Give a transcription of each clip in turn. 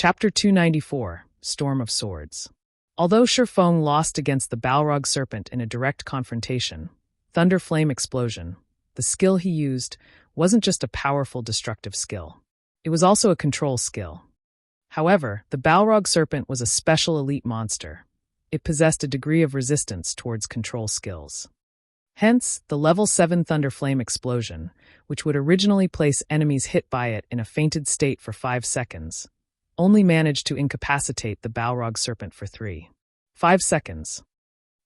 Chapter 294, Storm of Swords. Although Feng lost against the Balrog Serpent in a direct confrontation, Thunder Flame Explosion, the skill he used, wasn't just a powerful destructive skill. It was also a control skill. However, the Balrog Serpent was a special elite monster. It possessed a degree of resistance towards control skills. Hence, the level 7 Thunder Flame Explosion, which would originally place enemies hit by it in a fainted state for 5 seconds, only managed to incapacitate the Balrog Serpent for 5 seconds.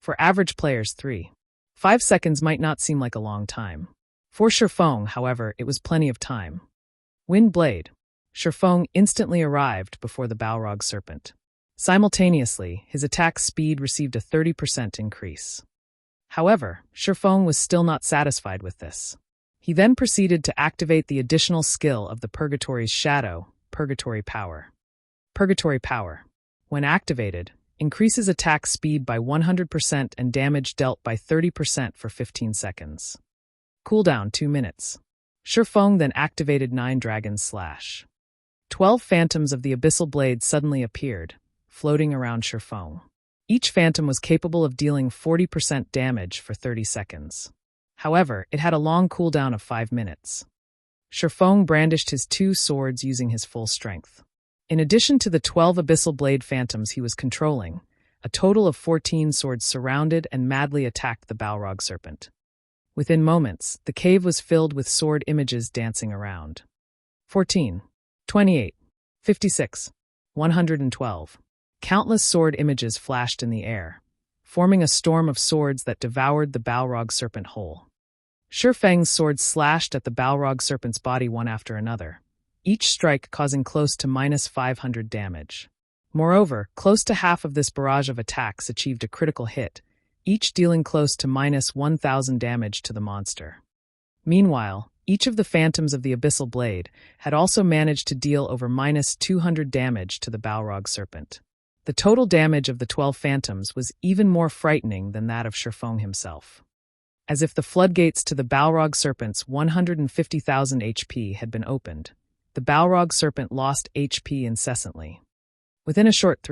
For average players, 5 seconds might not seem like a long time. For Feng, however, it was plenty of time. Wind Blade. Feng instantly arrived before the Balrog Serpent. Simultaneously, his attack speed received a 30% increase. However, Feng was still not satisfied with this. He then proceeded to activate the additional skill of the Purgatory's shadow, Purgatory Power. Purgatory Power, when activated, increases attack speed by 100% and damage dealt by 30% for 15 seconds. Cooldown 2 minutes. Feng then activated 9 Dragon's Slash. 12 phantoms of the Abyssal Blade suddenly appeared, floating around Feng. Each phantom was capable of dealing 40% damage for 30 seconds. However, it had a long cooldown of 5 minutes. Feng brandished his 2 swords using his full strength. In addition to the 12 Abyssal Blade phantoms he was controlling, a total of 14 swords surrounded and madly attacked the Balrog Serpent. Within moments, the cave was filled with sword images dancing around. 14, 28, 56, 112. Countless sword images flashed in the air, forming a storm of swords that devoured the Balrog Serpent whole. Feng's swords slashed at the Balrog Serpent's body one after another, each strike causing close to -500 damage. Moreover, close to half of this barrage of attacks achieved a critical hit, each dealing close to -1000 damage to the monster. Meanwhile, each of the phantoms of the Abyssal Blade had also managed to deal over -200 damage to the Balrog Serpent. The total damage of the 12 phantoms was even more frightening than that of Feng himself. As if the floodgates to the Balrog Serpent's 150,000 HP had been opened, the Balrog Serpent lost HP incessantly. Within a short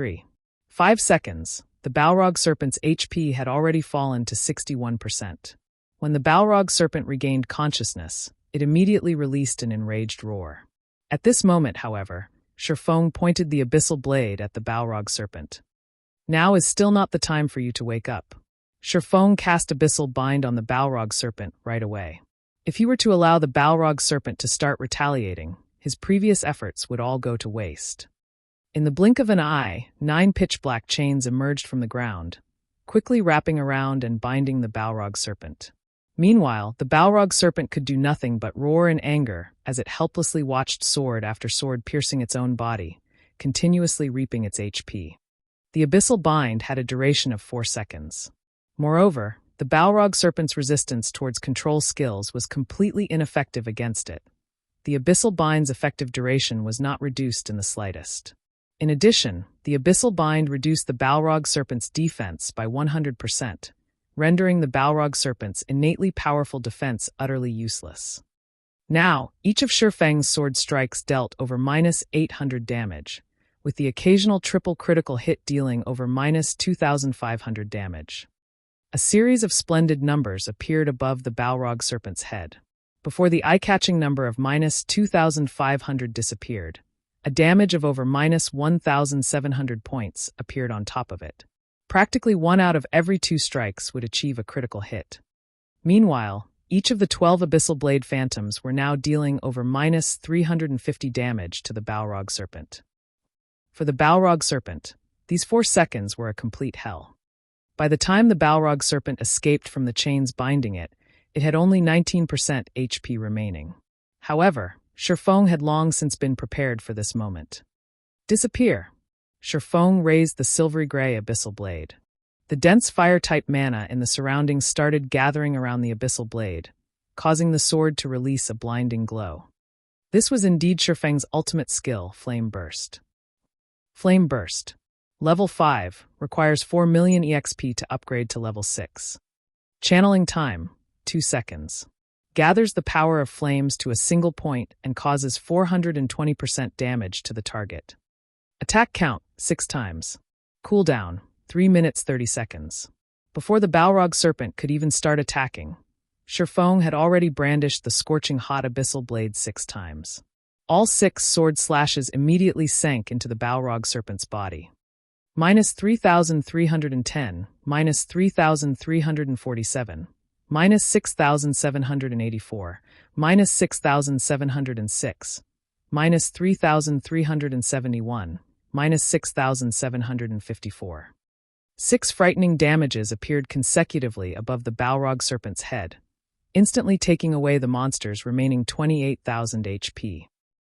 5 seconds, the Balrog Serpent's HP had already fallen to 61%. When the Balrog Serpent regained consciousness, it immediately released an enraged roar. At this moment, however, Feng pointed the Abyssal Blade at the Balrog Serpent. Now is still not the time for you to wake up. Feng cast Abyssal Bind on the Balrog Serpent right away. If he were to allow the Balrog Serpent to start retaliating, his previous efforts would all go to waste. In the blink of an eye, 9 pitch-black chains emerged from the ground, quickly wrapping around and binding the Balrog Serpent. Meanwhile, the Balrog Serpent could do nothing but roar in anger as it helplessly watched sword after sword piercing its own body, continuously reaping its HP. The Abyssal Bind had a duration of 4 seconds. Moreover, the Balrog Serpent's resistance towards control skills was completely ineffective against it. The Abyssal Bind's effective duration was not reduced in the slightest. In addition, the Abyssal Bind reduced the Balrog Serpent's defense by 100%, rendering the Balrog Serpent's innately powerful defense utterly useless. Now, each of Feng's sword strikes dealt over -800 damage, with the occasional triple critical hit dealing over -2500 damage. A series of splendid numbers appeared above the Balrog Serpent's head. Before the eye-catching number of -2500 disappeared, a damage of over -1700 points appeared on top of it. Practically 1 out of every 2 strikes would achieve a critical hit. Meanwhile, each of the 12 Abyssal Blade Phantoms were now dealing over -350 damage to the Balrog Serpent. For the Balrog Serpent, these 4 seconds were a complete hell. By the time the Balrog Serpent escaped from the chains binding it, it had only 19% HP remaining. However, Feng had long since been prepared for this moment. Disappear! Feng raised the silvery-gray Abyssal Blade. The dense fire-type mana in the surroundings started gathering around the Abyssal Blade, causing the sword to release a blinding glow. This was indeed Feng's ultimate skill, Flame Burst. Flame Burst. Level 5, requires 4 million EXP to upgrade to level 6. Channeling time, 2 seconds. Gathers the power of flames to a single point and causes 420% damage to the target. Attack count, 6 times. Cooldown, 3 minutes 30 seconds. Before the Balrog Serpent could even start attacking, Feng had already brandished the scorching hot abyssal blade 6 times. All 6 sword slashes immediately sank into the Balrog Serpent's body. Minus 3,310, minus 3,347, minus 6,784, minus 6,706, minus 3,371, minus 6,754. 6 frightening damages appeared consecutively above the Balrog Serpent's head, instantly taking away the monster's remaining 28,000 HP.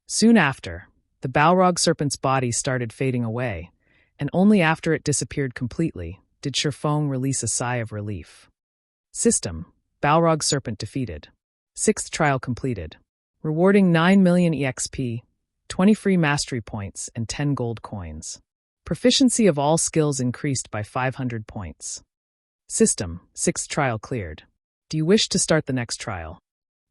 Soon after, the Balrog Serpent's body started fading away, and only after it disappeared completely did Feng release a sigh of relief. System: Balrog Serpent defeated. 6th trial completed. Rewarding 9 million EXP, 20 free mastery points, and 10 gold coins. Proficiency of all skills increased by 500 points. System: 6th trial cleared. Do you wish to start the next trial?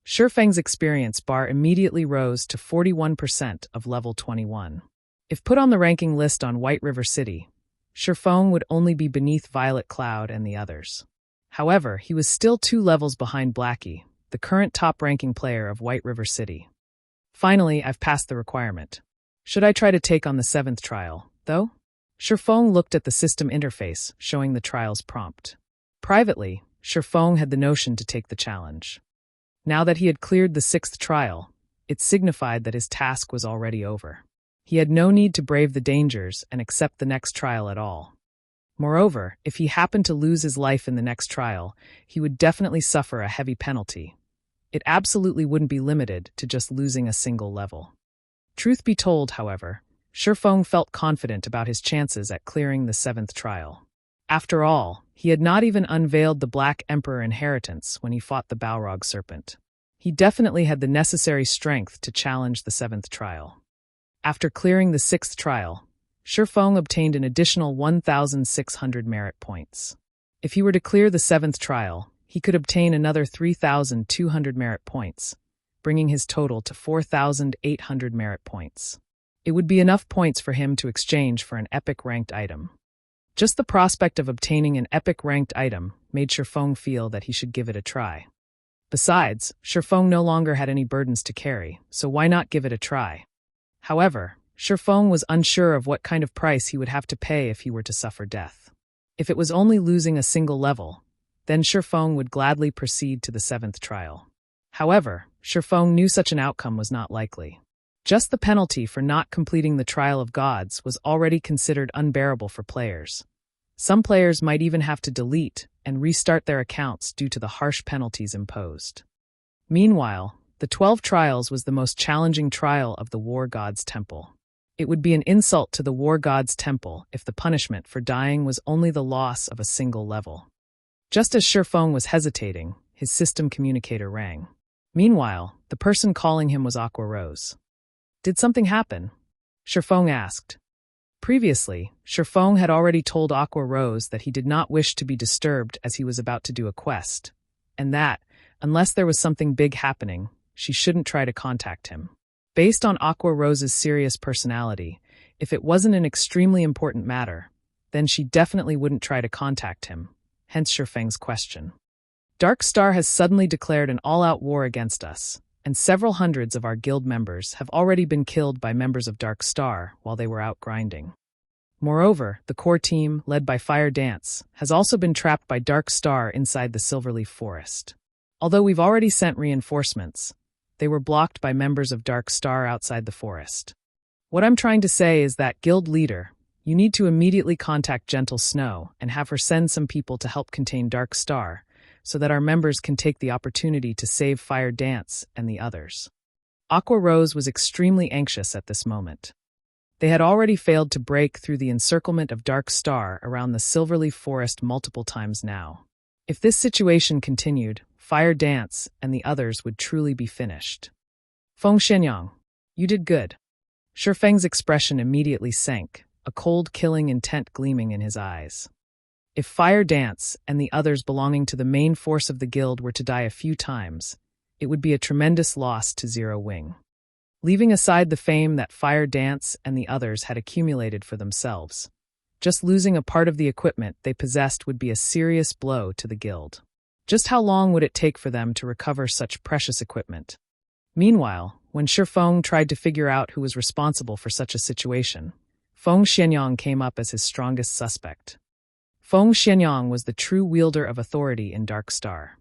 Feng's experience bar immediately rose to 41% of level 21. If put on the ranking list on White River City, Feng would only be beneath Violet Cloud and the others. However, he was still 2 levels behind Blackie, the current top-ranking player of White River City. Finally, I've passed the requirement. Should I try to take on the 7th trial, though? Feng looked at the system interface, showing the trial's prompt. Privately, Feng had the notion to take the challenge. Now that he had cleared the 6th trial, it signified that his task was already over. He had no need to brave the dangers and accept the next trial at all. Moreover, if he happened to lose his life in the next trial, he would definitely suffer a heavy penalty. It absolutely wouldn't be limited to just losing a single level. Truth be told, however, Feng felt confident about his chances at clearing the 7th trial. After all, he had not even unveiled the Black Emperor inheritance when he fought the Balrog Serpent. He definitely had the necessary strength to challenge the 7th trial. After clearing the 6th trial, Feng obtained an additional 1,600 merit points. If he were to clear the 7th trial, he could obtain another 3,200 merit points, bringing his total to 4,800 merit points. It would be enough points for him to exchange for an epic-ranked item. Just the prospect of obtaining an epic-ranked item made Feng feel that he should give it a try. Besides, Feng no longer had any burdens to carry, so why not give it a try? However, Feng was unsure of what kind of price he would have to pay if he were to suffer death. If it was only losing a single level, then Feng would gladly proceed to the 7th trial. However, Feng knew such an outcome was not likely. Just the penalty for not completing the Trial of Gods was already considered unbearable for players. Some players might even have to delete and restart their accounts due to the harsh penalties imposed. Meanwhile, the 12 Trials was the most challenging trial of the War God's Temple. It would be an insult to the War God's Temple if the punishment for dying was only the loss of a single level. Just as Feng was hesitating, his system communicator rang. Meanwhile, the person calling him was Aqua Rose. Did something happen? Feng asked. Previously, Feng had already told Aqua Rose that he did not wish to be disturbed as he was about to do a quest, and that, unless there was something big happening, she shouldn't try to contact him. Based on Aqua Rose's serious personality, if it wasn't an extremely important matter, then she definitely wouldn't try to contact him, hence Feng's question. Dark Star has suddenly declared an all-out war against us, and several hundreds of our guild members have already been killed by members of Dark Star while they were out grinding. Moreover, the core team, led by Fire Dance, has also been trapped by Dark Star inside the Silverleaf Forest. Although we've already sent reinforcements, they were blocked by members of Dark Star outside the forest. What I'm trying to say is that, guild leader, you need to immediately contact Gentle Snow and have her send some people to help contain Dark Star, so that our members can take the opportunity to save Fire Dance and the others. Aqua Rose was extremely anxious at this moment. They had already failed to break through the encirclement of Dark Star around the Silverleaf Forest multiple times now. If this situation continued, Fire Dance and the others would truly be finished. Feng Shenyang, you did good. Feng's expression immediately sank, a cold killing intent gleaming in his eyes. If Fire Dance and the others belonging to the main force of the guild were to die a few times, it would be a tremendous loss to Zero Wing. leaving aside the fame that Fire Dance and the others had accumulated for themselves. Just losing a part of the equipment they possessed would be a serious blow to the guild. Just how long would it take for them to recover such precious equipment? Meanwhile, when Feng tried to figure out who was responsible for such a situation, Feng Xianyang came up as his strongest suspect. Feng Xianyang was the true wielder of authority in Dark Star.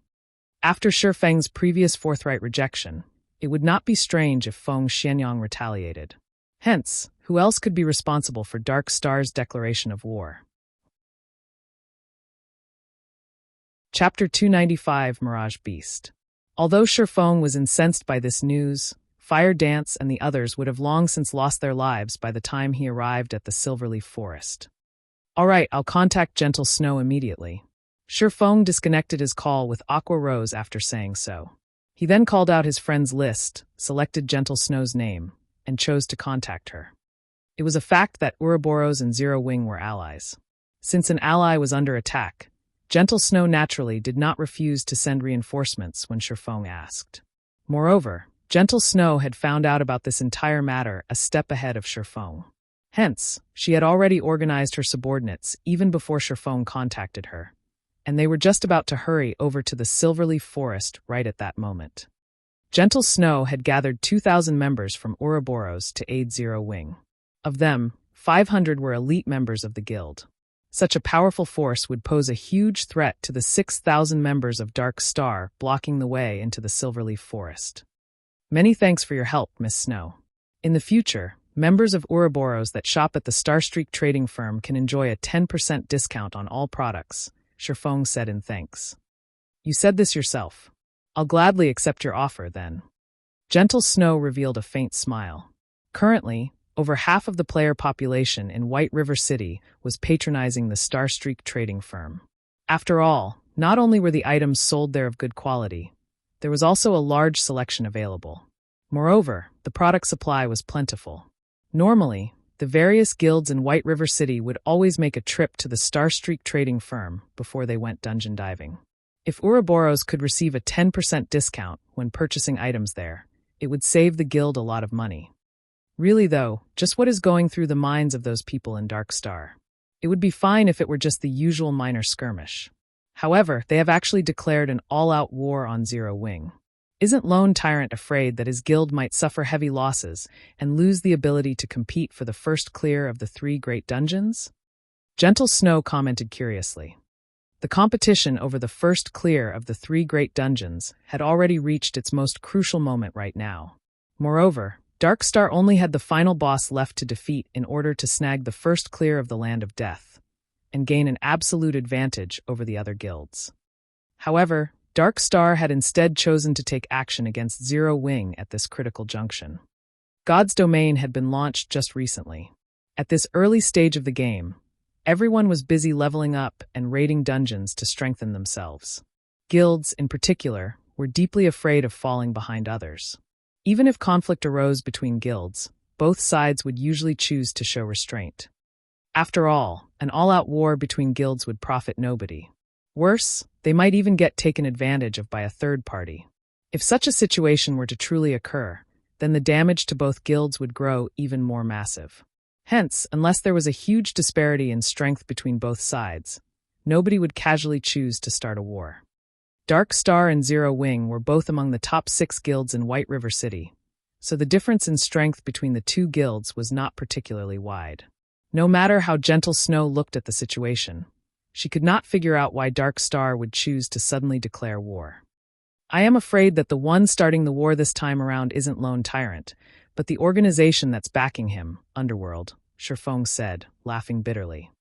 After Feng's previous forthright rejection, it would not be strange if Feng Xianyang retaliated. Hence, who else could be responsible for Dark Star's declaration of war? Chapter 295 Mirage Beast. Although Feng was incensed by this news, Fire Dance and the others would have long since lost their lives by the time he arrived at the Silverleaf Forest. "All right, I'll contact Gentle Snow immediately." Feng disconnected his call with Aqua Rose after saying so. He then called out his friends list, selected Gentle Snow's name, and chose to contact her. It was a fact that Ouroboros and Zero Wing were allies. Since an ally was under attack, Gentle Snow naturally did not refuse to send reinforcements when Feng asked. Moreover, Gentle Snow had found out about this entire matter a step ahead of Feng. Hence, she had already organized her subordinates even before Feng contacted her, and they were just about to hurry over to the Silverleaf Forest right at that moment. Gentle Snow had gathered 2,000 members from Ouroboros to aid Zero Wing. Of them, 500 were elite members of the guild. Such a powerful force would pose a huge threat to the 6,000 members of Dark Star blocking the way into the Silverleaf Forest. "Many thanks for your help, Miss Snow. In the future, members of Ouroboros that shop at the Starstreak trading firm can enjoy a 10% discount on all products," Feng said in thanks. "You said this yourself. I'll gladly accept your offer, then." Gentle Snow revealed a faint smile. Currently, over half of the player population in White River City was patronizing the Starstreak trading firm. After all, not only were the items sold there of good quality, there was also a large selection available. Moreover, the product supply was plentiful. Normally, the various guilds in White River City would always make a trip to the Starstreak trading firm before they went dungeon diving. If Ouroboros could receive a 10% discount when purchasing items there, it would save the guild a lot of money. Really though, just what is going through the minds of those people in Dark Star? It would be fine if it were just the usual minor skirmish. However, they have actually declared an all-out war on Zero Wing. Isn't Lone Tyrant afraid that his guild might suffer heavy losses and lose the ability to compete for the first clear of the 3 great dungeons? Gentle Snow commented curiously. The competition over the first clear of the 3 great dungeons had already reached its most crucial moment right now. Moreover, Dark Star only had the final boss left to defeat in order to snag the first clear of the Land of Death and gain an absolute advantage over the other guilds. However, Dark Star had instead chosen to take action against Zero Wing at this critical junction. God's Domain had been launched just recently. At this early stage of the game, everyone was busy leveling up and raiding dungeons to strengthen themselves. Guilds, in particular, were deeply afraid of falling behind others. Even if conflict arose between guilds, both sides would usually choose to show restraint. After all, an all-out war between guilds would profit nobody. Worse, they might even get taken advantage of by a third party. If such a situation were to truly occur, then the damage to both guilds would grow even more massive. Hence, unless there was a huge disparity in strength between both sides, nobody would casually choose to start a war. Dark Star and Zero Wing were both among the top 6 guilds in White River City, so the difference in strength between the 2 guilds was not particularly wide. No matter how Gentle Snow looked at the situation, she could not figure out why Dark Star would choose to suddenly declare war. "I am afraid that the one starting the war this time around isn't Lone Tyrant, but the organization that's backing him, Underworld," Feng said, laughing bitterly.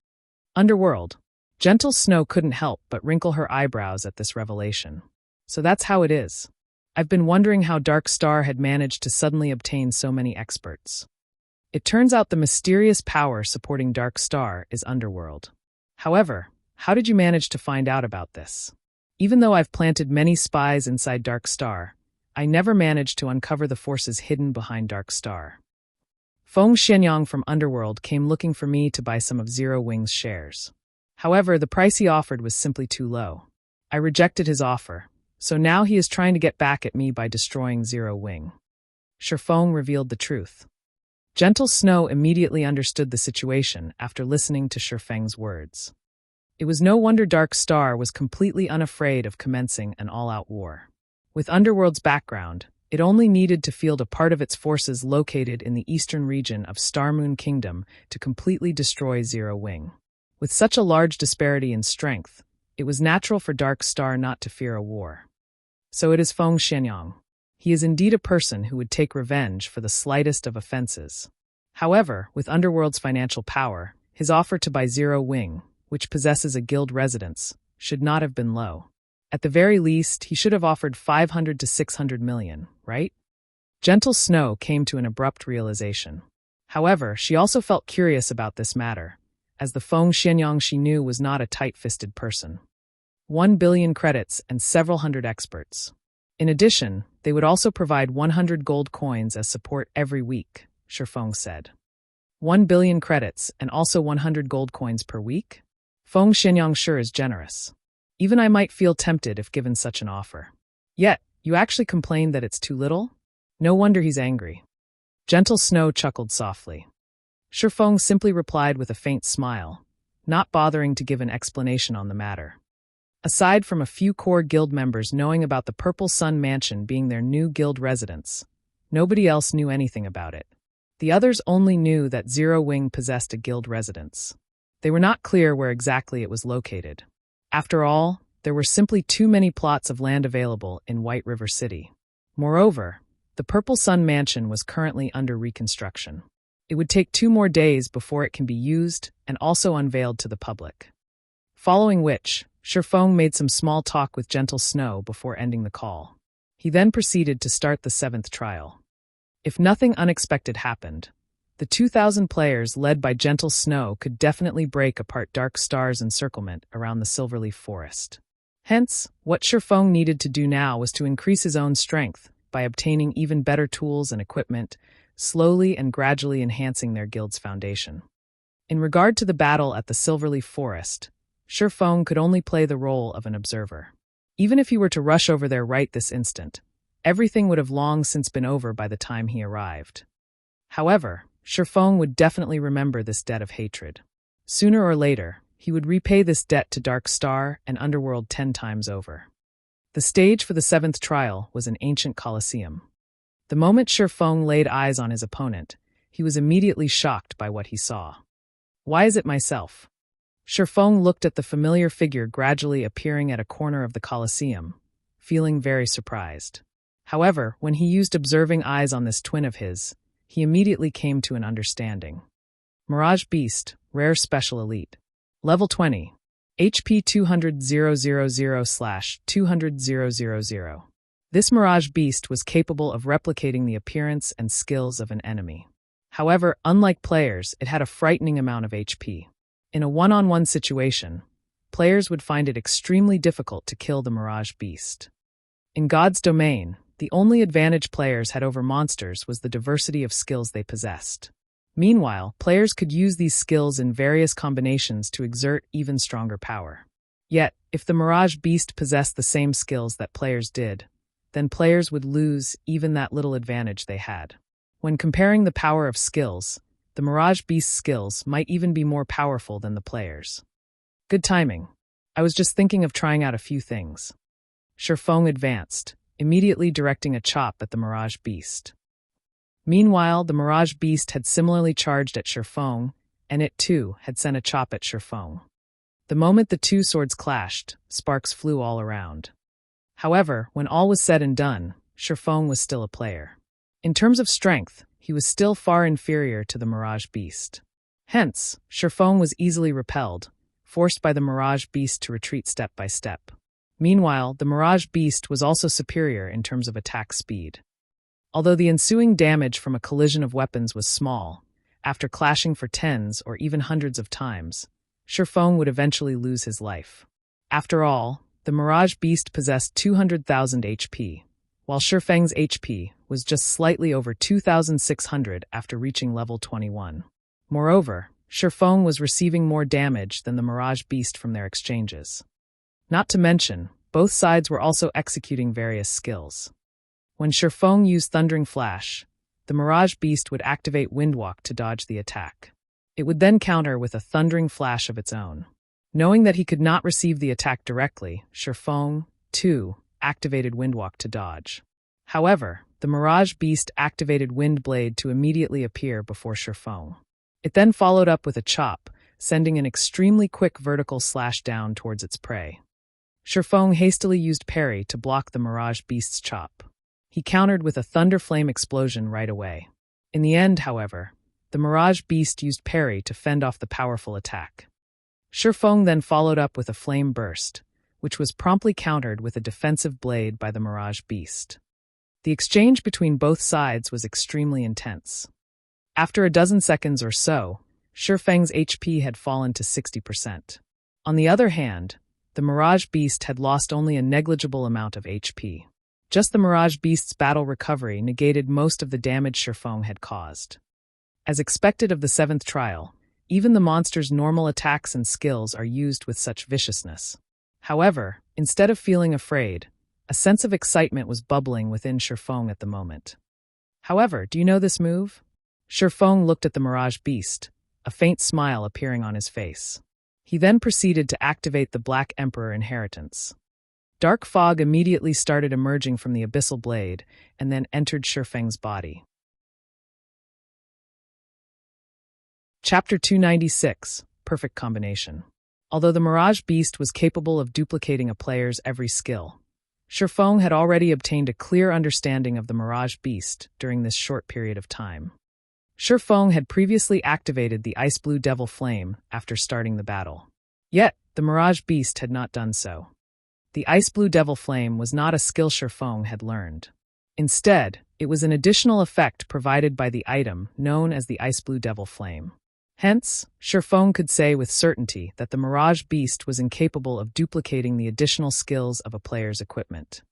Underworld. Gentle Snow couldn't help but wrinkle her eyebrows at this revelation. "So that's how it is. I've been wondering how Dark Star had managed to suddenly obtain so many experts. It turns out the mysterious power supporting Dark Star is Underworld. However, how did you manage to find out about this? Even though I've planted many spies inside Dark Star, I never managed to uncover the forces hidden behind Dark Star." Feng Xianyang from Underworld came looking for me to buy some of Zero Wing's shares. However, the price he offered was simply too low. I rejected his offer, so now he is trying to get back at me by destroying Zero Wing. Feng revealed the truth. Gentle Snow immediately understood the situation after listening to Feng's words. It was no wonder Dark Star was completely unafraid of commencing an all-out war. With Underworld's background, it only needed to field a part of its forces located in the eastern region of Starmoon Kingdom to completely destroy Zero Wing. With such a large disparity in strength, it was natural for Dark Star not to fear a war. So it is Feng Xianyang. He is indeed a person who would take revenge for the slightest of offenses. However, with Underworld's financial power, his offer to buy Zero Wing, which possesses a guild residence, should not have been low. At the very least, he should have offered 500 to 600 million, right? Gentle Snow came to an abrupt realization. However, she also felt curious about this matter, as the Feng Xianyang she knew was not a tight-fisted person. 1 billion credits and several hundred experts. In addition, they would also provide 100 gold coins as support every week, Feng said. 1 billion credits and also 100 gold coins per week? Feng Xianyang sure is generous. Even I might feel tempted if given such an offer. Yet, you actually complained that it's too little? No wonder he's angry. Gentle Snow chuckled softly. Feng simply replied with a faint smile, not bothering to give an explanation on the matter. Aside from a few core guild members knowing about the Purple Sun Mansion being their new guild residence, nobody else knew anything about it. The others only knew that Zero Wing possessed a guild residence. They were not clear where exactly it was located. After all, there were simply too many plots of land available in White River City. Moreover, the Purple Sun Mansion was currently under reconstruction. It would take 2 more days before it can be used and also unveiled to the public. Following which, Feng made some small talk with Gentle Snow before ending the call. He then proceeded to start the 7th trial. If nothing unexpected happened, the 2,000 players led by Gentle Snow could definitely break apart Dark Star's encirclement around the Silverleaf Forest. Hence, what Feng needed to do now was to increase his own strength by obtaining even better tools and equipment, slowly and gradually enhancing their guild's foundation. In regard to the battle at the Silverleaf Forest, Feng could only play the role of an observer. Even if he were to rush over there right this instant, everything would have long since been over by the time he arrived. However, Feng would definitely remember this debt of hatred. Sooner or later, he would repay this debt to Dark Star and Underworld 10 times over. The stage for the 7th trial was an ancient coliseum. The moment Feng laid eyes on his opponent, he was immediately shocked by what he saw. Why is it myself? Feng looked at the familiar figure gradually appearing at a corner of the coliseum, feeling very surprised. However, when he used observing eyes on this twin of his, he immediately came to an understanding. Mirage Beast, Rare Special Elite. Level 20. HP 200,000/200,000. This Mirage Beast was capable of replicating the appearance and skills of an enemy. However, unlike players, it had a frightening amount of HP. In a one-on-one situation, players would find it extremely difficult to kill the Mirage Beast. In God's domain, the only advantage players had over monsters was the diversity of skills they possessed. Meanwhile, players could use these skills in various combinations to exert even stronger power. Yet, if the Mirage Beast possessed the same skills that players did, then players would lose even that little advantage they had. When comparing the power of skills, the Mirage Beast's skills might even be more powerful than the players. Good timing. I was just thinking of trying out a few things. Feng advanced, immediately directing a chop at the Mirage Beast. Meanwhile, the Mirage Beast had similarly charged at Feng, and it too had sent a chop at Feng. The moment the two swords clashed, sparks flew all around. However, when all was said and done, Feng was still a player. In terms of strength, he was still far inferior to the Mirage Beast. Hence, Feng was easily repelled, forced by the Mirage Beast to retreat step by step. Meanwhile, the Mirage Beast was also superior in terms of attack speed. Although the ensuing damage from a collision of weapons was small, after clashing for tens or even hundreds of times, Feng would eventually lose his life. After all, the Mirage Beast possessed 200,000 HP, while Feng's HP was just slightly over 2,600 after reaching level 21. Moreover, Feng was receiving more damage than the Mirage Beast from their exchanges. Not to mention, both sides were also executing various skills. When Feng used Thundering Flash, the Mirage Beast would activate Windwalk to dodge the attack. It would then counter with a thundering flash of its own. Knowing that he could not receive the attack directly, Feng, too, activated Windwalk to dodge. However, the Mirage Beast activated Wind Blade to immediately appear before Feng. It then followed up with a chop, sending an extremely quick vertical slash down towards its prey. Feng hastily used parry to block the Mirage Beast's chop. He countered with a Thunder Flame explosion right away. In the end, however, the Mirage Beast used parry to fend off the powerful attack. Feng then followed up with a Flame Burst, which was promptly countered with a defensive blade by the Mirage Beast. The exchange between both sides was extremely intense. After a dozen seconds or so, Feng's HP had fallen to 60%. On the other hand, the Mirage Beast had lost only a negligible amount of HP. Just the Mirage Beast's battle recovery negated most of the damage Feng had caused. As expected of the 7th trial, even the monster's normal attacks and skills are used with such viciousness. However, instead of feeling afraid, a sense of excitement was bubbling within Feng at the moment. However, do you know this move? Feng looked at the Mirage Beast, a faint smile appearing on his face. He then proceeded to activate the Black Emperor Inheritance. Dark fog immediately started emerging from the Abyssal Blade and then entered Feng's body. Chapter 296, Perfect Combination. Although the Mirage Beast was capable of duplicating a player's every skill, Feng had already obtained a clear understanding of the Mirage Beast during this short period of time. Feng had previously activated the Ice Blue Devil Flame after starting the battle. Yet, the Mirage Beast had not done so. The Ice Blue Devil Flame was not a skill Feng had learned. Instead, it was an additional effect provided by the item known as the Ice Blue Devil Flame. Hence, Feng could say with certainty that the Mirage Beast was incapable of duplicating the additional skills of a player's equipment.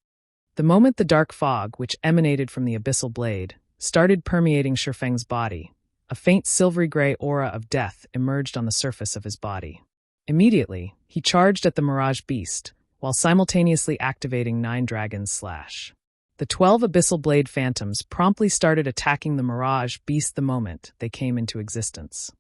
The moment the dark fog, which emanated from the Abyssal Blade, started permeating Feng's body, a faint silvery gray aura of death emerged on the surface of his body. Immediately, he charged at the Mirage Beast, while simultaneously activating 9 Dragon's Slash. The 12 Abyssal Blade Phantoms promptly started attacking the Mirage Beast the moment they came into existence.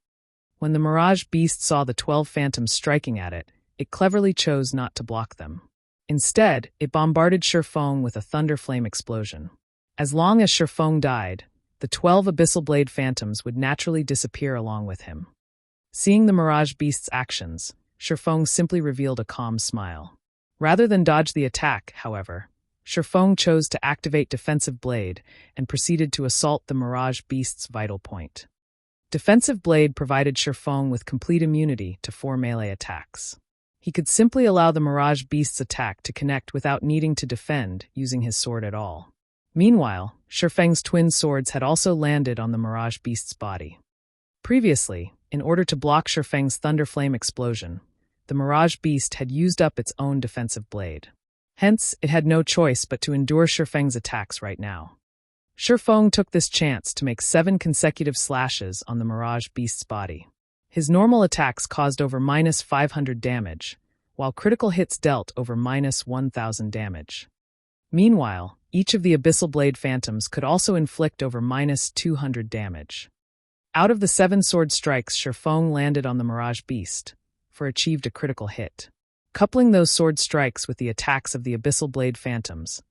When the Mirage Beast saw the 12 Phantoms striking at it, it cleverly chose not to block them. Instead, it bombarded Feng with a Thunder Flame explosion. As long as Feng died, the 12 Abyssal Blade Phantoms would naturally disappear along with him. Seeing the Mirage Beast's actions, Feng simply revealed a calm smile. Rather than dodge the attack, however, Feng chose to activate Defensive Blade and proceeded to assault the Mirage Beast's vital point. Defensive Blade provided Feng with complete immunity to 4 melee attacks. He could simply allow the Mirage Beast's attack to connect without needing to defend using his sword at all. Meanwhile, Feng's twin swords had also landed on the Mirage Beast's body. Previously, in order to block Feng's Thunder Flame explosion, the Mirage Beast had used up its own defensive blade. Hence, it had no choice but to endure Feng's attacks right now. Feng took this chance to make 7 consecutive slashes on the Mirage Beast's body. His normal attacks caused over -500 damage, while critical hits dealt over -1000 damage. Meanwhile, each of the Abyssal Blade Phantoms could also inflict over -200 damage. Out of the 7 sword strikes Feng landed on the Mirage Beast, achieved a critical hit. Coupling those sword strikes with the attacks of the Abyssal Blade Phantoms,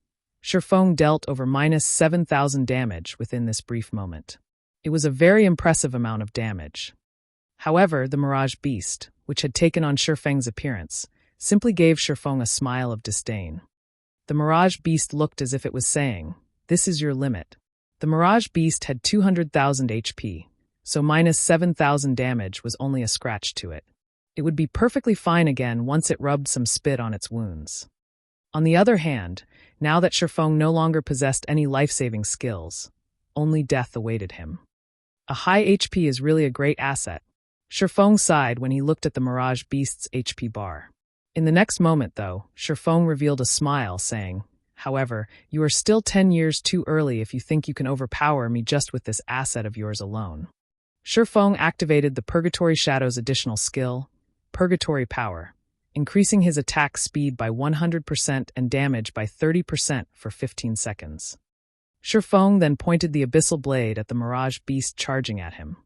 Feng dealt over -7,000 damage within this brief moment. It was a very impressive amount of damage. However, the Mirage Beast, which had taken on Feng's appearance, simply gave Feng a smile of disdain. The Mirage Beast looked as if it was saying, "This is your limit." The Mirage Beast had 200,000 HP, so -7,000 damage was only a scratch to it. It would be perfectly fine again once it rubbed some spit on its wounds. On the other hand, now that Feng no longer possessed any life-saving skills, only death awaited him. A high HP is really a great asset. Feng sighed when he looked at the Mirage Beast's HP bar. In the next moment, though, Feng revealed a smile, saying, "However, you are still 10 years too early if you think you can overpower me just with this asset of yours alone." Feng activated the Purgatory Shadow's additional skill, Purgatory Power, increasing his attack speed by 100% and damage by 30% for 15 seconds. Feng then pointed the abyssal blade at the Mirage beast charging at him.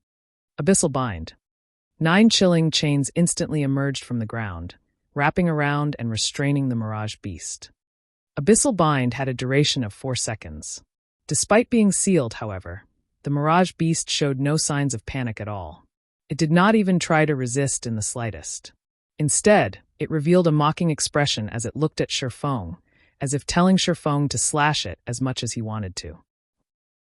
Abyssal bind. 9 chilling chains instantly emerged from the ground, wrapping around and restraining the Mirage beast. Abyssal bind had a duration of 4 seconds. Despite being sealed, however, the Mirage beast showed no signs of panic at all. It did not even try to resist in the slightest. Instead, it revealed a mocking expression as it looked at Feng, as if telling Feng to slash it as much as he wanted to.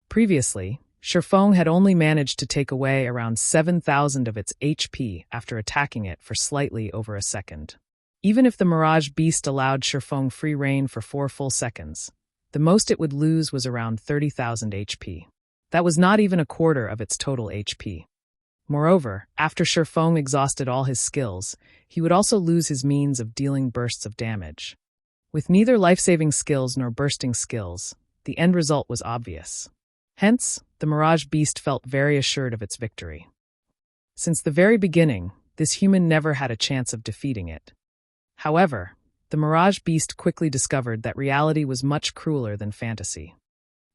Previously, Feng had only managed to take away around 7,000 of its HP after attacking it for slightly over a second. Even if the Mirage beast allowed Feng free rein for 4 full seconds, the most it would lose was around 30,000 HP. That was not even a quarter of its total HP. Moreover, after Feng exhausted all his skills, he would also lose his means of dealing bursts of damage. With neither life-saving skills nor bursting skills, the end result was obvious. Hence, the Mirage beast felt very assured of its victory. Since the very beginning, this human never had a chance of defeating it. However, the Mirage beast quickly discovered that reality was much crueler than fantasy.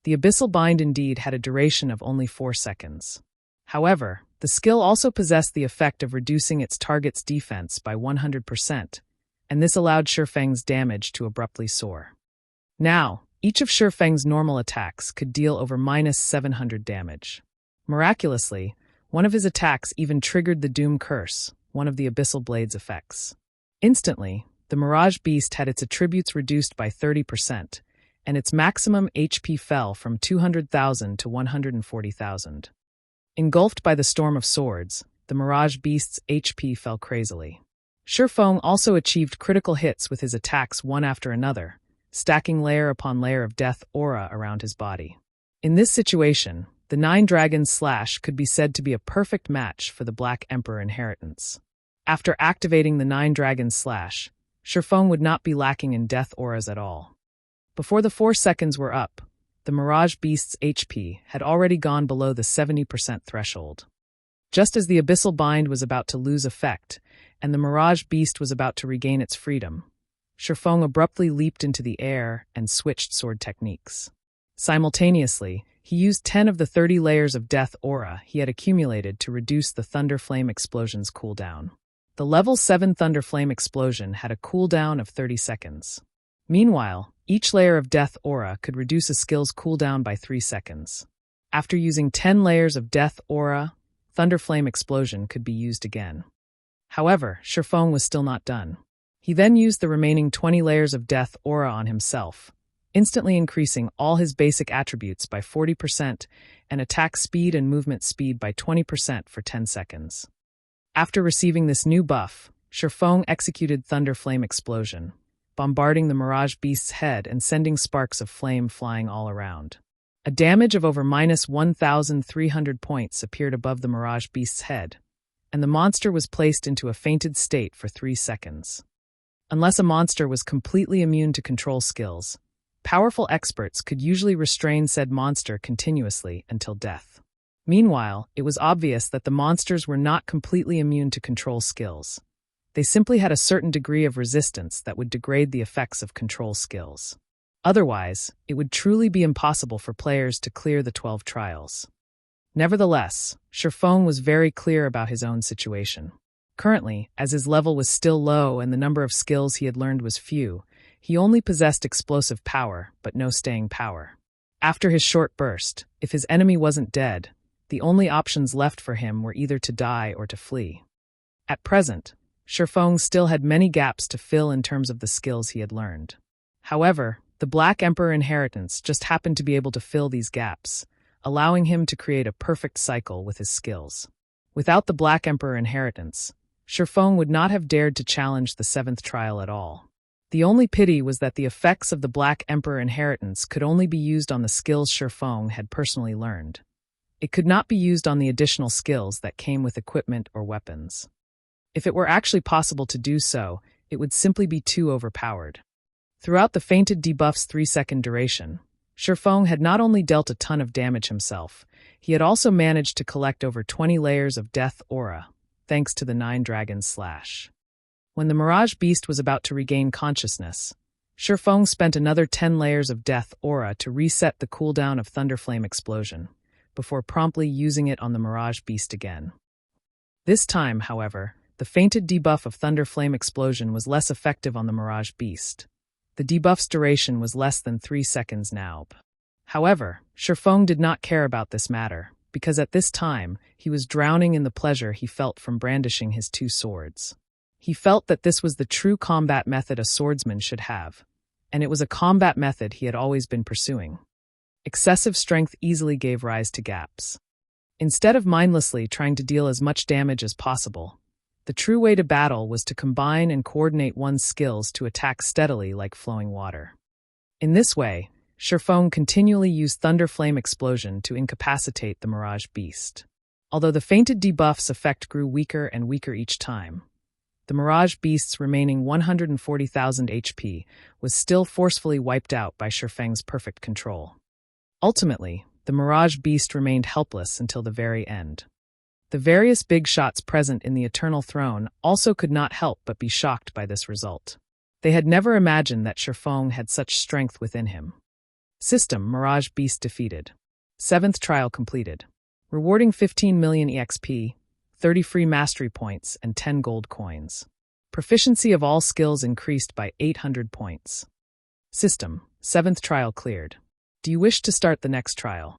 The abyssal bind indeed had a duration of only 4 seconds. However, the skill also possessed the effect of reducing its target's defense by 100%, and this allowed Feng's damage to abruptly soar. Now, each of Feng's normal attacks could deal over -700 damage. Miraculously, one of his attacks even triggered the Doom Curse, one of the Abyssal Blade's effects. Instantly, the Mirage beast had its attributes reduced by 30%, and its maximum HP fell from 200,000 to 140,000. Engulfed by the storm of swords, the Mirage beast's HP fell crazily. Feng also achieved critical hits with his attacks one after another, stacking layer upon layer of death aura around his body. In this situation, the 9 Dragons Slash could be said to be a perfect match for the Black Emperor inheritance. After activating the 9 Dragons Slash, Feng would not be lacking in death auras at all. Before the 4 seconds were up, the Mirage beast's HP had already gone below the 70% threshold. Just as the Abyssal Bind was about to lose effect, and the Mirage beast was about to regain its freedom, Feng abruptly leaped into the air and switched sword techniques. Simultaneously, he used 10 of the 30 layers of death aura he had accumulated to reduce the Thunder Flame Explosion's cooldown. The level 7 Thunder Flame Explosion had a cooldown of 30 seconds. Meanwhile, each layer of death aura could reduce a skill's cooldown by 3 seconds. After using 10 layers of death aura, Thunder Flame Explosion could be used again. However, Feng was still not done. He then used the remaining 20 layers of death aura on himself, instantly increasing all his basic attributes by 40% and attack speed and movement speed by 20% for 10 seconds. After receiving this new buff, Feng executed Thunder Flame Explosion, bombarding the Mirage beast's head and sending sparks of flame flying all around. A damage of over -1,300 points appeared above the Mirage beast's head, and the monster was placed into a fainted state for 3 seconds. Unless a monster was completely immune to control skills, powerful experts could usually restrain said monster continuously until death. Meanwhile, it was obvious that the monsters were not completely immune to control skills. They simply had a certain degree of resistance that would degrade the effects of control skills. Otherwise, it would truly be impossible for players to clear the 12 trials. Nevertheless, Feng was very clear about his own situation. Currently, as his level was still low and the number of skills he had learned was few, he only possessed explosive power, but no staying power. After his short burst, if his enemy wasn't dead, the only options left for him were either to die or to flee. At present, Feng still had many gaps to fill in terms of the skills he had learned. However, the Black Emperor inheritance just happened to be able to fill these gaps, allowing him to create a perfect cycle with his skills. Without the Black Emperor inheritance, Feng would not have dared to challenge the 7th trial at all. The only pity was that the effects of the Black Emperor inheritance could only be used on the skills Feng had personally learned. It could not be used on the additional skills that came with equipment or weapons. If it were actually possible to do so, it would simply be too overpowered. Throughout the fainted debuff's 3-second duration, Feng had not only dealt a ton of damage himself, he had also managed to collect over 20 layers of death aura, thanks to the 9 Dragons Slash. When the Mirage beast was about to regain consciousness, Feng spent another 10 layers of death aura to reset the cooldown of Thunderflame Explosion, before promptly using it on the Mirage Beast again. This time, however, the fainted debuff of Thunderflame Explosion was less effective on the Mirage Beast. The debuff's duration was less than 3 seconds now. However, Feng did not care about this matter, because at this time, he was drowning in the pleasure he felt from brandishing his two swords. He felt that this was the true combat method a swordsman should have, and it was a combat method he had always been pursuing. Excessive strength easily gave rise to gaps. Instead of mindlessly trying to deal as much damage as possible, the true way to battle was to combine and coordinate one's skills to attack steadily like flowing water. In this way, Feng continually used Thunderflame Explosion to incapacitate the Mirage Beast. Although the fainted debuff's effect grew weaker and weaker each time, the Mirage Beast's remaining 140,000 HP was still forcefully wiped out by Feng's perfect control. Ultimately, the Mirage Beast remained helpless until the very end. The various big shots present in the Eternal Throne also could not help but be shocked by this result. They had never imagined that Feng had such strength within him. System: Mirage Beast defeated. 7th trial completed. Rewarding 15 million EXP, 30 free mastery points, and 10 gold coins. Proficiency of all skills increased by 800 points. System: 7th trial cleared. Do you wish to start the next trial?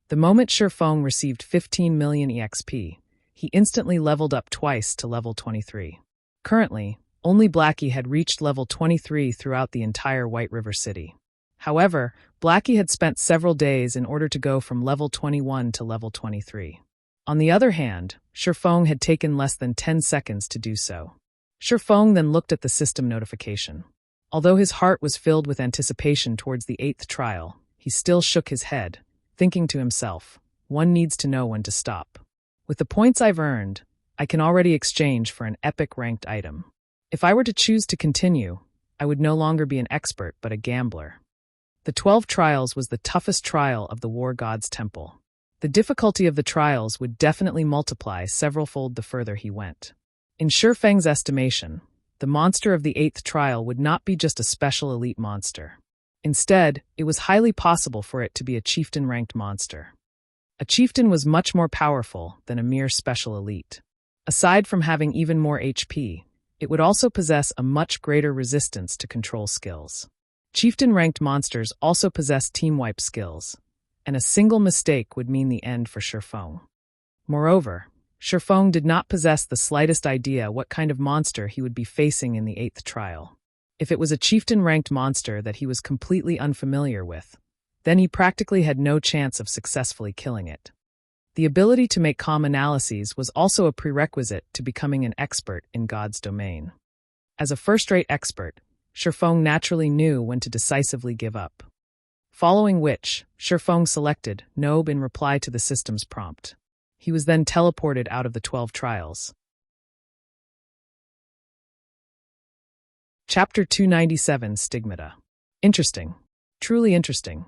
The moment Feng received 15 million EXP, he instantly leveled up twice to level 23. Currently, only Blackie had reached level 23 throughout the entire White River City. However, Blackie had spent several days in order to go from level 21 to level 23. On the other hand, Feng had taken less than 10 seconds to do so. Feng then looked at the system notification. Although his heart was filled with anticipation towards the 8th trial, he still shook his head, thinking to himself, one needs to know when to stop. With the points I've earned, I can already exchange for an epic ranked item. If I were to choose to continue, I would no longer be an expert but a gambler. The 12 trials was the toughest trial of the War God's Temple. The difficulty of the trials would definitely multiply several-fold the further he went. In Feng's estimation, the monster of the 8th trial would not be just a special elite monster. Instead, it was highly possible for it to be a chieftain-ranked monster. A chieftain was much more powerful than a mere special elite. Aside from having even more HP, it would also possess a much greater resistance to control skills. Chieftain-ranked monsters also possess team-wipe skills, and a single mistake would mean the end for Feng. Moreover, Feng did not possess the slightest idea what kind of monster he would be facing in the 8th trial. If it was a chieftain-ranked monster that he was completely unfamiliar with, then he practically had no chance of successfully killing it. The ability to make calm analyses was also a prerequisite to becoming an expert in God's domain. As a first-rate expert, Feng naturally knew when to decisively give up. Following which, Feng selected Nobe in reply to the system's prompt. He was then teleported out of the 12 trials. Chapter 297 Stigmata. Interesting. Truly interesting.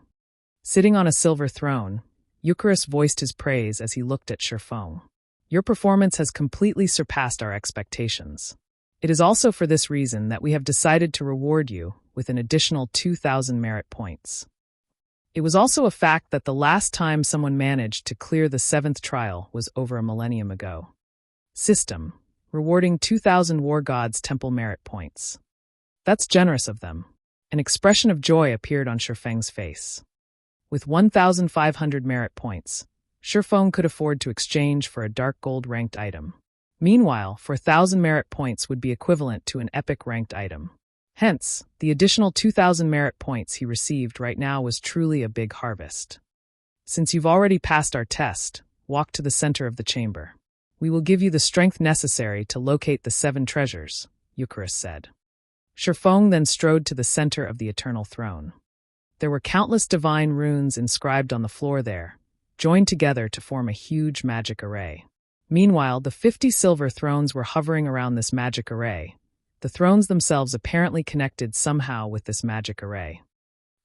Sitting on a silver throne, Eucharis voiced his praise as he looked at Feng. Your performance has completely surpassed our expectations. It is also for this reason that we have decided to reward you with an additional 2,000 merit points. It was also a fact that the last time someone managed to clear the 7th trial was over a millennium ago. System: rewarding 2,000 War God's Temple merit points. That's generous of them. An expression of joy appeared on Feng's face. With 1,500 merit points, Feng could afford to exchange for a dark gold ranked item. Meanwhile, for 1,000 merit points would be equivalent to an epic ranked item. Hence, the additional 2,000 merit points he received right now was truly a big harvest. Since you've already passed our test, walk to the center of the chamber. We will give you the strength necessary to locate the 7 treasures, Eucharis said. Feng then strode to the center of the Eternal Throne. There were countless divine runes inscribed on the floor there, joined together to form a huge magic array. Meanwhile, the 50 silver thrones were hovering around this magic array, the thrones themselves apparently connected somehow with this magic array.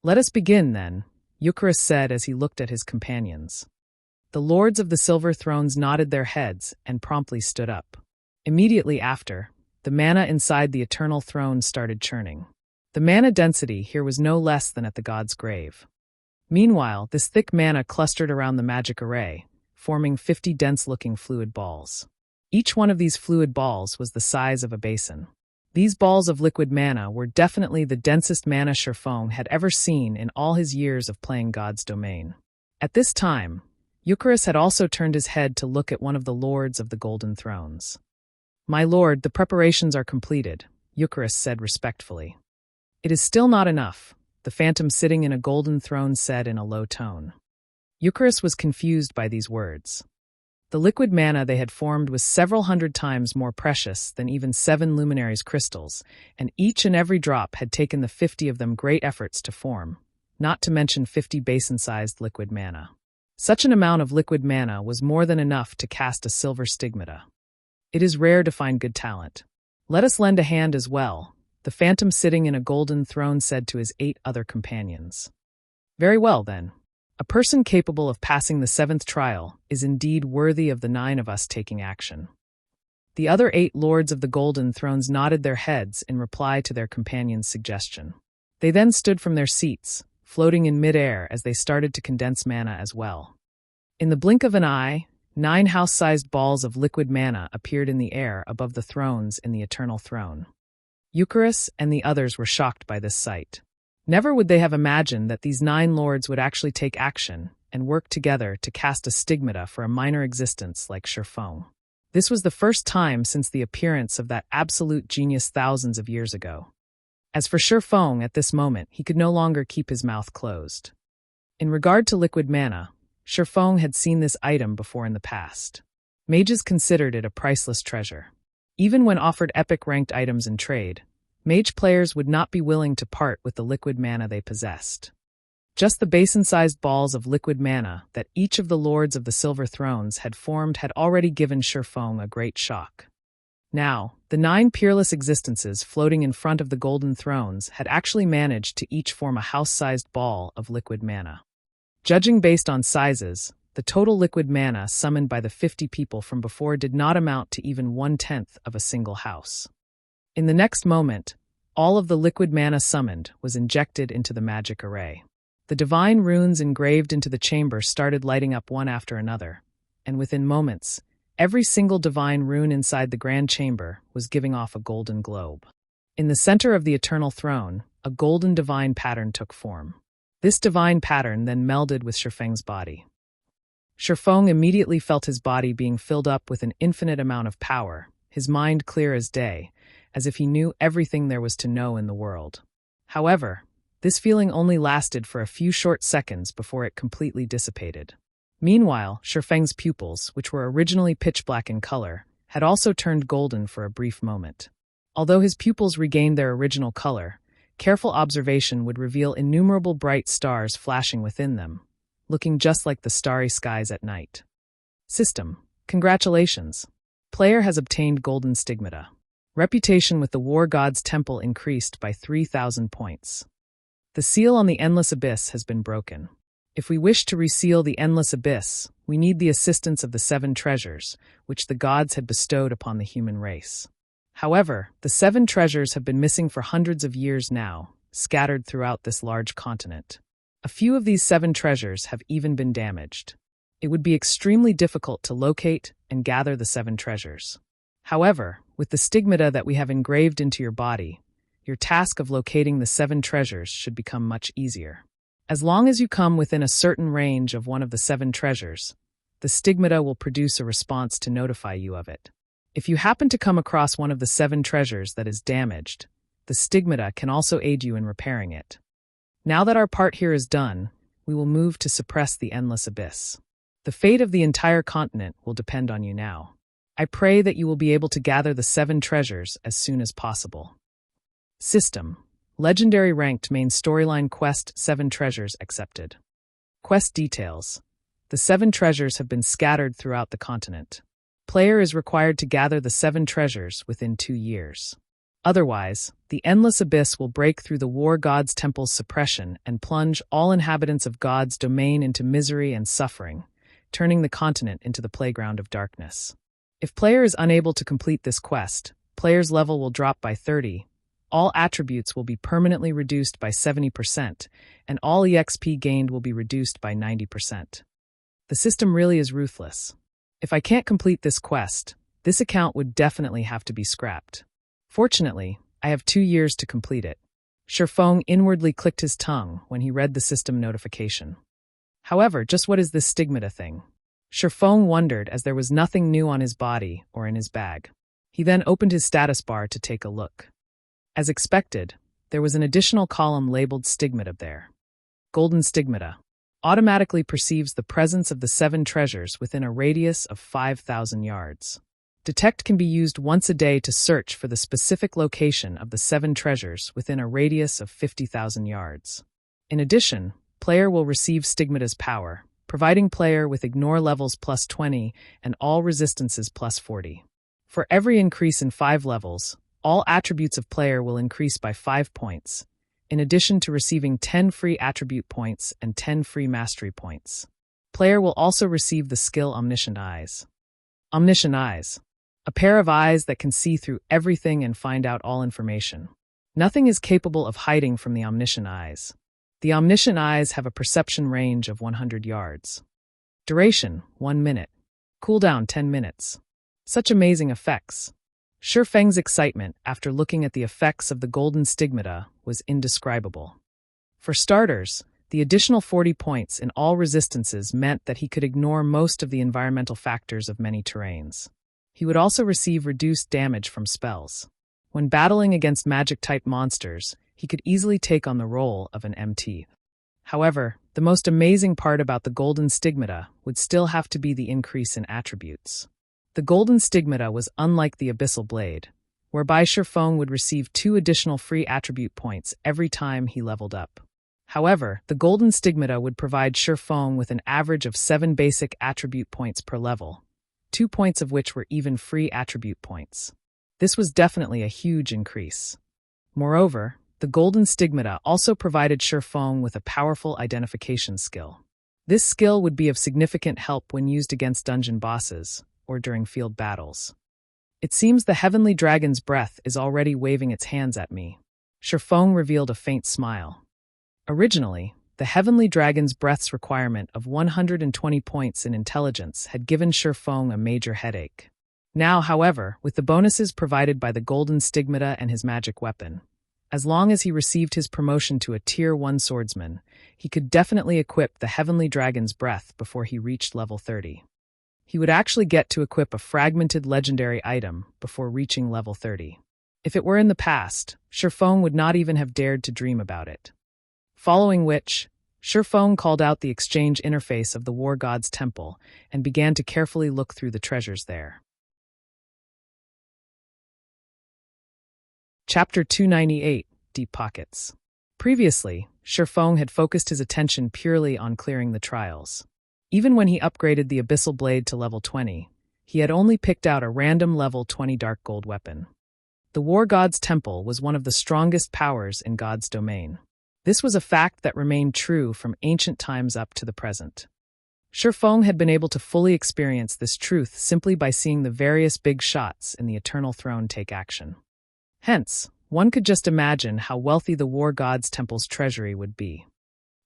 Let us begin, then, Eucharis said as he looked at his companions. The lords of the silver thrones nodded their heads and promptly stood up. Immediately after, the mana inside the Eternal Throne started churning. The mana density here was no less than at the god's grave. Meanwhile, this thick mana clustered around the magic array, forming 50 dense-looking fluid balls. Each one of these fluid balls was the size of a basin. These balls of liquid mana were definitely the densest mana Feng had ever seen in all his years of playing God's Domain. At this time, Eucharis had also turned his head to look at one of the lords of the Golden Thrones. "My lord, the preparations are completed," Eucharis said respectfully. "It is still not enough," the phantom sitting in a golden throne said in a low tone. Eucharis was confused by these words. The liquid mana they had formed was several hundred times more precious than even 7 luminaries crystals, and each and every drop had taken the 50 of them great efforts to form, not to mention 50 basin-sized liquid mana. Such an amount of liquid mana was more than enough to cast a silver stigmata. It is rare to find good talent. "Let us lend a hand as well," the phantom sitting in a golden throne said to his 8 other companions. "Very well, then. A person capable of passing the 7th trial is indeed worthy of the 9 of us taking action." The other 8 lords of the Golden Thrones nodded their heads in reply to their companion's suggestion. They then stood from their seats, floating in mid-air as they started to condense mana as well. In the blink of an eye, 9 house-sized balls of liquid mana appeared in the air above the thrones in the Eternal Throne. Eucharis and the others were shocked by this sight. Never would they have imagined that these 9 lords would actually take action and work together to cast a stigmata for a minor existence like Feng. This was the first time since the appearance of that absolute genius thousands of years ago. As for Feng, at this moment, he could no longer keep his mouth closed. In regard to liquid mana, Feng had seen this item before in the past. Mages considered it a priceless treasure. Even when offered epic-ranked items in trade, mage players would not be willing to part with the liquid mana they possessed. Just the basin-sized balls of liquid mana that each of the lords of the Silver Thrones had formed had already given Feng a great shock. Now, the 9 peerless existences floating in front of the Golden Thrones had actually managed to each form a house-sized ball of liquid mana. Judging based on sizes, the total liquid mana summoned by the 50 people from before did not amount to even 1/10 of a single house. In the next moment, all of the liquid mana summoned was injected into the magic array. The divine runes engraved into the chamber started lighting up one after another, and within moments, every single divine rune inside the grand chamber was giving off a golden globe. In the center of the Eternal Throne, a golden divine pattern took form. This divine pattern then melded with Feng's body. Feng immediately felt his body being filled up with an infinite amount of power, his mind clear as day, as if he knew everything there was to know in the world. However, this feeling only lasted for a few short seconds before it completely dissipated. Meanwhile, Feng's pupils, which were originally pitch black in color, had also turned golden for a brief moment. Although his pupils regained their original color, careful observation would reveal innumerable bright stars flashing within them, looking just like the starry skies at night. System: congratulations. Player has obtained Golden Stigmata. Reputation with the War God's Temple increased by 3,000 points. The seal on the Endless Abyss has been broken. If we wish to reseal the Endless Abyss, we need the assistance of the 7 treasures, which the gods had bestowed upon the human race. However, the 7 treasures have been missing for hundreds of years now, scattered throughout this large continent. A few of these 7 treasures have even been damaged. It would be extremely difficult to locate and gather the 7 treasures. However, with the stigmata that we have engraved into your body, your task of locating the 7 treasures should become much easier. As long as you come within a certain range of one of the 7 treasures, the stigmata will produce a response to notify you of it. If you happen to come across one of the 7 treasures that is damaged, the stigmata can also aid you in repairing it. Now that our part here is done, we will move to suppress the Endless Abyss. The fate of the entire continent will depend on you now. I pray that you will be able to gather the 7 treasures as soon as possible. System: Legendary Ranked Main Storyline Quest 7 Treasures Accepted. Quest Details: The 7 treasures have been scattered throughout the continent. Player is required to gather the 7 treasures within 2 years. Otherwise, the Endless Abyss will break through the War God's Temple's suppression and plunge all inhabitants of God's domain into misery and suffering, turning the continent into the playground of darkness. If player is unable to complete this quest, player's level will drop by 30, all attributes will be permanently reduced by 70%, and all EXP gained will be reduced by 90%. The system really is ruthless. If I can't complete this quest, this account would definitely have to be scrapped. Fortunately, I have 2 years to complete it. Feng inwardly clicked his tongue when he read the system notification. However, just what is this stigmata thing? Feng wondered as there was nothing new on his body or in his bag. He then opened his status bar to take a look. As expected, there was an additional column labeled Stigmata there. Golden Stigmata automatically perceives the presence of the 7 treasures within a radius of 5,000 yards. Detect can be used once a day to search for the specific location of the 7 treasures within a radius of 50,000 yards. In addition, player will receive Stigmata's power, providing player with ignore levels plus 20 and all resistances plus 40. For every increase in 5 levels, all attributes of player will increase by 5 points, in addition to receiving 10 free attribute points and 10 free mastery points. Player will also receive the skill Omniscient Eyes. Omniscient Eyes. A pair of eyes that can see through everything and find out all information. Nothing is capable of hiding from the Omniscient Eyes. The Omniscient Eyes have a perception range of 100 yards. Duration, 1 minute. Cooldown, 10 minutes. Such amazing effects. Feng's excitement after looking at the effects of the Golden Stigmata was indescribable. For starters, the additional 40 points in all resistances meant that he could ignore most of the environmental factors of many terrains. He would also receive reduced damage from spells. When battling against magic-type monsters, he could easily take on the role of an MT. However, the most amazing part about the Golden Stigmata would still have to be the increase in attributes. The Golden Stigmata was unlike the Abyssal Blade, whereby Feng would receive 2 additional free attribute points every time he leveled up. However, the Golden Stigmata would provide Feng with an average of 7 basic attribute points per level, 2 points of which were even free attribute points. This was definitely a huge increase. Moreover, the Golden Stigmata also provided Feng with a powerful identification skill. This skill would be of significant help when used against dungeon bosses, or during field battles. It seems the Heavenly Dragon's breath is already waving its hands at me. Feng revealed a faint smile. Originally, the Heavenly Dragon's breath's requirement of 120 points in intelligence had given Feng a major headache. Now, however, with the bonuses provided by the Golden Stigmata and his magic weapon, as long as he received his promotion to a Tier 1 swordsman, he could definitely equip the Heavenly Dragon's breath before he reached level 30. He would actually get to equip a fragmented legendary item before reaching level 30. If it were in the past, Feng would not even have dared to dream about it. Following which, Feng called out the exchange interface of the War God's Temple and began to carefully look through the treasures there. Chapter 298, Deep Pockets. Previously, Feng had focused his attention purely on clearing the trials. Even when he upgraded the Abyssal Blade to level 20, he had only picked out a random level 20 dark gold weapon. The War God's Temple was one of the strongest powers in God's domain. This was a fact that remained true from ancient times up to the present. Feng had been able to fully experience this truth simply by seeing the various big shots in the Eternal Throne take action. Hence, one could just imagine how wealthy the War God's Temple's treasury would be.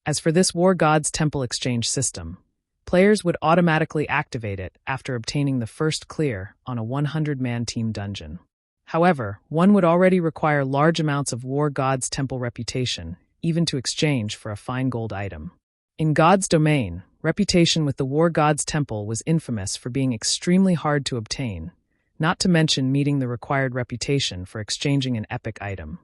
As for this War God's Temple exchange system, players would automatically activate it after obtaining the first clear on a 100-man team dungeon. However, one would already require large amounts of War God's Temple reputation, even to exchange for a fine gold item. In God's domain, reputation with the War God's Temple was infamous for being extremely hard to obtain, not to mention meeting the required reputation for exchanging an epic item.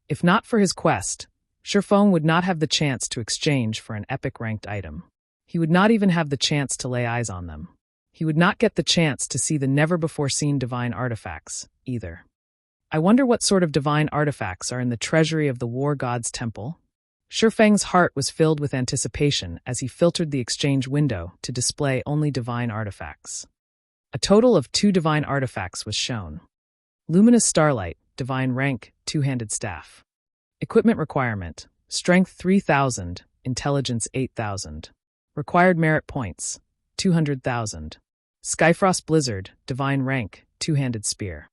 If not for his quest, Feng would not have the chance to exchange for an epic-ranked item. He would not even have the chance to lay eyes on them. He would not get the chance to see the never-before-seen divine artifacts, either. I wonder what sort of divine artifacts are in the treasury of the War God's Temple? Feng's heart was filled with anticipation as he filtered the exchange window to display only divine artifacts. A total of 2 divine artifacts was shown. Luminous Starlight, divine rank, 2-handed staff. Equipment requirement, strength 3,000, intelligence 8,000. Required merit points, 200,000. Skyfrost Blizzard, divine rank, 2-handed spear.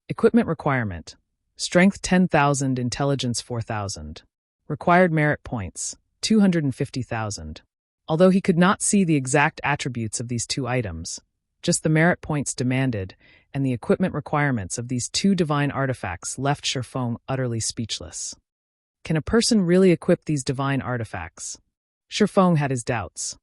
Equipment requirement, Strength 10,000, Intelligence 4,000. Required merit points 250,000. Although he could not see the exact attributes of these two items, just the merit points demanded and the equipment requirements of these two divine artifacts left Feng utterly speechless. Can a person really equip these divine artifacts? Feng had his doubts.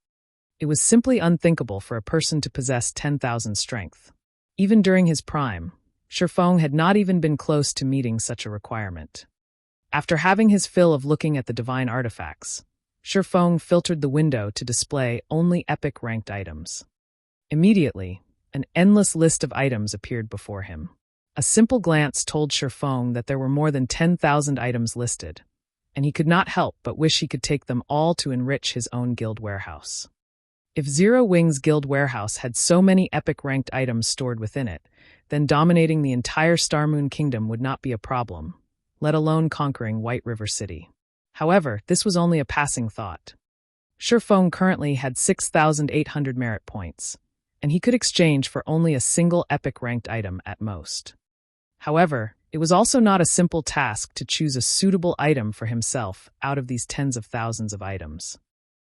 It was simply unthinkable for a person to possess 10,000 strength. Even during his prime, Feng had not even been close to meeting such a requirement. After having his fill of looking at the divine artifacts, Feng filtered the window to display only epic-ranked items. Immediately, an endless list of items appeared before him. A simple glance told Feng that there were more than 10,000 items listed, and he could not help but wish he could take them all to enrich his own guild warehouse. If Zero Wing's guild warehouse had so many epic-ranked items stored within it, then dominating the entire Starmoon Kingdom would not be a problem, let alone conquering White River City. However, this was only a passing thought. Feng currently had 6,800 merit points, and he could exchange for only a single epic-ranked item at most. However, it was also not a simple task to choose a suitable item for himself out of these tens of thousands of items.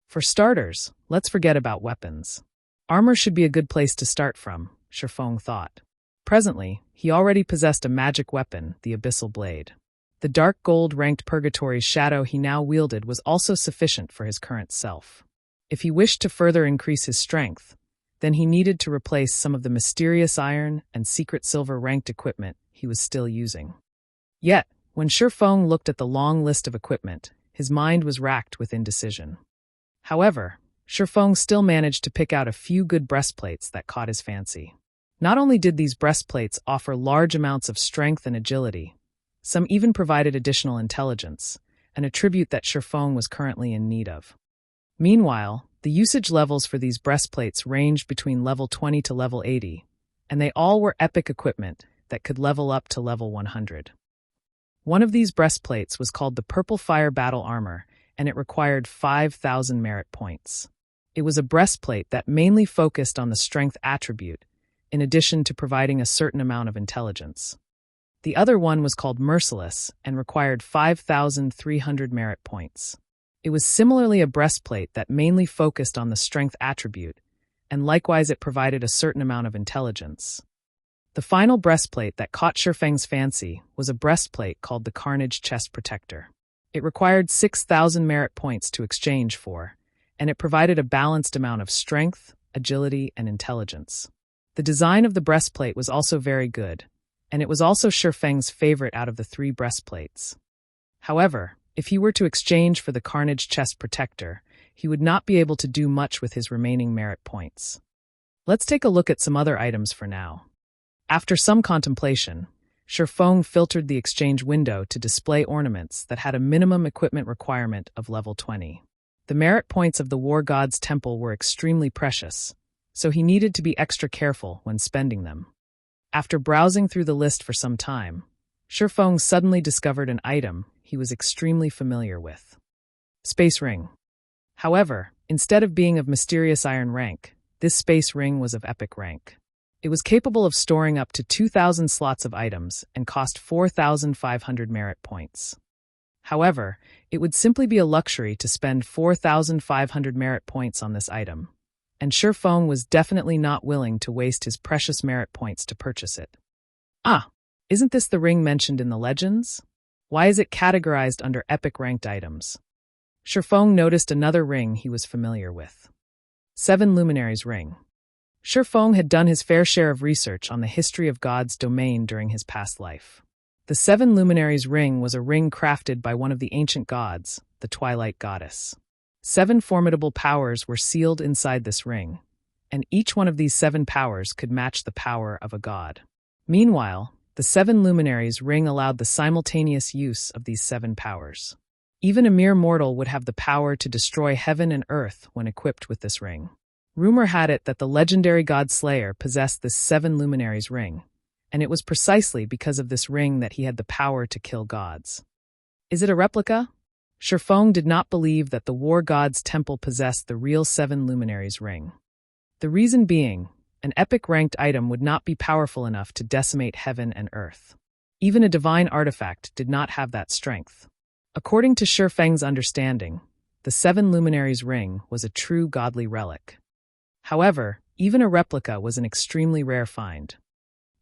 For starters, let's forget about weapons. Armor should be a good place to start from, Feng thought. Presently, he already possessed a magic weapon, the Abyssal Blade. The dark gold-ranked Purgatory's shadow he now wielded was also sufficient for his current self. If he wished to further increase his strength, then he needed to replace some of the mysterious iron and secret silver-ranked equipment he was still using. Yet, when Feng looked at the long list of equipment, his mind was racked with indecision. However, Feng still managed to pick out a few good breastplates that caught his fancy. Not only did these breastplates offer large amounts of strength and agility, some even provided additional intelligence, an attribute that Feng was currently in need of. Meanwhile, the usage levels for these breastplates ranged between level 20 to level 80, and they all were epic equipment that could level up to level 100. One of these breastplates was called the Purple Fire Battle Armor, and it required 5,000 merit points. It was a breastplate that mainly focused on the strength attribute, in addition to providing a certain amount of intelligence. The other one was called Merciless and required 5,300 merit points. It was similarly a breastplate that mainly focused on the strength attribute, and likewise it provided a certain amount of intelligence. The final breastplate that caught Feng's fancy was a breastplate called the Carnage Chest Protector. It required 6,000 merit points to exchange for, and it provided a balanced amount of strength, agility, and intelligence. The design of the breastplate was also very good, and it was also Feng's favorite out of the three breastplates. However, if he were to exchange for the Carnage Chest Protector, he would not be able to do much with his remaining merit points. Let's take a look at some other items for now. After some contemplation, Feng filtered the exchange window to display ornaments that had a minimum equipment requirement of level 20. The merit points of the War God's Temple were extremely precious, so he needed to be extra careful when spending them. After browsing through the list for some time, Feng suddenly discovered an item he was extremely familiar with. Space Ring. However, instead of being of mysterious iron rank, this space ring was of epic rank. It was capable of storing up to 2,000 slots of items and cost 4,500 merit points. However, it would simply be a luxury to spend 4,500 merit points on this item, and Feng was definitely not willing to waste his precious merit points to purchase it. Ah, isn't this the ring mentioned in the legends? Why is it categorized under epic-ranked items? Feng noticed another ring he was familiar with. 7 Luminaries Ring. Feng had done his fair share of research on the history of God's domain during his past life. The 7 Luminaries Ring was a ring crafted by one of the ancient gods, the Twilight Goddess. 7 formidable powers were sealed inside this ring, and each one of these 7 powers could match the power of a god. Meanwhile, the 7 Luminaries Ring allowed the simultaneous use of these 7 powers. Even a mere mortal would have the power to destroy heaven and earth when equipped with this ring. Rumor had it that the legendary god Slayer possessed this 7 Luminaries Ring, and it was precisely because of this ring that he had the power to kill gods. Is it a replica? Feng did not believe that the War God's Temple possessed the real 7 Luminaries Ring. The reason being, an epic-ranked item would not be powerful enough to decimate heaven and earth. Even a divine artifact did not have that strength. According to Feng's understanding, the Seven Luminaries ring was a true godly relic. However, even a replica was an extremely rare find.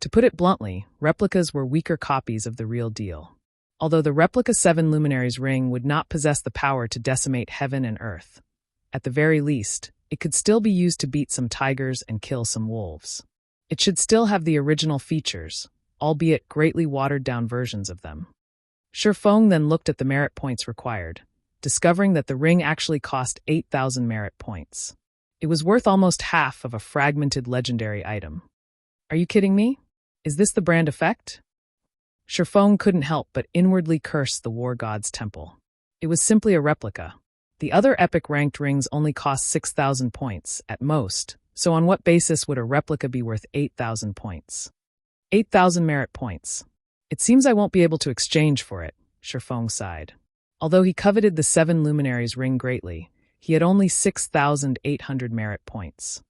To put it bluntly, replicas were weaker copies of the real deal. Although the replica Seven Luminaries ring would not possess the power to decimate heaven and earth, at the very least, it could still be used to beat some tigers and kill some wolves. It should still have the original features, albeit greatly watered-down versions of them. Feng then looked at the merit points required, discovering that the ring actually cost 8,000 merit points. It was worth almost half of a fragmented legendary item. Are you kidding me? Is this the brand effect? Feng couldn't help but inwardly curse the war god's temple. It was simply a replica. The other epic ranked rings only cost 6,000 points, at most, so on what basis would a replica be worth 8,000 points? 8,000 merit points. It seems I won't be able to exchange for it, Feng sighed. Although he coveted the Seven Luminaries ring greatly, he had only 6,800 merit points.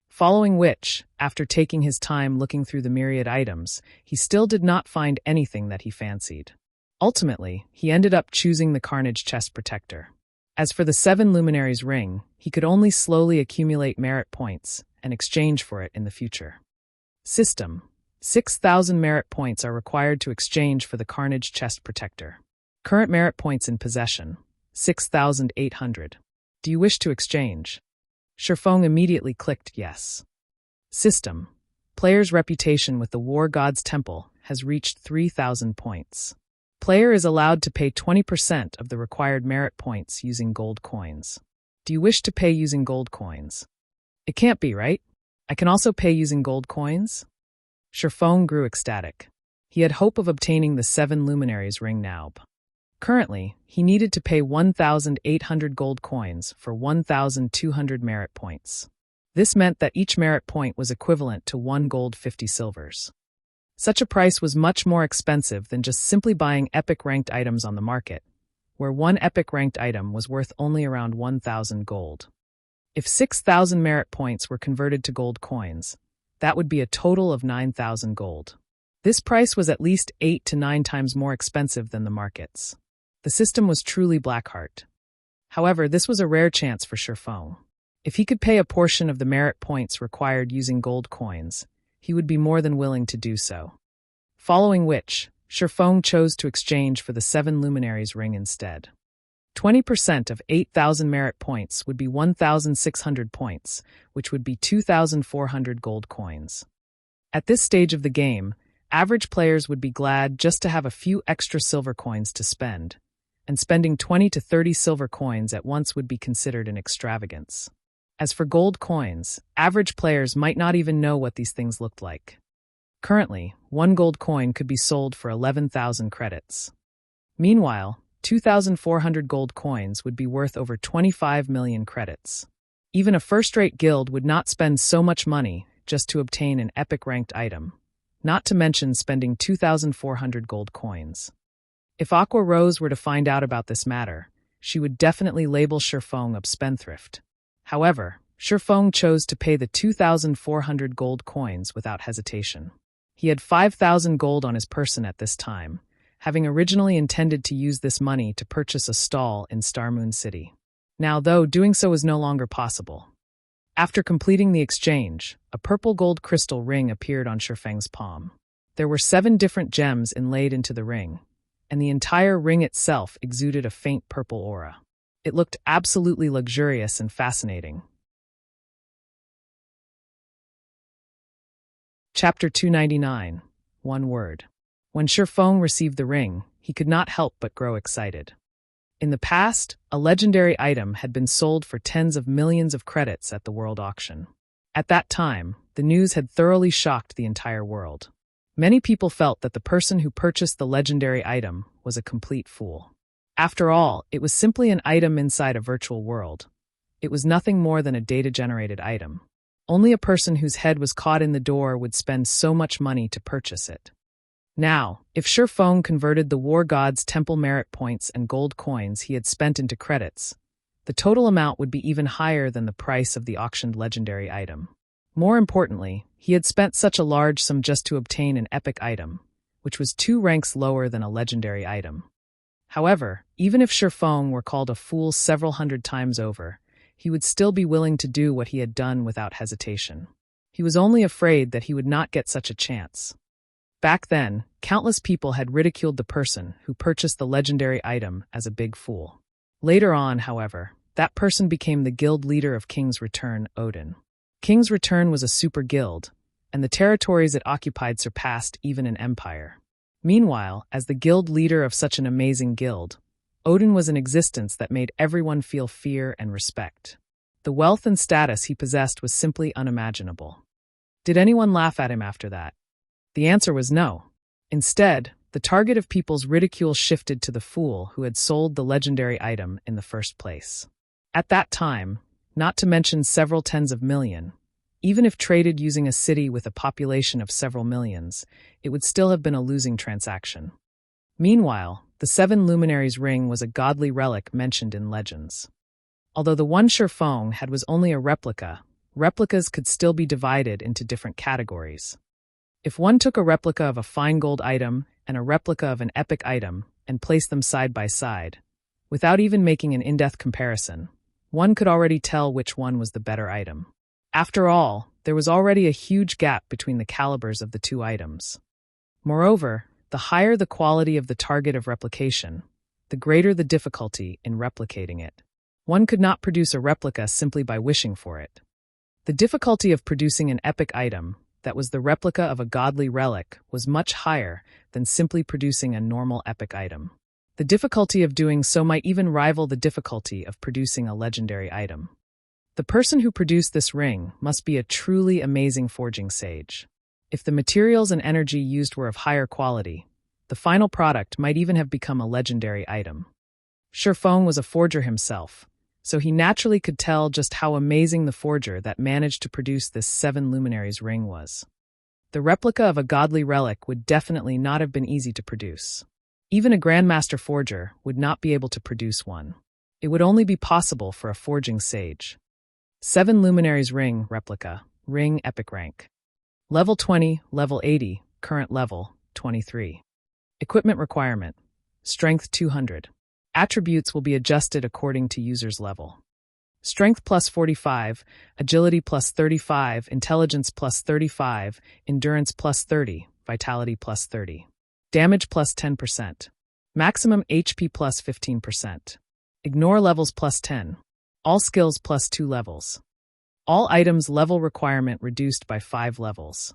Following which, after taking his time looking through the myriad items, he still did not find anything that he fancied. Ultimately, he ended up choosing the Carnage Chest Protector. As for the Seven Luminaries ring, he could only slowly accumulate merit points and exchange for it in the future. System: 6,000 merit points are required to exchange for the Carnage Chest Protector. Current merit points in possession: 6,800. Do you wish to exchange? Feng immediately clicked yes. System: player's reputation with the War God's Temple has reached 3,000 points. Player is allowed to pay 20% of the required merit points using gold coins. Do you wish to pay using gold coins? It can't be, right? I can also pay using gold coins? Feng grew ecstatic. He had hope of obtaining the Seven Luminaries ring now. Currently, he needed to pay 1,800 gold coins for 1,200 merit points. This meant that each merit point was equivalent to 1 gold 50 silvers. Such a price was much more expensive than just simply buying epic-ranked items on the market, where one epic-ranked item was worth only around 1,000 gold. If 6,000 merit points were converted to gold coins, that would be a total of 9,000 gold. This price was at least 8 to 9 times more expensive than the markets. The system was truly Blackheart. However, this was a rare chance for Feng. If he could pay a portion of the merit points required using gold coins, he would be more than willing to do so. Following which, Feng chose to exchange for the Seven Luminaries ring instead. 20% of 8,000 merit points would be 1,600 points, which would be 2,400 gold coins. At this stage of the game, average players would be glad just to have a few extra silver coins to spend, and spending 20 to 30 silver coins at once would be considered an extravagance. As for gold coins, average players might not even know what these things looked like. Currently, 1 gold coin could be sold for 11,000 credits. Meanwhile, 2,400 gold coins would be worth over 25 million credits. Even a first-rate guild would not spend so much money just to obtain an epic-ranked item, not to mention spending 2,400 gold coins. If Aqua Rose were to find out about this matter, she would definitely label Feng a spendthrift. However, Feng chose to pay the 2,400 gold coins without hesitation. He had 5,000 gold on his person at this time, having originally intended to use this money to purchase a stall in Starmoon City. Now, though, doing so is no longer possible. After completing the exchange, a purple gold crystal ring appeared on Feng's palm. There were 7 different gems inlaid into the ring, and the entire ring itself exuded a faint purple aura. It looked absolutely luxurious and fascinating. Chapter 299. One word. When Feng received the ring, he could not help but grow excited. In the past, a legendary item had been sold for tens of millions of credits at the world auction. At that time, the news had thoroughly shocked the entire world. Many people felt that the person who purchased the legendary item was a complete fool. After all, it was simply an item inside a virtual world. It was nothing more than a data-generated item. Only a person whose head was caught in the door would spend so much money to purchase it. Now, if Feng converted the War God's Temple merit points and gold coins he had spent into credits, the total amount would be even higher than the price of the auctioned legendary item. More importantly, he had spent such a large sum just to obtain an epic item, which was 2 ranks lower than a legendary item. However, even if Feng were called a fool several hundred times over, he would still be willing to do what he had done without hesitation. He was only afraid that he would not get such a chance. Back then, countless people had ridiculed the person who purchased the legendary item as a big fool. Later on, however, that person became the guild leader of King's Return, Odin. King's Return was a super guild, and the territories it occupied surpassed even an empire. Meanwhile, as the guild leader of such an amazing guild, Odin was an existence that made everyone feel fear and respect. The wealth and status he possessed was simply unimaginable. Did anyone laugh at him after that? The answer was no. Instead, the target of people's ridicule shifted to the fool who had sold the legendary item in the first place. At that time, not to mention several tens of million, even if traded using a city with a population of several millions, it would still have been a losing transaction. Meanwhile, the 7 Luminaries ring was a godly relic mentioned in legends. Although the one Feng had was only a replica, replicas could still be divided into different categories. If one took a replica of a fine gold item and a replica of an epic item and placed them side by side, without even making an in-depth comparison, one could already tell which one was the better item. After all, there was already a huge gap between the calibers of the 2 items. Moreover, the higher the quality of the target of replication, the greater the difficulty in replicating it. One could not produce a replica simply by wishing for it. The difficulty of producing an epic item that was the replica of a godly relic was much higher than simply producing a normal epic item. The difficulty of doing so might even rival the difficulty of producing a legendary item. The person who produced this ring must be a truly amazing forging sage. If the materials and energy used were of higher quality, the final product might even have become a legendary item. Feng was a forger himself, so he naturally could tell just how amazing the forger that managed to produce this 7 Luminaries ring was. The replica of a godly relic would definitely not have been easy to produce. Even a Grandmaster forger would not be able to produce one. It would only be possible for a forging sage. 7 Luminaries ring replica, ring epic rank. Level 20, level 80, current level, 23. Equipment requirement, strength 200. Attributes will be adjusted according to user's level. Strength plus 45, agility plus 35, intelligence plus 35, endurance plus 30, vitality plus 30. Damage plus 10%. Maximum HP plus 15%. Ignore levels plus 10. All skills plus 2 levels. All items level requirement reduced by 5 levels.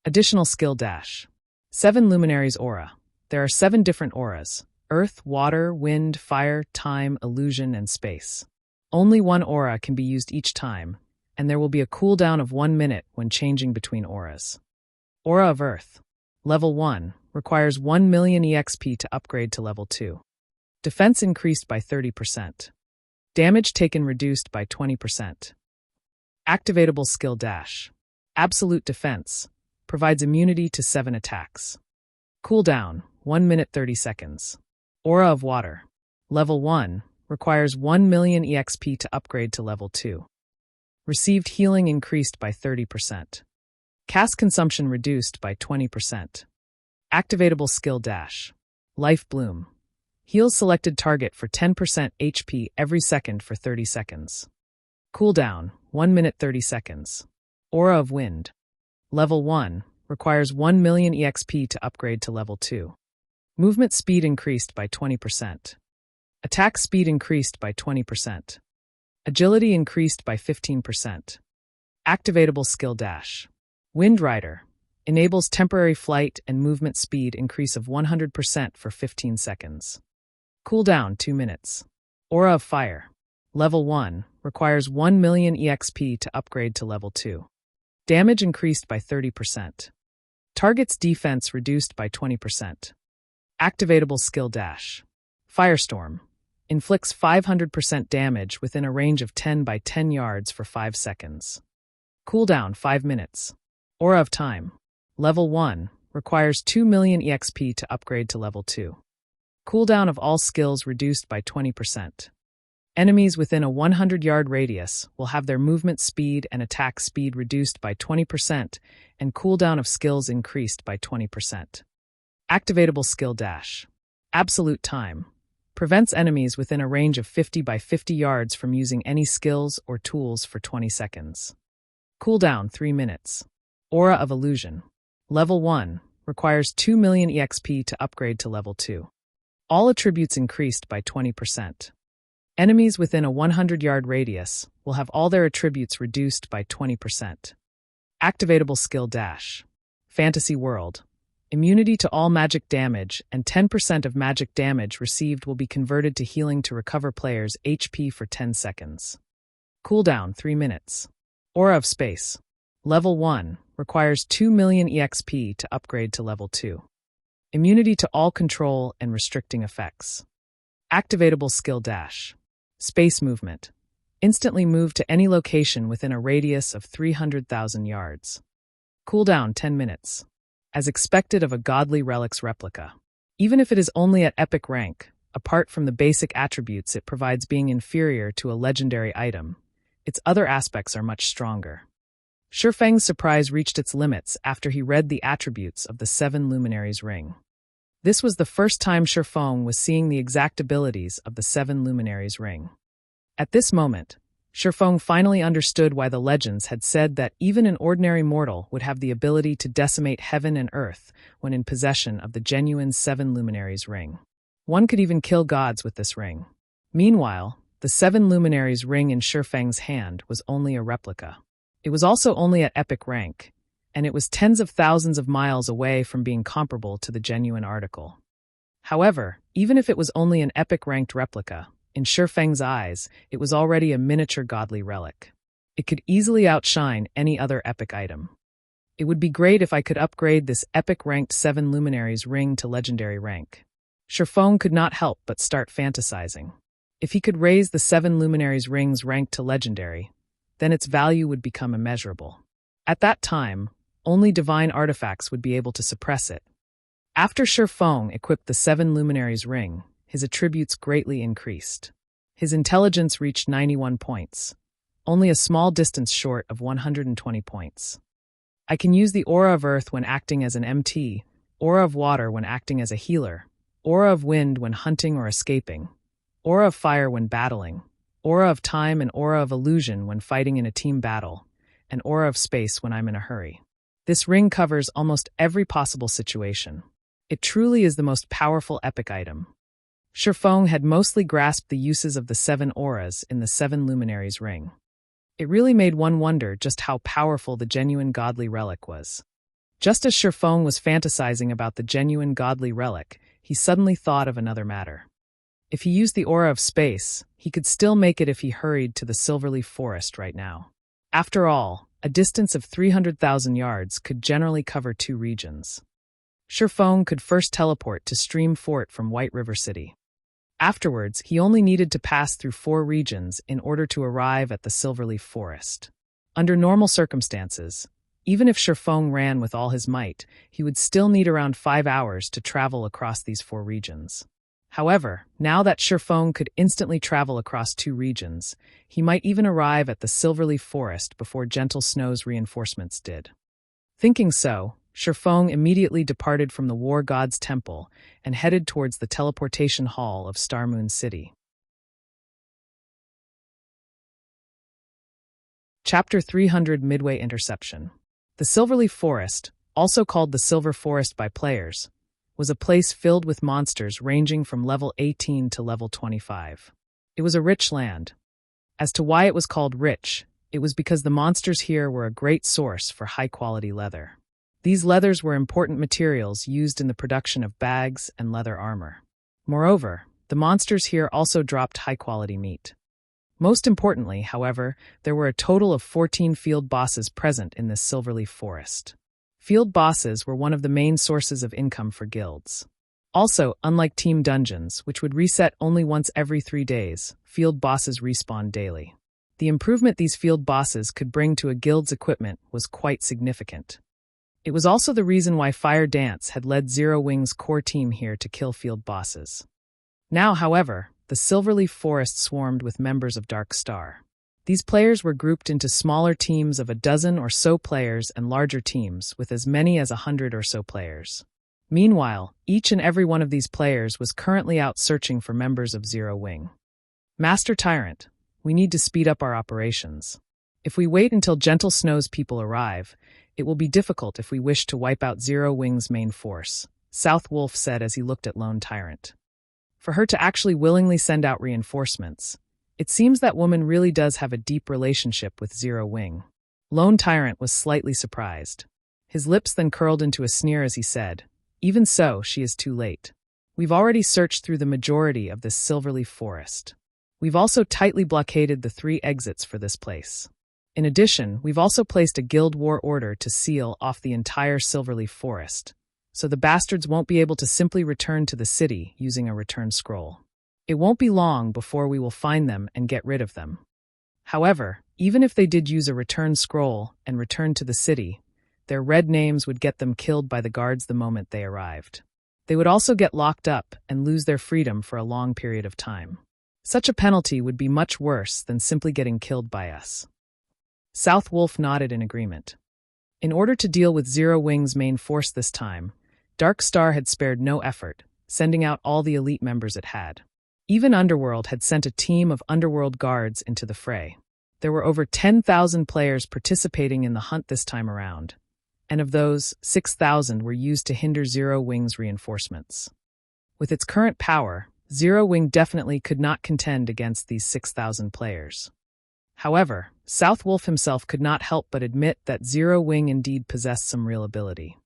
Additional skill dash. 7 Luminaries aura. There are 7 different auras: earth, water, wind, fire, time, illusion, and space. Only one aura can be used each time, and there will be a cooldown of 1 minute when changing between auras. Aura of Earth. Level 1, requires 1 million EXP to upgrade to level 2. Defense increased by 30%. Damage taken reduced by 20%. Activatable skill dash. Absolute defense. Provides immunity to 7 attacks. Cooldown, 1 minute 30 seconds. Aura of Water. Level 1, requires 1 million EXP to upgrade to level 2. Received healing increased by 30%. Cast consumption reduced by 20%. Activatable skill dash. Life Bloom. Heals selected target for 10% HP every second for 30 seconds. Cooldown, 1 minute 30 seconds. Aura of Wind. Level 1, requires 1 million EXP to upgrade to level 2. Movement speed increased by 20%. Attack speed increased by 20%. Agility increased by 15%. Activatable skill dash. Wind Rider. Enables temporary flight and movement speed increase of 100% for 15 seconds. Cooldown 2 minutes. Aura of Fire. Level 1, requires 1 million EXP to upgrade to level 2. Damage increased by 30%. Target's defense reduced by 20%. Activatable skill dash. Firestorm. Inflicts 500% damage within a range of 10 by 10 yards for 5 seconds. Cooldown 5 minutes. Aura of Time. Level 1, requires 2 million EXP to upgrade to level 2. Cooldown of all skills reduced by 20%. Enemies within a 100-yard radius will have their movement speed and attack speed reduced by 20% and cooldown of skills increased by 20%. Activatable skill dash. Absolute time. Prevents enemies within a range of 50 by 50 yards from using any skills or tools for 20 seconds. Cooldown 3 minutes. Aura of Illusion. Level 1. Requires 2 million EXP to upgrade to level 2. All attributes increased by 20%. Enemies within a 100-yard radius will have all their attributes reduced by 20%. Activatable skill dash. Fantasy World. Immunity to all magic damage and 10% of magic damage received will be converted to healing to recover players' HP for 10 seconds. Cooldown 3 minutes. Aura of Space. Level 1. Requires 2 million EXP to upgrade to level 2. Immunity to all control and restricting effects. Activatable skill dash. Space Movement. Instantly move to any location within a radius of 300,000 yards. Cooldown 10 minutes. As expected of a Godly Relics replica. Even if it is only at epic rank, apart from the basic attributes it provides being inferior to a legendary item, its other aspects are much stronger. Feng's surprise reached its limits after he read the attributes of the 7 Luminaries ring. This was the first time Feng was seeing the exact abilities of the 7 Luminaries ring. At this moment, Feng finally understood why the legends had said that even an ordinary mortal would have the ability to decimate heaven and earth when in possession of the genuine 7 Luminaries ring. One could even kill gods with this ring. Meanwhile, the 7 Luminaries ring in Feng's hand was only a replica. It was also only at epic rank, and it was tens of thousands of miles away from being comparable to the genuine article. However, even if it was only an epic-ranked replica, in Feng's eyes, it was already a miniature godly relic. It could easily outshine any other epic item. It would be great if I could upgrade this epic-ranked 7 Luminaries ring to legendary rank. Feng could not help but start fantasizing. If he could raise the 7 Luminaries ring's rank to legendary, then its value would become immeasurable. At that time, only divine artifacts would be able to suppress it. After Feng equipped the 7 Luminaries ring, his attributes greatly increased. His intelligence reached 91 points, only a small distance short of 120 points. I can use the Aura of Earth when acting as an MT, Aura of Water when acting as a healer, Aura of Wind when hunting or escaping, Aura of Fire when battling, Aura of Time and Aura of Illusion when fighting in a team battle, and Aura of Space when I'm in a hurry. This ring covers almost every possible situation. It truly is the most powerful epic item. Feng had mostly grasped the uses of the 7 auras in the 7 Luminaries ring. It really made one wonder just how powerful the genuine godly relic was. Just as Feng was fantasizing about the genuine godly relic, he suddenly thought of another matter. If he used the Aura of Space, he could still make it if he hurried to the Silverleaf Forest right now. After all, a distance of 300,000 yards could generally cover 2 regions. Feng could first teleport to Stream Fort from White River City. Afterwards, he only needed to pass through 4 regions in order to arrive at the Silverleaf Forest. Under normal circumstances, even if Feng ran with all his might, he would still need around 5 hours to travel across these 4 regions. However, now that Feng could instantly travel across 2 regions, he might even arrive at the Silverleaf Forest before Gentle Snow's reinforcements did. Thinking so, Feng immediately departed from the War God's Temple and headed towards the teleportation hall of Starmoon City. Chapter 300 Midway Interception. The Silverleaf Forest, also called the Silver Forest by players, was a place filled with monsters ranging from level 18 to level 25. It was a rich land. As to why it was called rich, it was because the monsters here were a great source for high-quality leather. These leathers were important materials used in the production of bags and leather armor. Moreover, the monsters here also dropped high-quality meat. Most importantly, however, there were a total of 14 field bosses present in this Silverleaf Forest. Field bosses were one of the main sources of income for guilds. Also, unlike team dungeons, which would reset only once every 3 days, field bosses respawned daily. The improvement these field bosses could bring to a guild's equipment was quite significant. It was also the reason why Fire Dance had led Zero Wing's core team here to kill field bosses. Now, however, the Silverleaf Forest swarmed with members of Dark Star. These players were grouped into smaller teams of a dozen or so players and larger teams with as many as 100 or so players. Meanwhile, each and every one of these players was currently out searching for members of Zero Wing. Master Tyrant, we need to speed up our operations. If we wait until Gentle Snow's people arrive, it will be difficult if we wish to wipe out Zero Wing's main force, South Wolf said as he looked at Lone Tyrant. For her to actually willingly send out reinforcements, it seems that woman really does have a deep relationship with Zero Wing. Lone Tyrant was slightly surprised. His lips then curled into a sneer as he said, "Even so, she is too late. We've already searched through the majority of this silverleaf forest. We've also tightly blockaded the 3 exits for this place. In addition, we've also placed a guild war order to seal off the entire silverleaf forest, so the bastards won't be able to simply return to the city using a return scroll. It won't be long before we will find them and get rid of them. However, even if they did use a return scroll and return to the city, their red names would get them killed by the guards the moment they arrived. They would also get locked up and lose their freedom for a long period of time. Such a penalty would be much worse than simply getting killed by us." South Wolf nodded in agreement. In order to deal with Zero Wing's main force this time, Dark Star had spared no effort, sending out all the elite members it had. Even Underworld had sent a team of Underworld guards into the fray. There were over 10,000 players participating in the hunt this time around, and of those, 6,000 were used to hinder Zero Wing's reinforcements. With its current power, Zero Wing definitely could not contend against these 6,000 players. However, South Wolf himself could not help but admit that Zero Wing indeed possessed some real ability.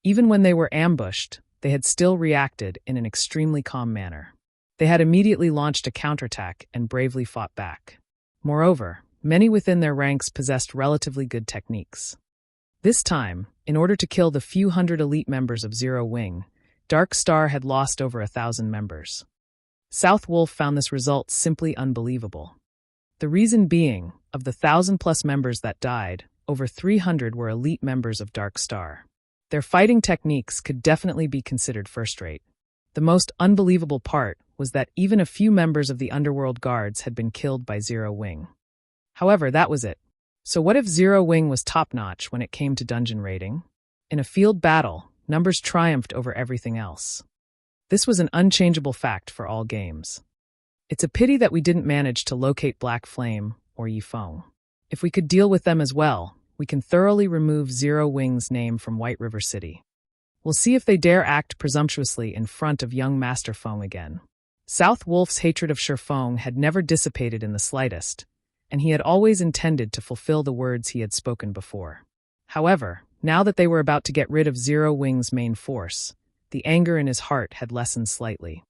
Even when they were ambushed, they had still reacted in an extremely calm manner. They had immediately launched a counterattack and bravely fought back. Moreover, many within their ranks possessed relatively good techniques. This time, in order to kill the few hundred elite members of Zero Wing, Dark Star had lost over 1,000 members. South Wolf found this result simply unbelievable. The reason being, of the 1,000+ members that died, over 300 were elite members of Dark Star. Their fighting techniques could definitely be considered first-rate. The most unbelievable part was that even a few members of the Underworld Guards had been killed by Zero Wing. However, that was it. So what if Zero Wing was top-notch when it came to dungeon raiding? In a field battle, numbers triumphed over everything else. This was an unchangeable fact for all games. It's a pity that we didn't manage to locate Black Flame or Feng. If we could deal with them as well, we can thoroughly remove Zero Wing's name from White River City. We'll see if they dare act presumptuously in front of young Master Feng again. South Wolf's hatred of Feng had never dissipated in the slightest, and he had always intended to fulfill the words he had spoken before. However, now that they were about to get rid of Zero Wing's main force, the anger in his heart had lessened slightly.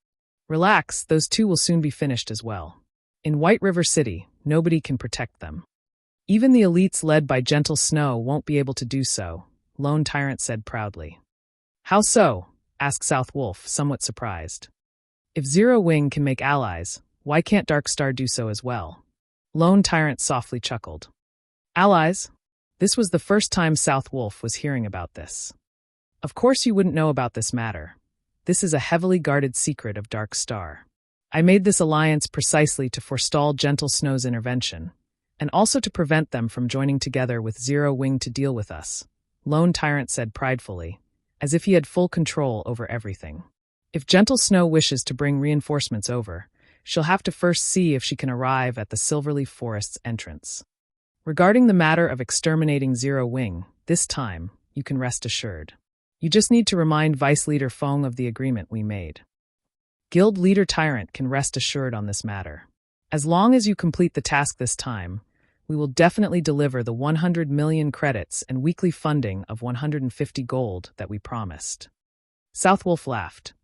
Relax, those two will soon be finished as well. In White River City, nobody can protect them. Even the elites led by Gentle Snow won't be able to do so, Lone Tyrant said proudly. How so? Asked South Wolf, somewhat surprised. If Zero Wing can make allies, why can't Dark Star do so as well? Lone Tyrant softly chuckled. Allies? This was the first time South Wolf was hearing about this. Of course you wouldn't know about this matter. This is a heavily guarded secret of Dark Star. I made this alliance precisely to forestall Gentle Snow's intervention, and also to prevent them from joining together with Zero Wing to deal with us, Lone Tyrant said pridefully, as if he had full control over everything. If Gentle Snow wishes to bring reinforcements over, she'll have to first see if she can arrive at the Silverleaf Forest's entrance. Regarding the matter of exterminating Zero Wing, this time, you can rest assured. You just need to remind Vice Leader Feng of the agreement we made. Guild Leader Tyrant can rest assured on this matter. As long as you complete the task this time, we will definitely deliver the 100 million credits and weekly funding of 150 gold that we promised. South Wolf laughed.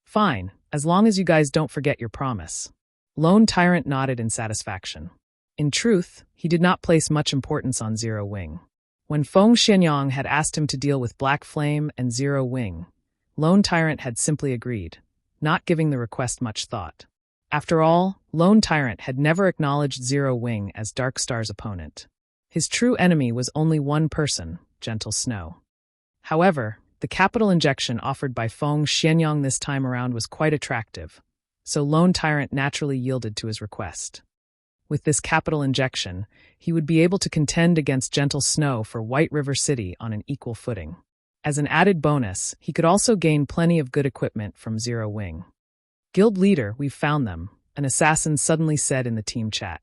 Fine, as long as you guys don't forget your promise. Lone Tyrant nodded in satisfaction. In truth, he did not place much importance on Zero Wing. When Feng Xianyang had asked him to deal with Black Flame and Zero Wing, Lone Tyrant had simply agreed, not giving the request much thought. After all, Lone Tyrant had never acknowledged Zero Wing as Dark Star's opponent. His true enemy was only one person, Gentle Snow. However, the capital injection offered by Feng Xianyang this time around was quite attractive, so Lone Tyrant naturally yielded to his request. With this capital injection, he would be able to contend against Gentle Snow for White River City on an equal footing. As an added bonus, he could also gain plenty of good equipment from Zero Wing. Guild leader, we've found them, an assassin suddenly said in the team chat.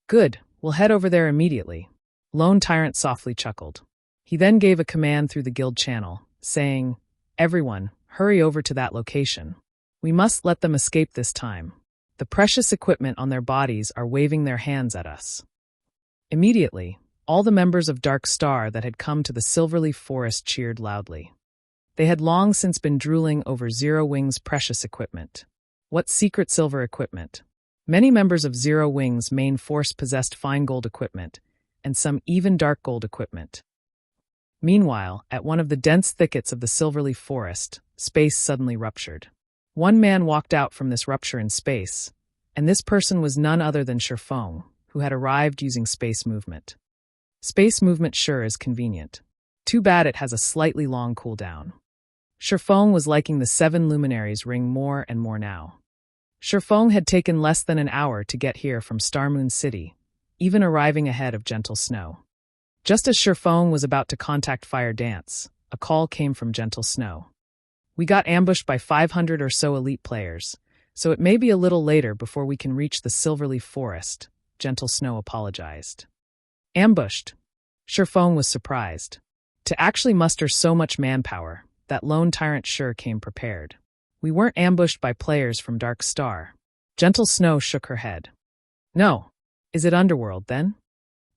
Good, we'll head over there immediately. Lone Tyrant softly chuckled. He then gave a command through the guild channel, saying, Everyone, hurry over to that location. We must let them escape this time. The precious equipment on their bodies are waving their hands at us. Immediately, all the members of Dark Star that had come to the Silverleaf Forest cheered loudly. They had long since been drooling over Zero Wing's precious equipment. What secret silver equipment? Many members of Zero Wing's main force possessed fine gold equipment, and some even dark gold equipment. Meanwhile, at one of the dense thickets of the Silverleaf Forest, space suddenly ruptured. One man walked out from this rupture in space, and this person was none other than Feng, who had arrived using space movement. Space movement sure is convenient. Too bad it has a slightly long cooldown. Feng was liking the 7 luminaries ring more and more now. Feng had taken less than an hour to get here from Starmoon City, even arriving ahead of Gentle Snow. Just as Feng was about to contact Fire Dance, a call came from Gentle Snow. We got ambushed by 500 or so elite players, so it may be a little later before we can reach the Silverleaf Forest, Gentle Snow apologized. Ambushed? Feng was surprised. To actually muster so much manpower, that Lone Tyrant sure came prepared. We weren't ambushed by players from Dark Star. Gentle Snow shook her head. No. Is it Underworld, then?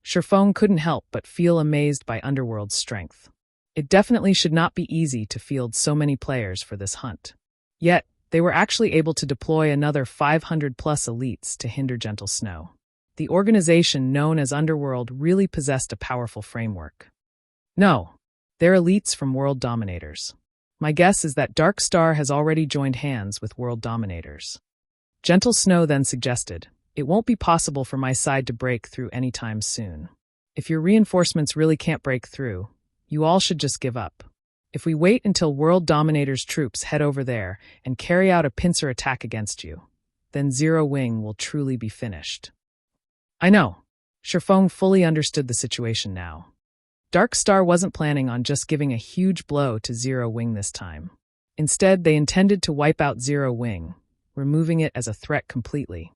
Feng couldn't help but feel amazed by Underworld's strength. It definitely should not be easy to field so many players for this hunt. Yet, they were actually able to deploy another 500-plus elites to hinder Gentle Snow. The organization known as Underworld really possessed a powerful framework. No, they're elites from World Dominators. My guess is that Dark Star has already joined hands with World Dominators. Gentle Snow then suggested, It won't be possible for my side to break through anytime soon. If your reinforcements really can't break through, you all should just give up. If we wait until World Dominator's troops head over there and carry out a pincer attack against you, then Zero Wing will truly be finished. I know. Feng fully understood the situation now. Dark Star wasn't planning on just giving a huge blow to Zero Wing this time. Instead, they intended to wipe out Zero Wing, removing it as a threat completely.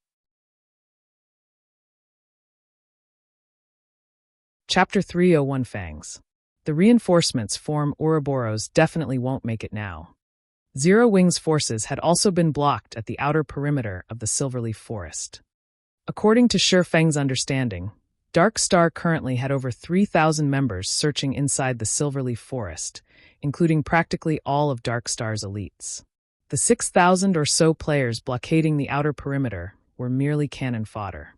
Chapter 301 Fangs. The reinforcements from Ouroboros definitely won't make it now. Zero Wing's forces had also been blocked at the outer perimeter of the Silverleaf Forest. According to Feng's understanding, Dark Star currently had over 3,000 members searching inside the Silverleaf Forest, including practically all of Dark Star's elites. The 6,000 or so players blockading the outer perimeter were merely cannon fodder.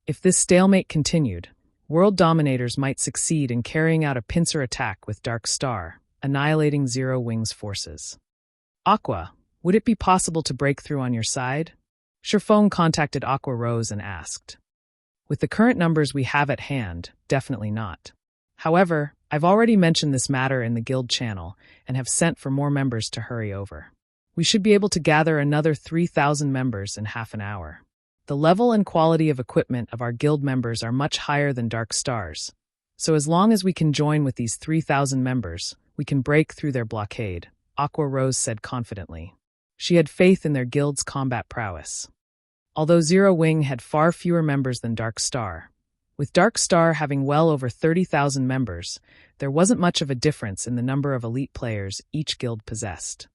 If this stalemate continued, World Dominators might succeed in carrying out a pincer attack with Dark Star, annihilating Zero Wing's forces. Aqua, would it be possible to break through on your side? Feng contacted Aqua Rose and asked. With the current numbers we have at hand, definitely not. However, I've already mentioned this matter in the guild channel and have sent for more members to hurry over. We should be able to gather another 3,000 members in half an hour. The level and quality of equipment of our guild members are much higher than Dark Star's, so as long as we can join with these 3,000 members, we can break through their blockade, Aqua Rose said confidently. She had faith in their guild's combat prowess. Although Zero Wing had far fewer members than Dark Star, with Dark Star having well over 30,000 members, there wasn't much of a difference in the number of elite players each guild possessed.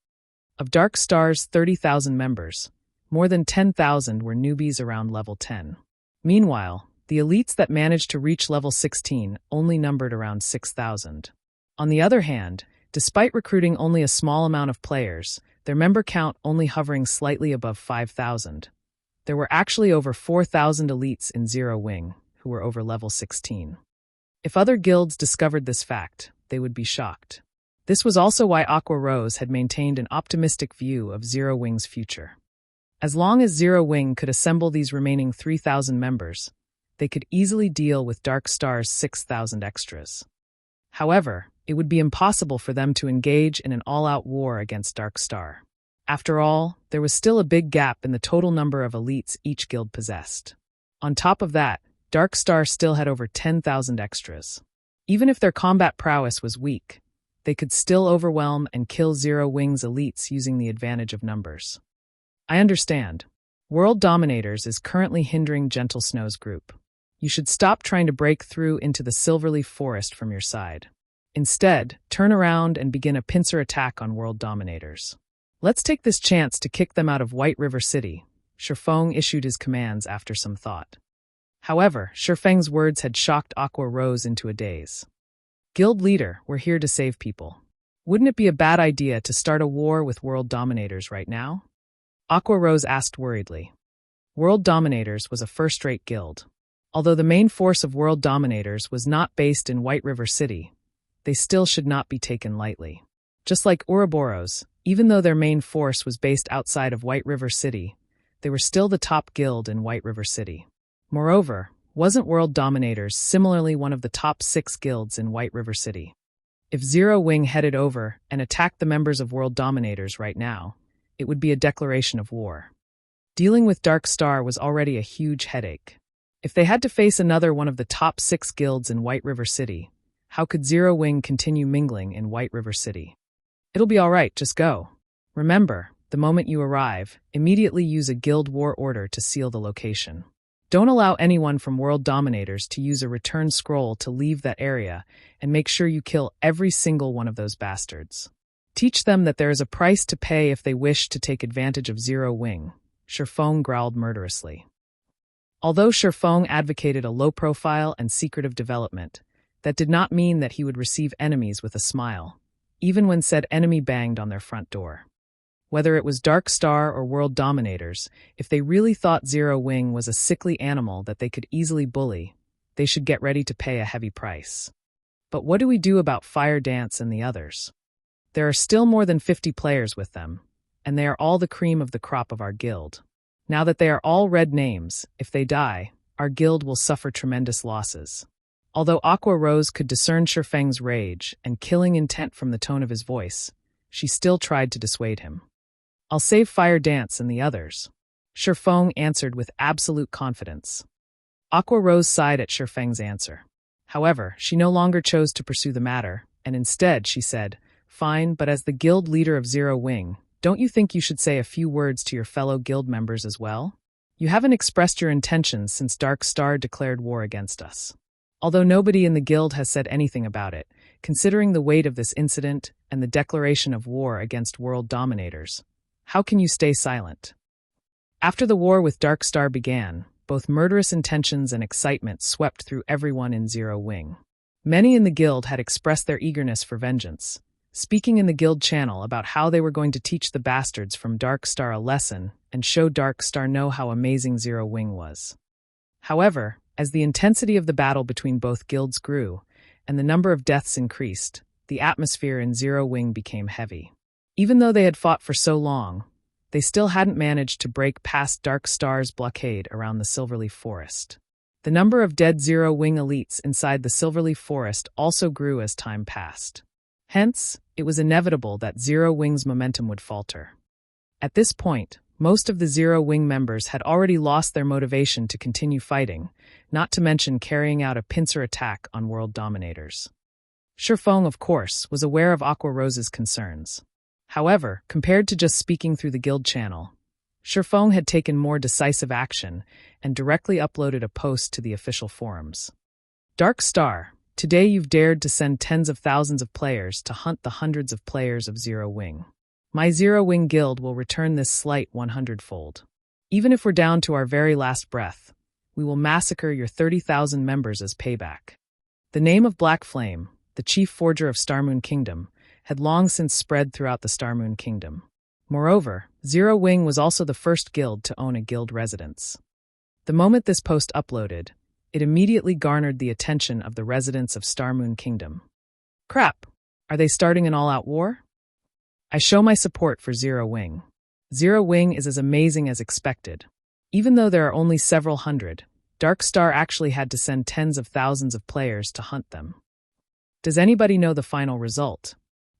Of Dark Star's 30,000 members, more than 10,000 were newbies around level 10. Meanwhile, the elites that managed to reach level 16 only numbered around 6,000. On the other hand, despite recruiting only a small amount of players, their member count only hovering slightly above 5,000, there were actually over 4,000 elites in Zero Wing who were over level 16. If other guilds discovered this fact, they would be shocked. This was also why Aqua Rose had maintained an optimistic view of Zero Wing's future. As long as Zero Wing could assemble these remaining 3,000 members, they could easily deal with Dark Star's 6,000 extras. However, it would be impossible for them to engage in an all-out war against Dark Star. After all, there was still a big gap in the total number of elites each guild possessed. On top of that, Dark Star still had over 10,000 extras. Even if their combat prowess was weak, they could still overwhelm and kill Zero Wing's elites using the advantage of numbers. I understand. World Dominators is currently hindering Gentle Snow's group. You should stop trying to break through into the Silverleaf Forest from your side. Instead, turn around and begin a pincer attack on World Dominators. Let's take this chance to kick them out of White River City. Feng issued his commands after some thought. However, Feng's words had shocked Aqua Rose into a daze. Guild leader, we're here to save people. Wouldn't it be a bad idea to start a war with World Dominators right now? Aqua Rose asked worriedly. World Dominators was a first-rate guild. Although the main force of World Dominators was not based in White River City, they still should not be taken lightly. Just like Ouroboros, even though their main force was based outside of White River City, they were still the top guild in White River City. Moreover, wasn't World Dominators similarly one of the top 6 guilds in White River City? If Zero Wing headed over and attacked the members of World Dominators right now, it would be a declaration of war. Dealing with Dark Star was already a huge headache. If they had to face another one of the top 6 guilds in White River City, how could Zero Wing continue mingling in White River City? It'll be all right, just go. Remember, the moment you arrive, immediately use a guild war order to seal the location. Don't allow anyone from World Dominators to use a return scroll to leave that area, and make sure you kill every single one of those bastards. Teach them that there is a price to pay if they wish to take advantage of Zero Wing, Feng growled murderously. Although Feng advocated a low-profile and secretive development, that did not mean that he would receive enemies with a smile, even when said enemy banged on their front door. Whether it was Dark Star or World Dominators, if they really thought Zero Wing was a sickly animal that they could easily bully, they should get ready to pay a heavy price. But what do we do about Fire Dance and the others? There are still more than 50 players with them, and they are all the cream of the crop of our guild. Now that they are all red names, if they die, our guild will suffer tremendous losses. Although Aqua Rose could discern Feng's rage and killing intent from the tone of his voice, she still tried to dissuade him. I'll save Fire Dance and the others. Feng answered with absolute confidence. Aqua Rose sighed at Feng's answer. However, she no longer chose to pursue the matter, and instead she said, Fine, but as the guild leader of Zero Wing, don't you think you should say a few words to your fellow guild members as well? You haven't expressed your intentions since Dark Star declared war against us. Although nobody in the guild has said anything about it, considering the weight of this incident and the declaration of war against World Dominators, how can you stay silent? After the war with Dark Star began, both murderous intentions and excitement swept through everyone in Zero Wing. Many in the guild had expressed their eagerness for vengeance, speaking in the guild channel about how they were going to teach the bastards from Dark Star a lesson and show Dark Star know how amazing Zero Wing was. However, as the intensity of the battle between both guilds grew and the number of deaths increased, the atmosphere in Zero Wing became heavy. Even though they had fought for so long, they still hadn't managed to break past Dark Star's blockade around the Silverleaf Forest. The number of dead Zero Wing elites inside the Silverleaf Forest also grew as time passed. Hence, it was inevitable that Zero Wing's momentum would falter. At this point, most of the Zero Wing members had already lost their motivation to continue fighting, not to mention carrying out a pincer attack on World Dominators. Feng, of course, was aware of Aqua Rose's concerns. However, compared to just speaking through the guild channel, Feng had taken more decisive action and directly uploaded a post to the official forums. Dark Star, today you've dared to send tens of thousands of players to hunt the hundreds of players of Zero Wing. My Zero Wing guild will return this slight 100-fold. Even if we're down to our very last breath, we will massacre your 30,000 members as payback. The name of Black Flame, the chief forger of Starmoon Kingdom, had long since spread throughout the Starmoon Kingdom. Moreover, Zero Wing was also the first guild to own a guild residence. The moment this post uploaded, it immediately garnered the attention of the residents of Starmoon Kingdom. Crap! Are they starting an all-out war? I show my support for Zero Wing. Zero Wing is as amazing as expected. Even though there are only several hundred, Dark Star actually had to send tens of thousands of players to hunt them. Does anybody know the final result?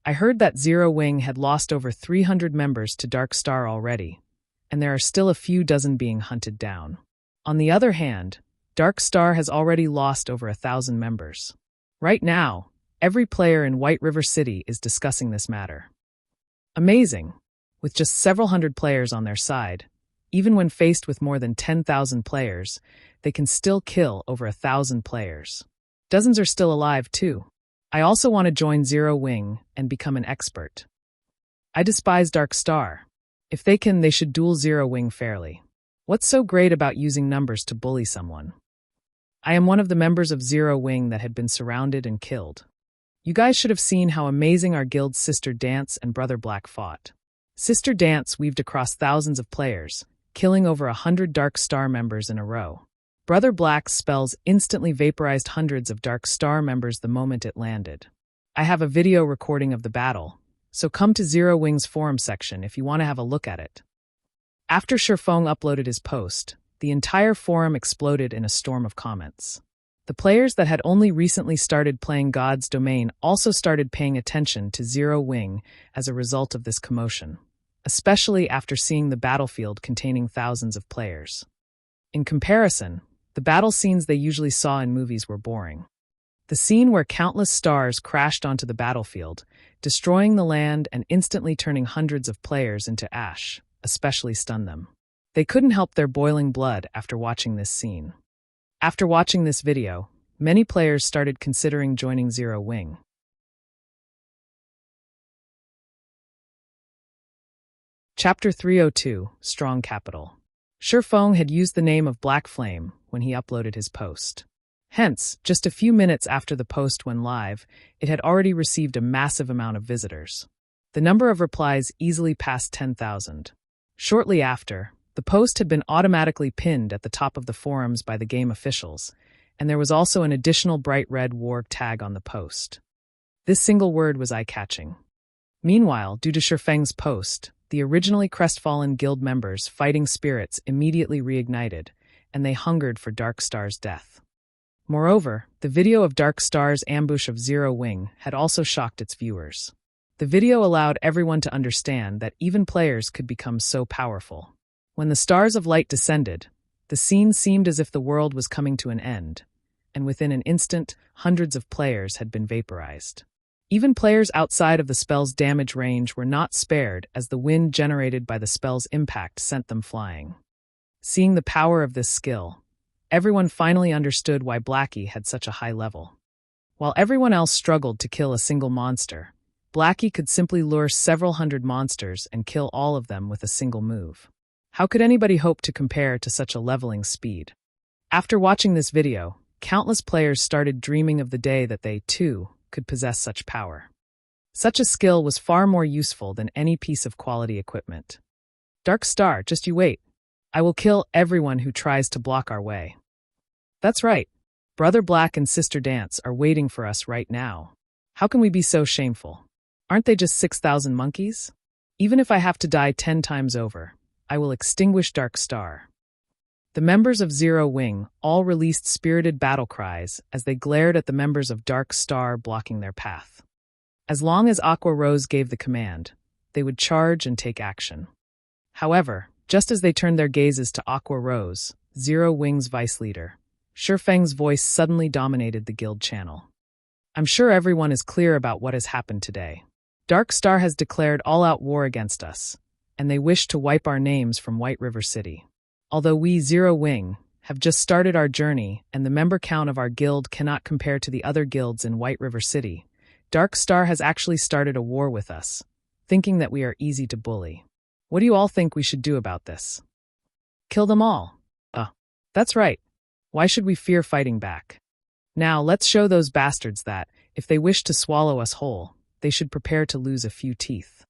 I heard that Zero Wing had lost over 300 members to Dark Star already, and there are still a few dozen being hunted down. On the other hand, Dark Star has already lost over 1,000 members. Right now, Every player in White River City is discussing this matter. Amazing! With just several hundred players on their side, even when faced with more than 10,000 players, they can still kill over 1,000 players. Dozens are still alive, too. I also want to join Zero Wing and become an expert. I despise Dark Star. If they can, they should duel Zero Wing fairly. What's so great about using numbers to bully someone? I am one of the members of Zero Wing that had been surrounded and killed. You guys should have seen how amazing our guild's Sister Dance and Brother Black fought. Sister Dance weaved across thousands of players, killing over 100 Dark Star members in a row. Brother Black's spells instantly vaporized hundreds of Dark Star members the moment it landed. I have a video recording of the battle, so come to Zero Wing's forum section if you want to have a look at it. After Feng uploaded his post, the entire forum exploded in a storm of comments. The players that had only recently started playing God's Domain also started paying attention to Zero Wing as a result of this commotion, especially after seeing the battlefield containing thousands of players. In comparison, the battle scenes they usually saw in movies were boring. The scene where countless stars crashed onto the battlefield, destroying the land and instantly turning hundreds of players into ash, especially stunned them. They couldn't help their boiling blood after watching this scene. After watching this video, many players started considering joining Zero Wing. Chapter 302, Strong Capital. Feng had used the name of Black Flame when he uploaded his post. Hence, just a few minutes after the post went live, it had already received a massive amount of visitors. The number of replies easily passed 10,000. Shortly after, the post had been automatically pinned at the top of the forums by the game officials, and there was also an additional bright red war tag on the post. This single word was eye-catching. Meanwhile, due to Feng's post, the originally crestfallen guild members' fighting spirits immediately reignited, and they hungered for Dark Star's death. Moreover, the video of Dark Star's ambush of Zero Wing had also shocked its viewers. The video allowed everyone to understand that even players could become so powerful. When the stars of light descended, the scene seemed as if the world was coming to an end, and within an instant, hundreds of players had been vaporized. Even players outside of the spell's damage range were not spared as the wind generated by the spell's impact sent them flying. Seeing the power of this skill, everyone finally understood why Blackie had such a high level. While everyone else struggled to kill a single monster, Blackie could simply lure several hundred monsters and kill all of them with a single move. How could anybody hope to compare to such a leveling speed? After watching this video, countless players started dreaming of the day that they, too, could possess such power. Such a skill was far more useful than any piece of quality equipment. Dark Star, just you wait. I will kill everyone who tries to block our way. That's right. Brother Black and Sister Dance are waiting for us right now. How can we be so shameful? Aren't they just 6,000 monkeys? Even if I have to die 10 times over, I will extinguish Dark Star. The members of Zero Wing all released spirited battle cries as they glared at the members of Dark Star blocking their path. As long as Aqua Rose gave the command, they would charge and take action. However, just as they turned their gazes to Aqua Rose, Zero Wing's vice leader, Feng's voice suddenly dominated the guild channel. I'm sure everyone is clear about what has happened today. Dark Star has declared all-out war against us, and they wish to wipe our names from White River City. Although we, Zero Wing, have just started our journey and the member count of our guild cannot compare to the other guilds in White River City, Dark Star has actually started a war with us, thinking that we are easy to bully. What do you all think we should do about this? Kill them all. That's right. Why should we fear fighting back? Now, let's show those bastards that, if they wish to swallow us whole, they should prepare to lose a few teeth.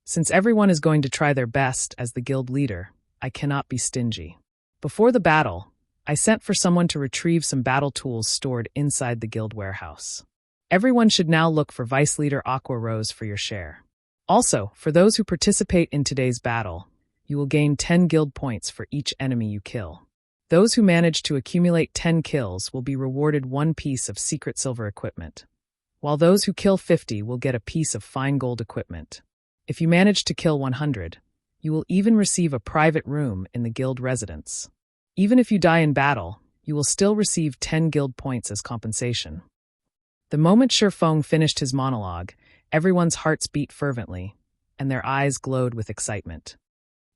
Since everyone is going to try their best as the guild leader, I cannot be stingy. Before the battle, I sent for someone to retrieve some battle tools stored inside the guild warehouse. Everyone should now look for Vice Leader Aqua Rose for your share. Also, for those who participate in today's battle, you will gain 10 guild points for each enemy you kill. Those who manage to accumulate 10 kills will be rewarded 1 piece of secret silver equipment, while those who kill 50 will get a piece of fine gold equipment. If you manage to kill 100, you will even receive a private room in the guild residence. Even if you die in battle, you will still receive 10 guild points as compensation. The moment Feng finished his monologue, everyone's hearts beat fervently, and their eyes glowed with excitement.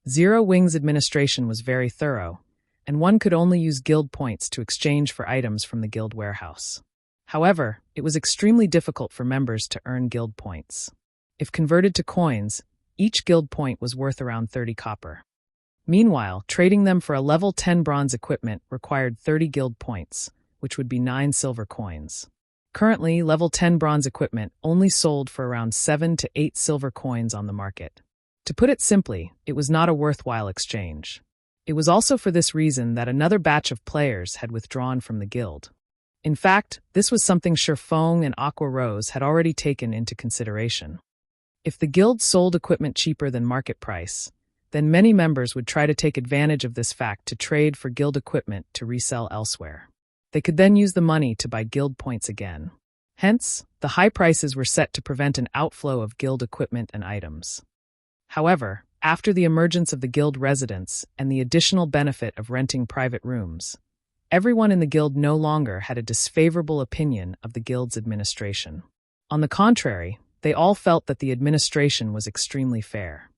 Zero Wing's administration was very thorough, and one could only use guild points to exchange for items from the guild warehouse. However, it was extremely difficult for members to earn guild points. If converted to coins, each guild point was worth around 30 copper. Meanwhile, trading them for a level 10 bronze equipment required 30 guild points, which would be 9 silver coins. Currently, level 10 bronze equipment only sold for around 7 to 8 silver coins on the market. To put it simply, it was not a worthwhile exchange. It was also for this reason that another batch of players had withdrawn from the guild. In fact, this was something Feng and Aqua Rose had already taken into consideration. If the guild sold equipment cheaper than market price, then many members would try to take advantage of this fact to trade for guild equipment to resell elsewhere. They could then use the money to buy guild points again. Hence, the high prices were set to prevent an outflow of guild equipment and items. However, after the emergence of the guild residence and the additional benefit of renting private rooms, everyone in the guild no longer had a disfavorable opinion of the guild's administration. On the contrary, they all felt that the administration was extremely fair.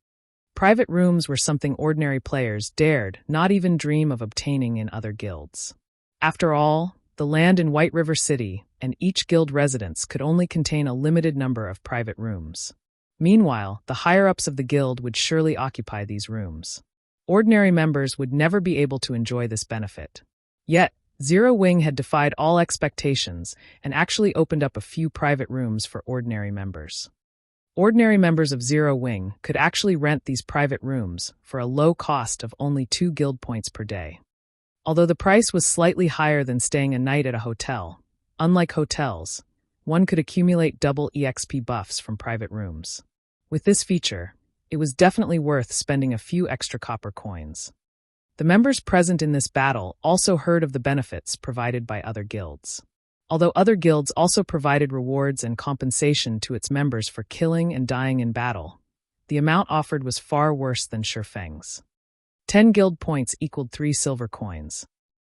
Private rooms were something ordinary players dared not even dream of obtaining in other guilds. After all, the land in White River City and each guild residence could only contain a limited number of private rooms. Meanwhile, the higher-ups of the guild would surely occupy these rooms. Ordinary members would never be able to enjoy this benefit. Yet, Zero Wing had defied all expectations and actually opened up a few private rooms for ordinary members. Ordinary members of Zero Wing could actually rent these private rooms for a low cost of only 2 guild points per day. Although the price was slightly higher than staying a night at a hotel, unlike hotels, one could accumulate double EXP buffs from private rooms. With this feature, it was definitely worth spending a few extra copper coins. The members present in this battle also heard of the benefits provided by other guilds. Although other guilds also provided rewards and compensation to its members for killing and dying in battle, the amount offered was far worse than Feng's. 10 guild points equaled 3 silver coins.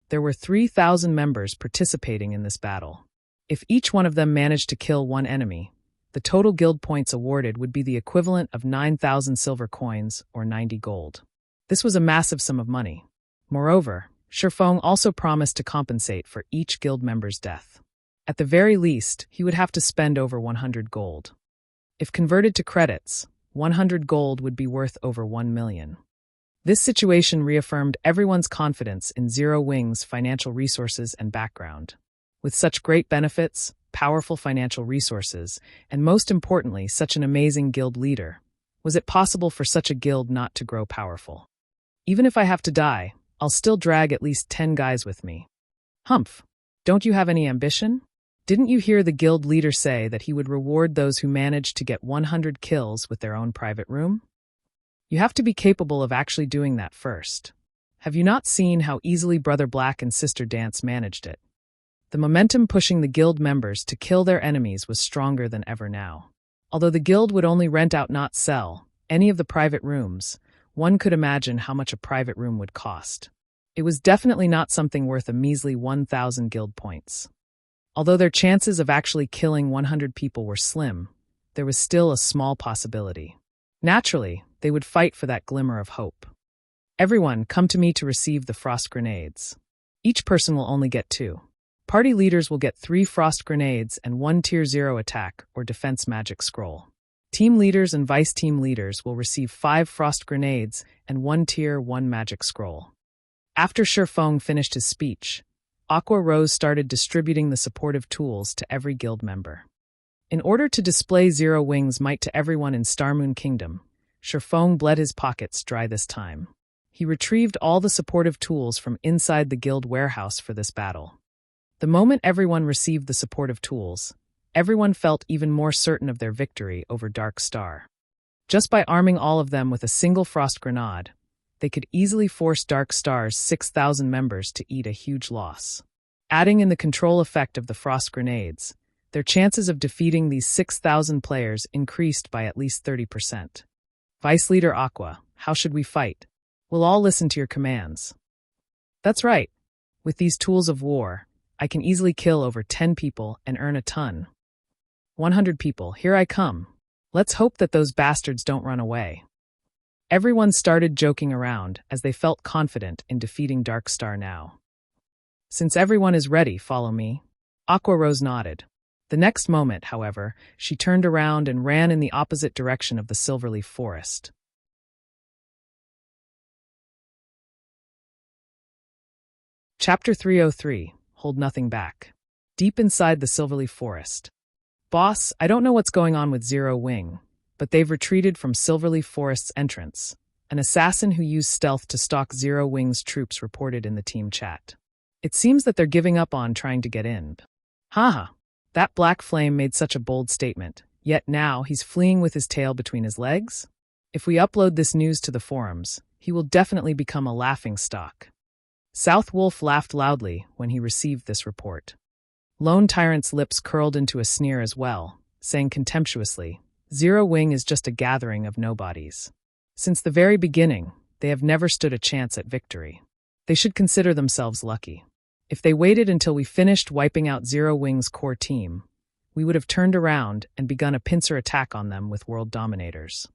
There were 3,000 members participating in this battle. If each one of them managed to kill one enemy, the total guild points awarded would be the equivalent of 9,000 silver coins or 90 gold. This was a massive sum of money. Moreover, Feng also promised to compensate for each guild member's death. At the very least, he would have to spend over 100 gold. If converted to credits, 100 gold would be worth over 1 million. This situation reaffirmed everyone's confidence in Zero Wing's financial resources and background. With such great benefits, powerful financial resources, and most importantly, such an amazing guild leader, was it possible for such a guild not to grow powerful? Even if I have to die, I'll still drag at least 10 guys with me. Humph! Don't you have any ambition? Didn't you hear the guild leader say that he would reward those who managed to get 100 kills with their own private room? You have to be capable of actually doing that first. Have you not seen how easily Brother Black and Sister Dance managed it? The momentum pushing the guild members to kill their enemies was stronger than ever now. Although the guild would only rent out, not sell, any of the private rooms, one could imagine how much a private room would cost. It was definitely not something worth a measly 1,000 guild points. Although their chances of actually killing 100 people were slim, there was still a small possibility. Naturally, they would fight for that glimmer of hope. Everyone, come to me to receive the frost grenades. Each person will only get 2. Party leaders will get 3 frost grenades and 1 tier 0 attack or defense magic scroll. Team leaders and vice team leaders will receive 5 frost grenades and 1 tier 1 magic scroll. After Feng finished his speech, Aqua Rose started distributing the supportive tools to every guild member. In order to display Zero Wing's might to everyone in Starmoon Kingdom, Feng bled his pockets dry this time. He retrieved all the supportive tools from inside the guild warehouse for this battle. The moment everyone received the supportive tools, everyone felt even more certain of their victory over Dark Star. Just by arming all of them with a single frost grenade, they could easily force Dark Star's 6,000 members to eat a huge loss. Adding in the control effect of the frost grenades, their chances of defeating these 6,000 players increased by at least 30%. Vice Leader Aqua, how should we fight? We'll all listen to your commands. That's right. With these tools of war, I can easily kill over 10 people and earn a ton. 100 people, here I come. Let's hope that those bastards don't run away. Everyone started joking around as they felt confident in defeating Darkstar now. Since everyone is ready, follow me. Aqua Rose nodded. The next moment, however, she turned around and ran in the opposite direction of the Silverleaf Forest. Chapter 303, Hold Nothing Back. Deep inside the Silverleaf Forest. Boss, I don't know what's going on with Zero Wing, but they've retreated from Silverleaf Forest's entrance. An assassin who used stealth to stalk Zero Wing's troops reported in the team chat. It seems that they're giving up on trying to get in. Haha, that Black Flame made such a bold statement, yet now he's fleeing with his tail between his legs? If we upload this news to the forums, he will definitely become a laughingstock. South Wolf laughed loudly when he received this report. Lone Tyrant's lips curled into a sneer as well, saying contemptuously, Zero Wing is just a gathering of nobodies. Since the very beginning, they have never stood a chance at victory. They should consider themselves lucky. If they waited until we finished wiping out Zero Wing's core team, we would have turned around and begun a pincer attack on them with world dominators.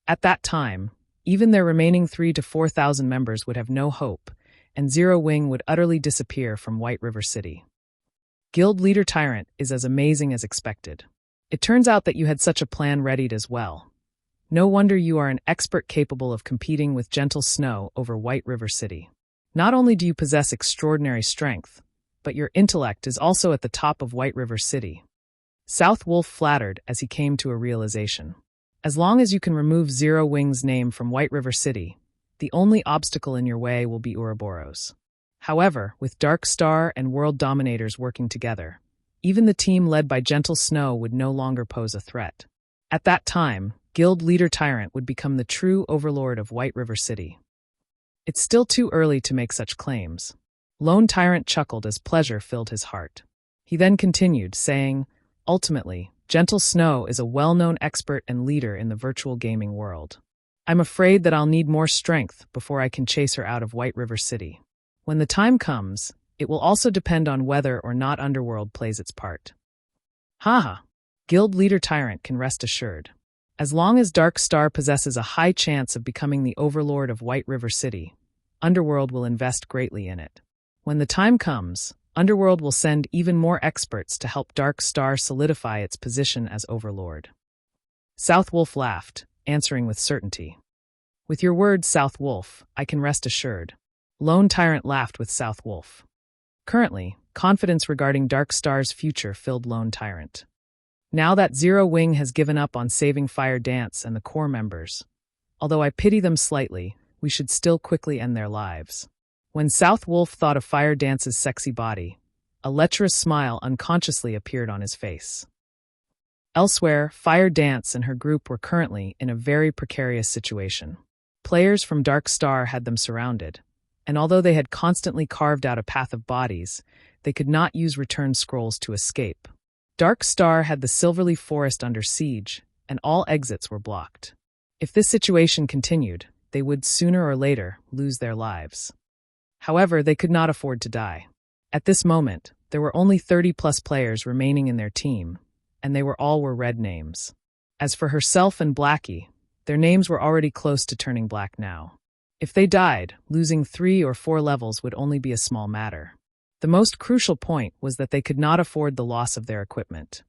At that time, even their remaining 3,000 to 4,000 members would have no hope, and Zero Wing would utterly disappear from White River City. Guild Leader Tyrant is as amazing as expected. It turns out that you had such a plan readied as well. No wonder you are an expert capable of competing with Gentle Snow over White River City. Not only do you possess extraordinary strength, but your intellect is also at the top of White River City. South Wolf flattered as he came to a realization. As long as you can remove Zero Wing's name from White River City, the only obstacle in your way will be Ouroboros. However, with Darkstar and World Dominators working together, even the team led by Gentle Snow would no longer pose a threat. At that time, Guild Leader Tyrant would become the true overlord of White River City. It's still too early to make such claims. Lone Tyrant chuckled as pleasure filled his heart. He then continued, saying, Ultimately, Gentle Snow is a well-known expert and leader in the virtual gaming world. I'm afraid that I'll need more strength before I can chase her out of White River City. When the time comes, it will also depend on whether or not Underworld plays its part. Haha, Guild Leader Tyrant can rest assured. As long as Darkstar possesses a high chance of becoming the overlord of White River City, Underworld will invest greatly in it. When the time comes, Underworld will send even more experts to help Darkstar solidify its position as overlord. South Wolf laughed, answering with certainty. With your words, South Wolf, I can rest assured. Lone Tyrant laughed with South Wolf. Currently, confidence regarding Darkstar's future filled Lone Tyrant. Now that Zero Wing has given up on saving Fire Dance and the core members, although I pity them slightly, we should still quickly end their lives. When South Wolf thought of Fire Dance's sexy body, a lecherous smile unconsciously appeared on his face. Elsewhere, Fire Dance and her group were currently in a very precarious situation. Players from Darkstar had them surrounded, and although they had constantly carved out a path of bodies, they could not use return scrolls to escape. Darkstar had the Silverleaf Forest under siege, and all exits were blocked. If this situation continued, they would sooner or later lose their lives. However, they could not afford to die. At this moment, there were only 30-plus players remaining in their team, and they were red names. As for herself and Blackie, their names were already close to turning black now. If they died, losing 3 or 4 levels would only be a small matter. The most crucial point was that they could not afford the loss of their equipment.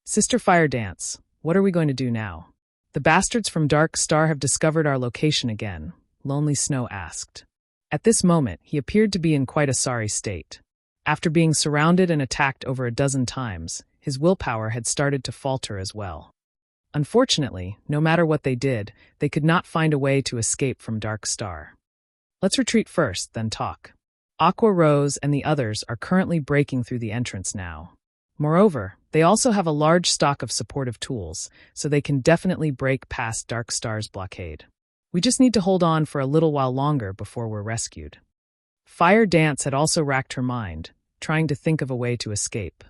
Sister Fire Dance, what are we going to do now? The bastards from Darkstar have discovered our location again, Lonely Snow asked. At this moment, he appeared to be in quite a sorry state. After being surrounded and attacked over a dozen times, his willpower had started to falter as well. Unfortunately, no matter what they did, they could not find a way to escape from Darkstar. Let's retreat first, then talk. Aqua Rose and the others are currently breaking through the entrance now. Moreover, they also have a large stock of supportive tools, so they can definitely break past Darkstar's blockade. We just need to hold on for a little while longer before we're rescued. Fire Dance had also racked her mind, trying to think of a way to escape.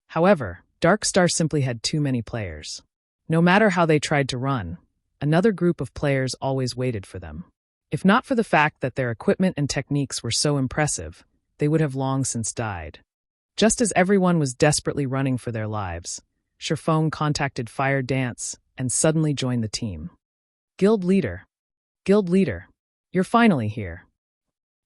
However, Darkstar simply had too many players. No matter how they tried to run, another group of players always waited for them. If not for the fact that their equipment and techniques were so impressive, they would have long since died. Just as everyone was desperately running for their lives, Feng contacted Fire Dance and suddenly joined the team. Guild leader, you're finally here.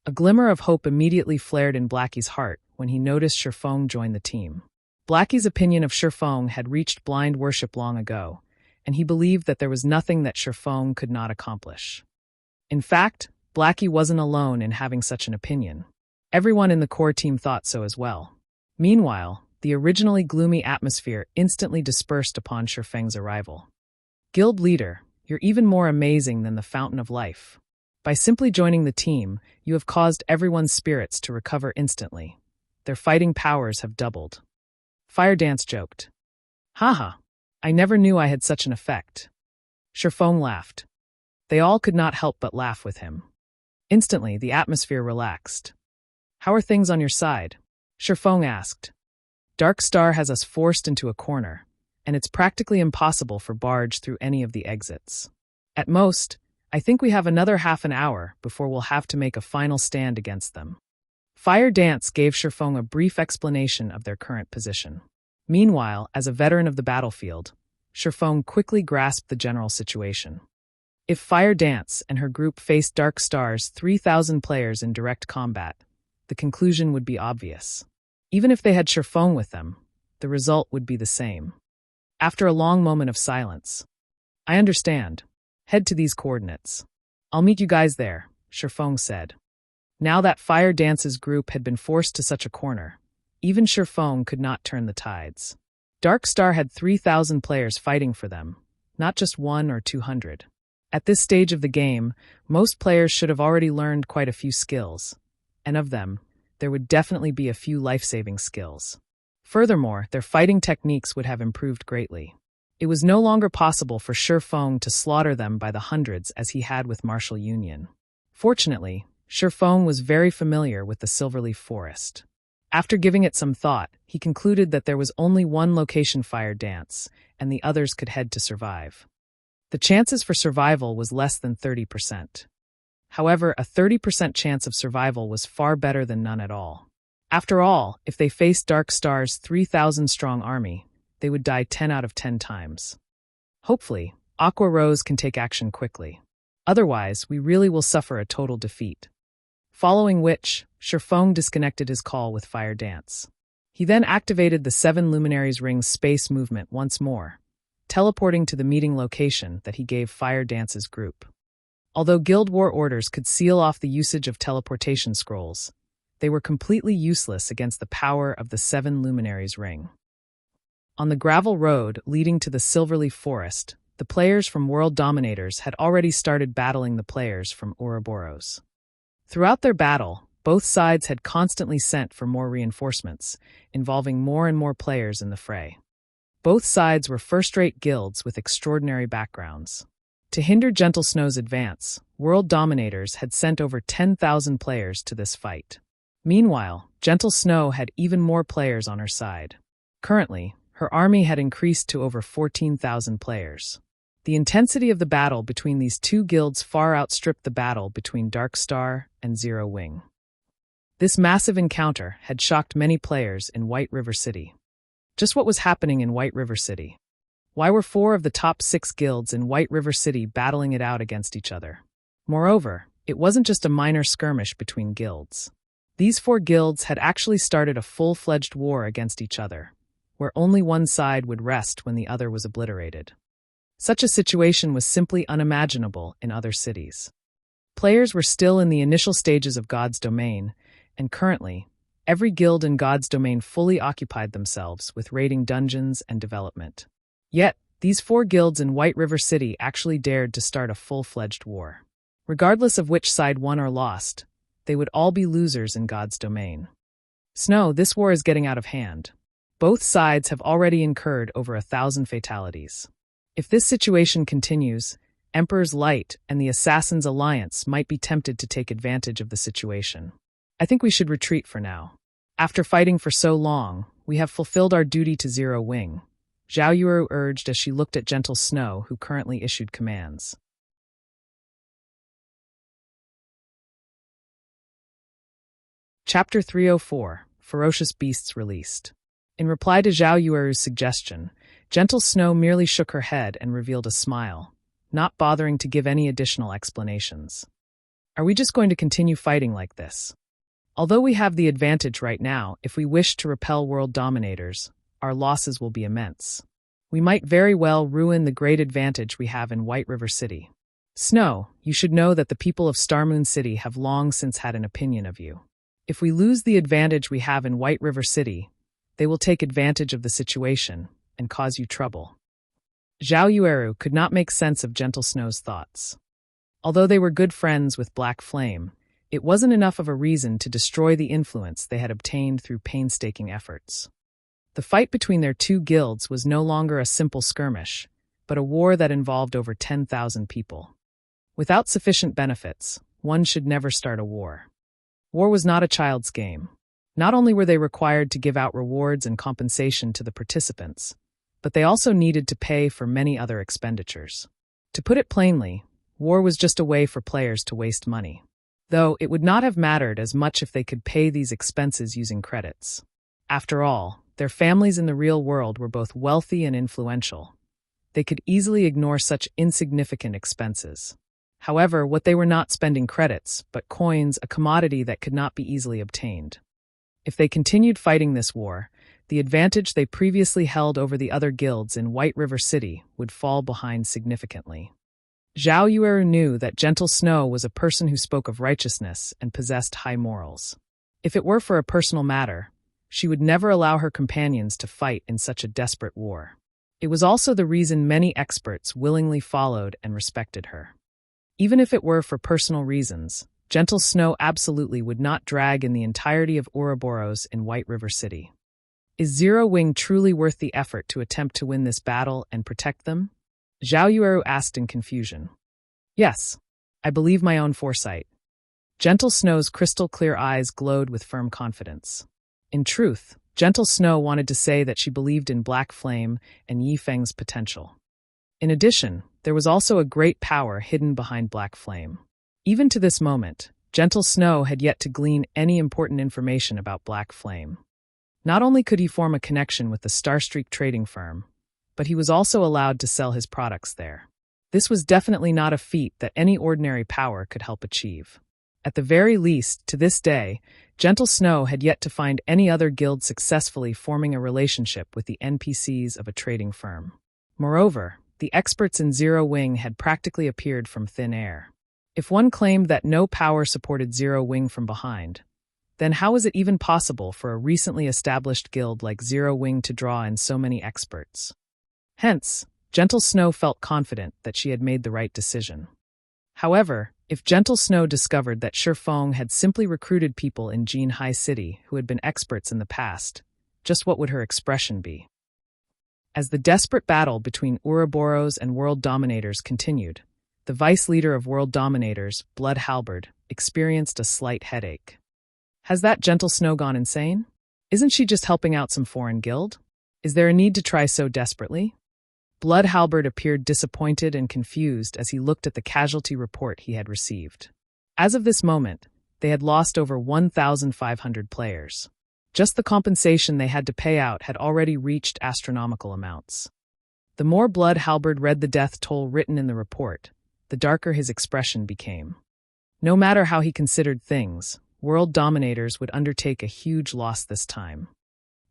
A glimmer of hope immediately flared in Blackie's heart when he noticed Feng join the team. Blackie's opinion of Feng had reached blind worship long ago, and he believed that there was nothing that Feng could not accomplish. In fact, Blackie wasn't alone in having such an opinion. Everyone in the core team thought so as well. Meanwhile, the originally gloomy atmosphere instantly dispersed upon Feng's arrival. Guild leader, you're even more amazing than the Fountain of Life. By simply joining the team, you have caused everyone's spirits to recover instantly. Their fighting powers have doubled. Fire Dance joked. Haha, I never knew I had such an effect. Feng laughed. They all could not help but laugh with him. Instantly, the atmosphere relaxed. How are things on your side? Feng asked. Dark Star has us forced into a corner, and it's practically impossible for barge through any of the exits. At most, I think we have another half an hour before we'll have to make a final stand against them. Fire Dance gave Feng a brief explanation of their current position. Meanwhile, as a veteran of the battlefield, Feng quickly grasped the general situation. If Fire Dance and her group faced Dark Star's 3,000 players in direct combat, the conclusion would be obvious. Even if they had Feng with them, the result would be the same. After a long moment of silence, I understand. Head to these coordinates. I'll meet you guys there, Feng said. Now that Fire Dance's group had been forced to such a corner, even Feng could not turn the tides. Dark Star had 3,000 players fighting for them, not just 1 or 200. At this stage of the game, most players should have already learned quite a few skills, and of them, there would definitely be a few life-saving skills. Furthermore, their fighting techniques would have improved greatly. It was no longer possible for Feng to slaughter them by the hundreds as he had with Martial Union. Fortunately, Feng was very familiar with the Silverleaf Forest. After giving it some thought, he concluded that there was only one location Fire Dance, and the others could head to survive. The chances for survival was less than 30%. However, a 30% chance of survival was far better than none at all. After all, if they faced Dark Star's 3,000-strong army, they would die 10 out of 10 times. Hopefully, Aqua Rose can take action quickly. Otherwise, we really will suffer a total defeat. Following which, Feng disconnected his call with Fire Dance. He then activated the 7 Luminaries Ring's space movement once more, teleporting to the meeting location that he gave Fire Dance's group. Although Guild War orders could seal off the usage of teleportation scrolls, they were completely useless against the power of the 7 Luminaries Ring. On the gravel road leading to the Silverleaf Forest, the players from World Dominators had already started battling the players from Ouroboros. Throughout their battle, both sides had constantly sent for more reinforcements, involving more and more players in the fray. Both sides were first-rate guilds with extraordinary backgrounds. To hinder Gentle Snow's advance, World Dominators had sent over 10,000 players to this fight. Meanwhile, Gentle Snow had even more players on her side. Currently, her army had increased to over 14,000 players. The intensity of the battle between these two guilds far outstripped the battle between Dark Star and Zero Wing. This massive encounter had shocked many players in White River City. Just what was happening in White River City? Why were 4 of the top 6 guilds in White River City battling it out against each other? Moreover, it wasn't just a minor skirmish between guilds. These 4 guilds had actually started a full-fledged war against each other, where only one side would rest when the other was obliterated. Such a situation was simply unimaginable in other cities. Players were still in the initial stages of God's Domain, and currently, every guild in God's Domain fully occupied themselves with raiding dungeons and development. Yet, these 4 guilds in White River City actually dared to start a full-fledged war. Regardless of which side won or lost, they would all be losers in God's Domain. Snow, this war is getting out of hand. Both sides have already incurred over 1,000 fatalities. If this situation continues, Emperor's Light and the Assassin's Alliance might be tempted to take advantage of the situation. I think we should retreat for now. After fighting for so long, we have fulfilled our duty to Zero Wing, Zhao Yuru urged as she looked at Gentle Snow, who currently issued commands. Chapter 304, Ferocious Beasts Released. In reply to Zhao Yueru's suggestion, Gentle Snow merely shook her head and revealed a smile, not bothering to give any additional explanations. Are we just going to continue fighting like this? Although we have the advantage right now, if we wish to repel world dominators, our losses will be immense. We might very well ruin the great advantage we have in White River City. Snow, you should know that the people of Starmoon City have long since had an opinion of you. If we lose the advantage we have in White River City, they will take advantage of the situation and cause you trouble. Zhao Yueru could not make sense of Gentle Snow's thoughts. Although they were good friends with Black Flame, it wasn't enough of a reason to destroy the influence they had obtained through painstaking efforts. The fight between their two guilds was no longer a simple skirmish, but a war that involved over 10,000 people. Without sufficient benefits, one should never start a war. War was not a child's game. Not only were they required to give out rewards and compensation to the participants, but they also needed to pay for many other expenditures. To put it plainly, war was just a way for players to waste money. Though it would not have mattered as much if they could pay these expenses using credits. After all, their families in the real world were both wealthy and influential. They could easily ignore such insignificant expenses. However, what they were not spending credits, but coins, a commodity that could not be easily obtained. If they continued fighting this war, the advantage they previously held over the other guilds in White River City would fall behind significantly. Zhao Yueru knew that Gentle Snow was a person who spoke of righteousness and possessed high morals. If it were for a personal matter, she would never allow her companions to fight in such a desperate war. It was also the reason many experts willingly followed and respected her. Even if it were for personal reasons, Gentle Snow absolutely would not drag in the entirety of Ouroboros in White River City. Is Zero Wing truly worth the effort to attempt to win this battle and protect them? Zhao Yueru asked in confusion. Yes, I believe my own foresight. Gentle Snow's crystal-clear eyes glowed with firm confidence. In truth, Gentle Snow wanted to say that she believed in Black Flame and Yi Feng's potential. In addition, there was also a great power hidden behind Black Flame. Even to this moment, Gentle Snow had yet to glean any important information about Black Flame. Not only could he form a connection with the Starstreak trading firm, but he was also allowed to sell his products there. This was definitely not a feat that any ordinary power could help achieve. At the very least, to this day, Gentle Snow had yet to find any other guild successfully forming a relationship with the NPCs of a trading firm. Moreover, the experts in Zero Wing had practically appeared from thin air. If one claimed that no power supported Zero Wing from behind, then how was it even possible for a recently established guild like Zero Wing to draw in so many experts? Hence, Gentle Snow felt confident that she had made the right decision. However, if Gentle Snow discovered that Feng had simply recruited people in Jinhai City who had been experts in the past, just what would her expression be? As the desperate battle between Ouroboros and World Dominators continued, the vice leader of World Dominators, Blood Halberd, experienced a slight headache. Has that Gentle Snow gone insane? Isn't she just helping out some foreign guild? Is there a need to try so desperately? Blood Halberd appeared disappointed and confused as he looked at the casualty report he had received. As of this moment, they had lost over 1,500 players. Just the compensation they had to pay out had already reached astronomical amounts. The more Blood Halberd read the death toll written in the report, the darker his expression became. No matter how he considered things, World Dominators would undertake a huge loss this time.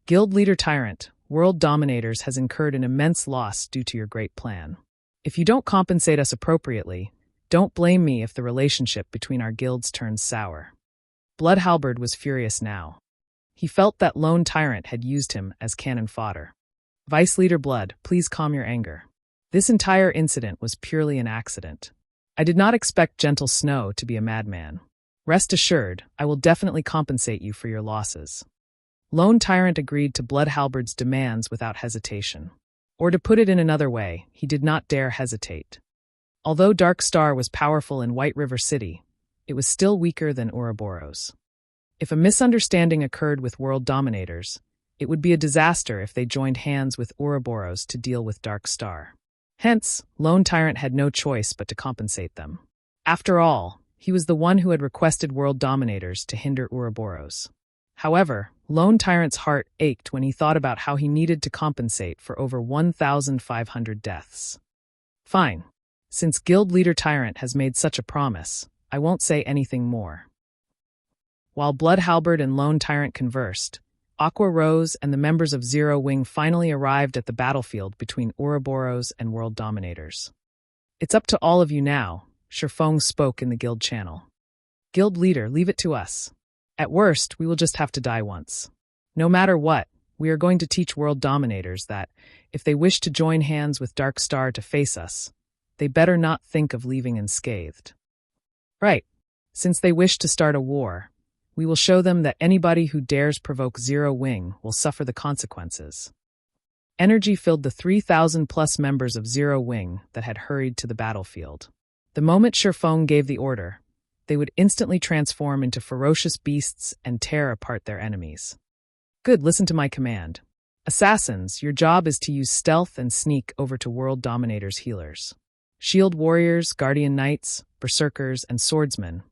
Guild Leader Tyrant, World Dominators has incurred an immense loss due to your great plan. If you don't compensate us appropriately, don't blame me if the relationship between our guilds turns sour. Blood Halberd was furious now. He felt that Lone Tyrant had used him as cannon fodder. Vice Leader Blood, please calm your anger. This entire incident was purely an accident. I did not expect Gentle Snow to be a madman. Rest assured, I will definitely compensate you for your losses. Lone Tyrant agreed to Blood Halberd's demands without hesitation. Or to put it in another way, he did not dare hesitate. Although Dark Star was powerful in White River City, it was still weaker than Ouroboros. If a misunderstanding occurred with World Dominators, it would be a disaster if they joined hands with Ouroboros to deal with Dark Star. Hence, Lone Tyrant had no choice but to compensate them. After all, he was the one who had requested World Dominators to hinder Ouroboros. However, Lone Tyrant's heart ached when he thought about how he needed to compensate for over 1,500 deaths. Fine. Since Guild Leader Tyrant has made such a promise, I won't say anything more. While Blood Halberd and Lone Tyrant conversed, Aqua Rose and the members of Zero Wing finally arrived at the battlefield between Ouroboros and World Dominators. It's up to all of you now, Feng spoke in the guild channel. Guild leader, leave it to us. At worst, we will just have to die once. No matter what, we are going to teach World Dominators that, if they wish to join hands with Dark Star to face us, they better not think of leaving unscathed. Right. Since they wish to start a war, we will show them that anybody who dares provoke Zero Wing will suffer the consequences. Energy filled the 3,000-plus members of Zero Wing that had hurried to the battlefield. The moment Feng gave the order, they would instantly transform into ferocious beasts and tear apart their enemies. Good, listen to my command. Assassins, your job is to use stealth and sneak over to World Dominators' healers. Shield warriors, guardian knights, berserkers, and swordsmen,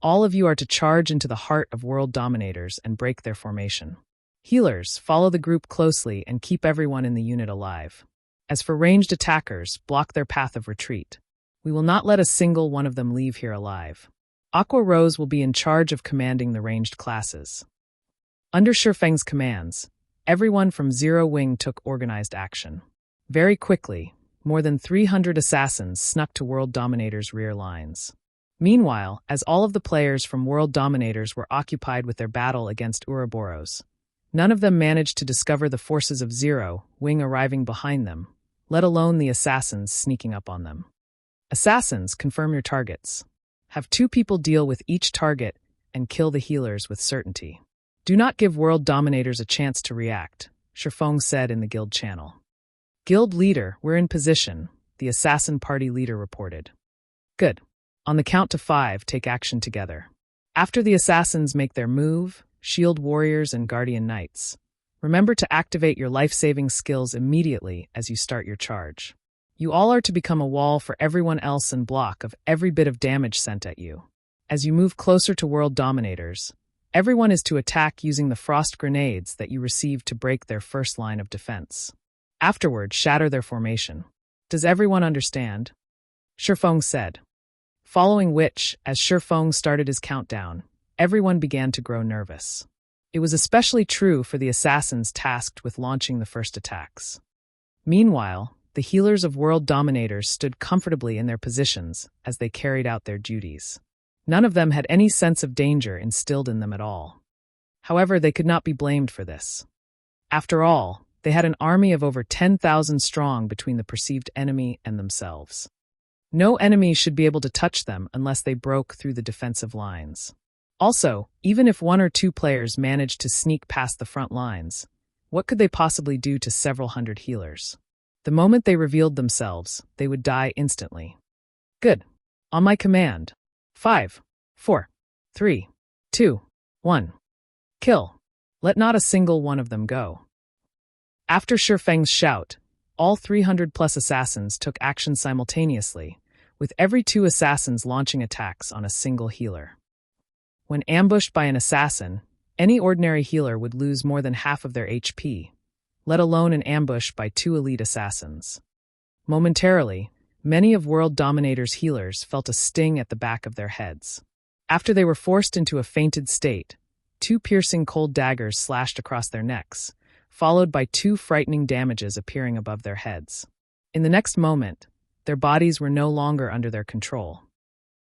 all of you are to charge into the heart of World Dominators and break their formation. Healers, follow the group closely and keep everyone in the unit alive. As for ranged attackers, block their path of retreat. We will not let a single one of them leave here alive. Aqua Rose will be in charge of commanding the ranged classes. Under Feng's commands, everyone from Zero Wing took organized action. Very quickly, more than 300 assassins snuck to World Dominators' rear lines. Meanwhile, as all of the players from World Dominators were occupied with their battle against Ouroboros, none of them managed to discover the forces of Zero Wing arriving behind them, let alone the assassins sneaking up on them. Assassins, confirm your targets. Have 2 people deal with each target and kill the healers with certainty. Do not give World Dominators a chance to react, Feng said in the guild channel. Guild leader, we're in position, the assassin party leader reported. Good. On the count to 5, take action together. After the assassins make their move, shield warriors and guardian knights, remember to activate your life-saving skills immediately as you start your charge. You all are to become a wall for everyone else and block of every bit of damage sent at you. As you move closer to World Dominators, everyone is to attack using the frost grenades that you received to break their first line of defense. Afterward, shatter their formation. Does everyone understand? Feng said. Following which, as Feng started his countdown, everyone began to grow nervous. It was especially true for the assassins tasked with launching the first attacks. Meanwhile, the healers of World Dominators stood comfortably in their positions as they carried out their duties. None of them had any sense of danger instilled in them at all. However, they could not be blamed for this. After all, they had an army of over 10,000 strong between the perceived enemy and themselves. No enemy should be able to touch them unless they broke through the defensive lines. Also, even if 1 or 2 players managed to sneak past the front lines, what could they possibly do to several hundred healers? The moment they revealed themselves, they would die instantly. Good. On my command. 5, 4, 3, 2, 1. Kill. Let not a single one of them go. After Feng's shout, all 300-plus assassins took action simultaneously, with every 2 assassins launching attacks on a single healer. When ambushed by an assassin, any ordinary healer would lose more than half of their HP, let alone an ambush by 2 elite assassins. Momentarily, many of World Dominators' healers felt a sting at the back of their heads. After they were forced into a fainted state, 2 piercing cold daggers slashed across their necks, followed by 2 frightening damages appearing above their heads. In the next moment, their bodies were no longer under their control.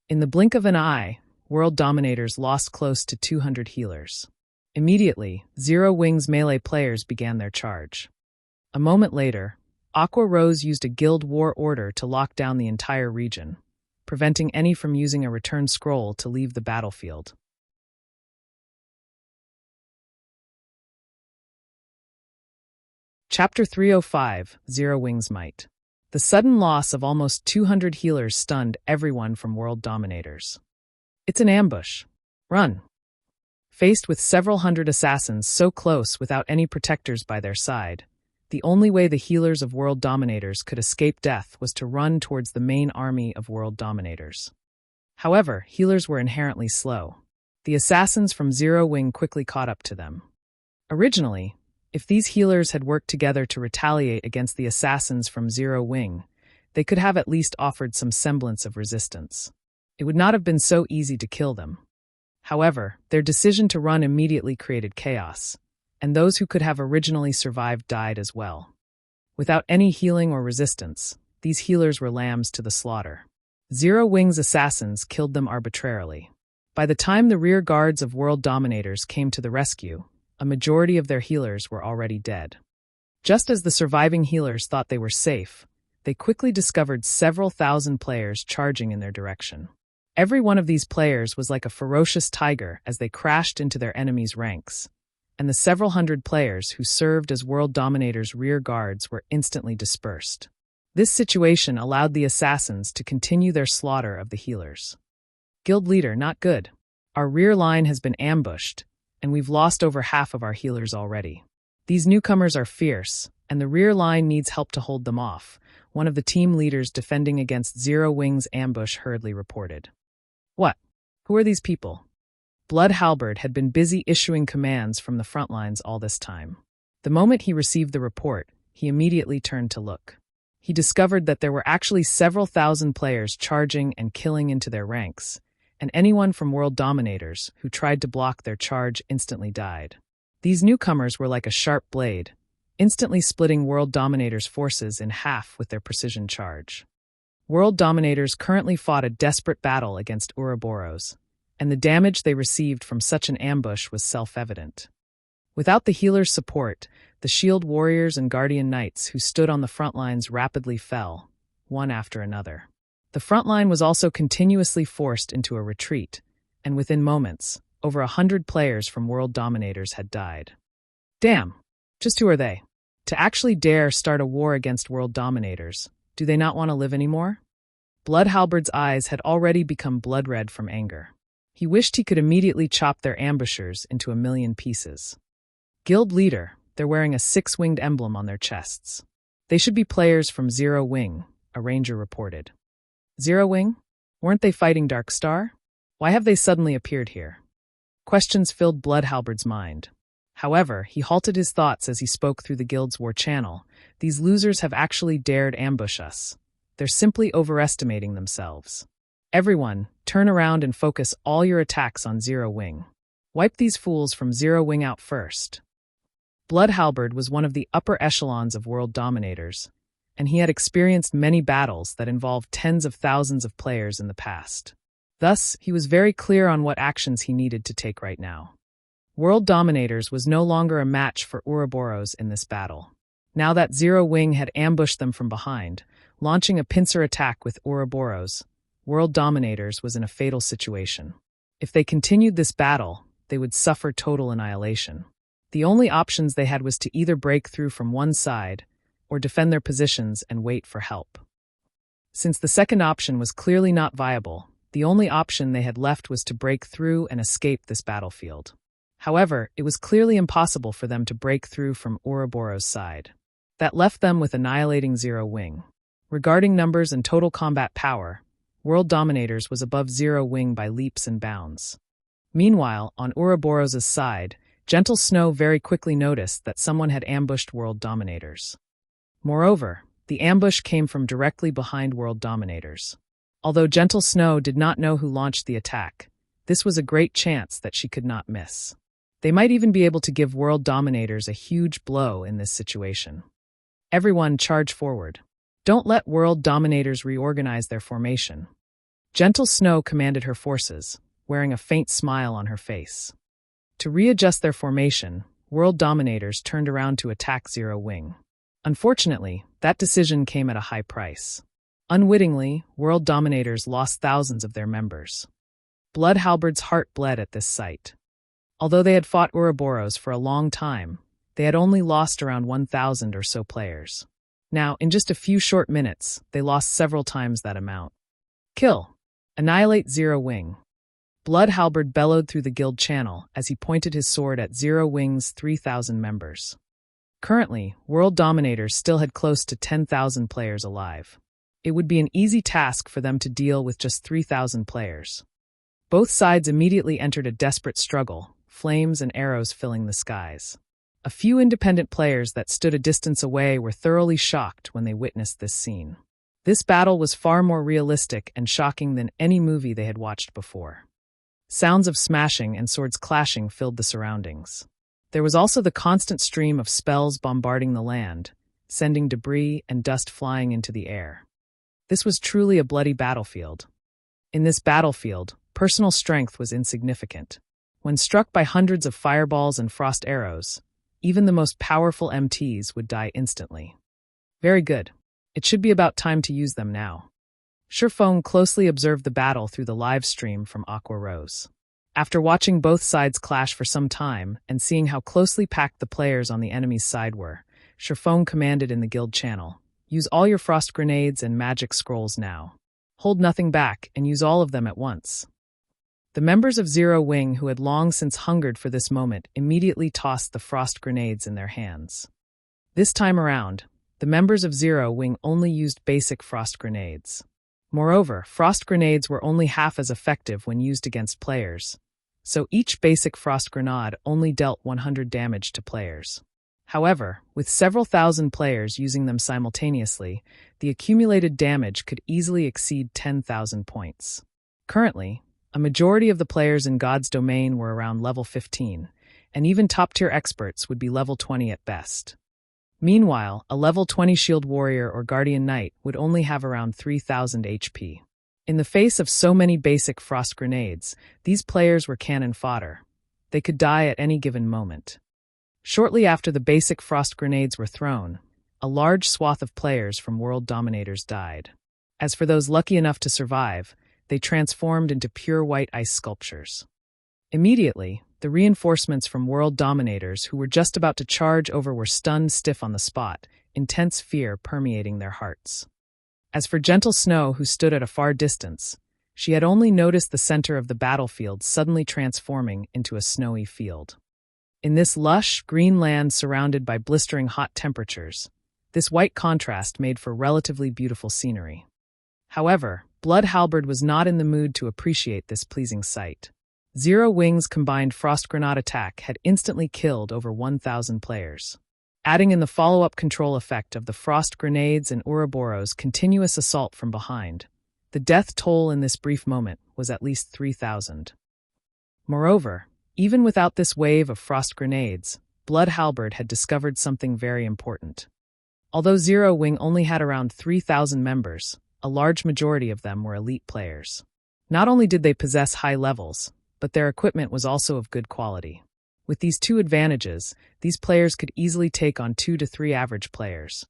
In the blink of an eye, World Dominators lost close to 200 healers. Immediately, Zero Wing's melee players began their charge. A moment later, Aqua Rose used a guild war order to lock down the entire region, preventing any from using a return scroll to leave the battlefield. Chapter 305, Zero Wing's Might. The sudden loss of almost 200 healers stunned everyone from World Dominators. It's an ambush. Run. Faced with several hundred assassins so close without any protectors by their side, the only way the healers of World Dominators could escape death was to run towards the main army of World Dominators. However, healers were inherently slow. The assassins from Zero Wing quickly caught up to them. Originally, if these healers had worked together to retaliate against the assassins from Zero Wing, they could have at least offered some semblance of resistance. It would not have been so easy to kill them. However, their decision to run immediately created chaos, and those who could have originally survived died as well. Without any healing or resistance, these healers were lambs to the slaughter. Zero Wing's assassins killed them arbitrarily. By the time the rear guards of world dominators came to the rescue, a majority of their healers were already dead. Just as the surviving healers thought they were safe, they quickly discovered several thousand players charging in their direction. Every one of these players was like a ferocious tiger as they crashed into their enemies' ranks, and the several hundred players who served as world dominators' rear guards were instantly dispersed. This situation allowed the assassins to continue their slaughter of the healers. Guild leader, not good. Our rear line has been ambushed, and we've lost over half of our healers already. These newcomers are fierce, and the rear line needs help to hold them off, one of the team leaders defending against Zero Wing's ambush hurriedly reported. What? Who are these people? Blood Halberd had been busy issuing commands from the front lines all this time. The moment he received the report, he immediately turned to look. He discovered that there were actually several thousand players charging and killing into their ranks, and anyone from world dominators who tried to block their charge instantly died. These newcomers were like a sharp blade, instantly splitting world dominators' forces in half with their precision charge. World dominators currently fought a desperate battle against Ouroboros, and the damage they received from such an ambush was self-evident. Without the healers' support, the shield warriors and guardian knights who stood on the front lines rapidly fell, one after another. The front line was also continuously forced into a retreat, and within moments, over 100 players from world dominators had died. Damn! Just who are they? To actually dare start a war against world dominators, do they not want to live anymore? Blood Halberd's eyes had already become blood red from anger. He wished he could immediately chop their ambushers into a million pieces. Guild leader, they're wearing a six-winged emblem on their chests. They should be players from Zero Wing, a ranger reported. Zero Wing? Weren't they fighting Dark Star? Why have they suddenly appeared here? Questions filled Blood Halberd's mind. However, he halted his thoughts as he spoke through the guild's war channel. These losers have actually dared ambush us. They're simply overestimating themselves. Everyone, turn around and focus all your attacks on Zero Wing. Wipe these fools from Zero Wing out first. Blood Halberd was one of the upper echelons of world dominators, and he had experienced many battles that involved tens of thousands of players in the past. Thus, he was very clear on what actions he needed to take right now. World Dominators was no longer a match for Ouroboros in this battle. Now that Zero Wing had ambushed them from behind, launching a pincer attack with Ouroboros, World Dominators was in a fatal situation. If they continued this battle, they would suffer total annihilation. The only options they had was to either break through from one side or defend their positions and wait for help. Since the second option was clearly not viable, the only option they had left was to break through and escape this battlefield. However, it was clearly impossible for them to break through from Ouroboros' side. That left them with annihilating Zero Wing. Regarding numbers and total combat power, World Dominators was above Zero Wing by leaps and bounds. Meanwhile, on Ouroboros' side, Gentle Snow very quickly noticed that someone had ambushed World Dominators. Moreover, the ambush came from directly behind World Dominators. Although Gentle Snow did not know who launched the attack, this was a great chance that she could not miss. They might even be able to give World Dominators a huge blow in this situation. Everyone charge forward. Don't let World Dominators reorganize their formation. Gentle Snow commanded her forces, wearing a faint smile on her face. To readjust their formation, World Dominators turned around to attack Zero Wing. Unfortunately, that decision came at a high price. Unwittingly, World Dominators lost thousands of their members. Blood Halberd's heart bled at this sight. Although they had fought Ouroboros for a long time, they had only lost around 1,000 or so players. Now, in just a few short minutes, they lost several times that amount. Kill. Annihilate Zero Wing. Blood Halberd bellowed through the guild channel as he pointed his sword at Zero Wing's 3,000 members. Currently, World Dominators still had close to 10,000 players alive. It would be an easy task for them to deal with just 3,000 players. Both sides immediately entered a desperate struggle, flames and arrows filling the skies. A few independent players that stood a distance away were thoroughly shocked when they witnessed this scene. This battle was far more realistic and shocking than any movie they had watched before. Sounds of smashing and swords clashing filled the surroundings. There was also the constant stream of spells bombarding the land, sending debris and dust flying into the air. This was truly a bloody battlefield. In this battlefield, personal strength was insignificant. When struck by hundreds of fireballs and frost arrows, even the most powerful MTs would die instantly. Very good. It should be about time to use them now. Feng closely observed the battle through the live stream from Aqua Rose. After watching both sides clash for some time and seeing how closely packed the players on the enemy's side were, Feng commanded in the guild channel, "Use all your frost grenades and magic scrolls now. Hold nothing back and use all of them at once." The members of Zero Wing, who had long since hungered for this moment, immediately tossed the frost grenades in their hands. This time around, the members of Zero Wing only used basic frost grenades. Moreover, frost grenades were only half as effective when used against players, so each basic frost grenade only dealt 100 damage to players. However, with several thousand players using them simultaneously, the accumulated damage could easily exceed 10,000 points. Currently, a majority of the players in God's domain were around level 15, and even top-tier experts would be level 20 at best. Meanwhile, a level 20 shield warrior or guardian knight would only have around 3,000 HP. In the face of so many basic frost grenades, these players were cannon fodder. They could die at any given moment. Shortly after the basic frost grenades were thrown, a large swath of players from World Dominators died. As for those lucky enough to survive, they transformed into pure white ice sculptures. Immediately, the reinforcements from World Dominators who were just about to charge over were stunned stiff on the spot, intense fear permeating their hearts. As for Gentle Snow, who stood at a far distance, she had only noticed the center of the battlefield suddenly transforming into a snowy field. In this lush, green land surrounded by blistering hot temperatures, this white contrast made for relatively beautiful scenery. However, Blood Halberd was not in the mood to appreciate this pleasing sight. Zero Wing's combined frost grenade attack had instantly killed over 1,000 players. Adding in the follow-up control effect of the frost grenades and Ouroboros's continuous assault from behind, the death toll in this brief moment was at least 3,000. Moreover, even without this wave of frost grenades, Blood Halberd had discovered something very important. Although Zero Wing only had around 3,000 members, a large majority of them were elite players. Not only did they possess high levels, but their equipment was also of good quality. With these two advantages, these players could easily take on 2 to 3 average players.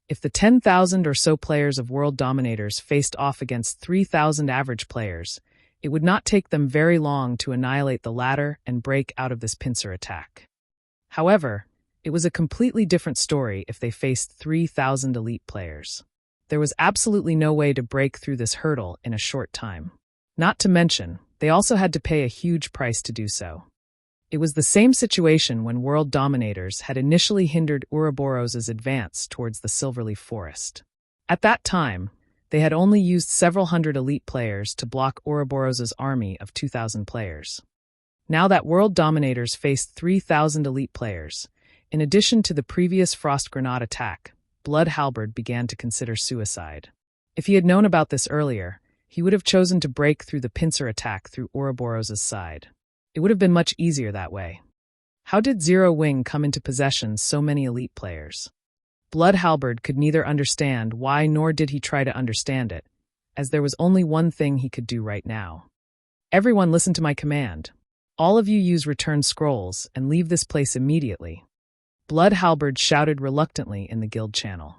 If the 10,000 or so players of World Dominators faced off against 3,000 average players, it would not take them very long to annihilate the latter and break out of this pincer attack. However, it was a completely different story if they faced 3,000 elite players. There was absolutely no way to break through this hurdle in a short time. Not to mention, they also had to pay a huge price to do so. It was the same situation when World Dominators had initially hindered Ouroboros's advance towards the Silverleaf Forest. At that time, they had only used several hundred elite players to block Ouroboros's army of 2,000 players. Now that World Dominators faced 3,000 elite players, in addition to the previous frost grenade attack, Blood Halberd began to consider suicide. If he had known about this earlier, he would have chosen to break through the pincer attack through Ouroboros's side. It would have been much easier that way. How did Zero Wing come into possession so many elite players? Blood Halberd could neither understand why nor did he try to understand it, as there was only one thing he could do right now. Everyone listen to my command. All of you use return scrolls and leave this place immediately. Blood Halberd shouted reluctantly in the guild channel.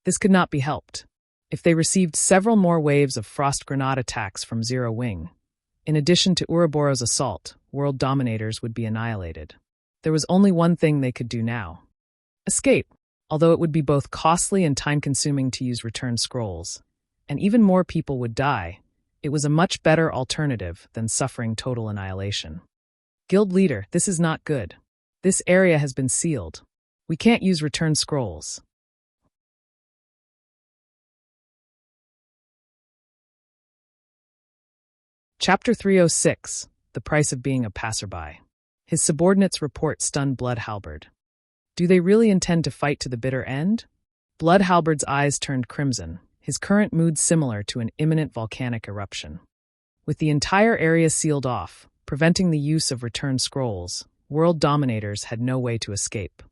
This could not be helped. If they received several more waves of frost grenade attacks from Zero Wing, in addition to Ouroboros's assault, World Dominators would be annihilated. There was only one thing they could do now. Escape. Although it would be both costly and time-consuming to use return scrolls, and even more people would die, it was a much better alternative than suffering total annihilation. Guild leader, this is not good. This area has been sealed. We can't use return scrolls. Chapter 306, The Price of Being a Passerby. His subordinates' report stunned Blood Halberd. Do they really intend to fight to the bitter end? Blood Halberd's eyes turned crimson, his current mood similar to an imminent volcanic eruption. With the entire area sealed off, preventing the use of return scrolls, world dominators had no way to escape.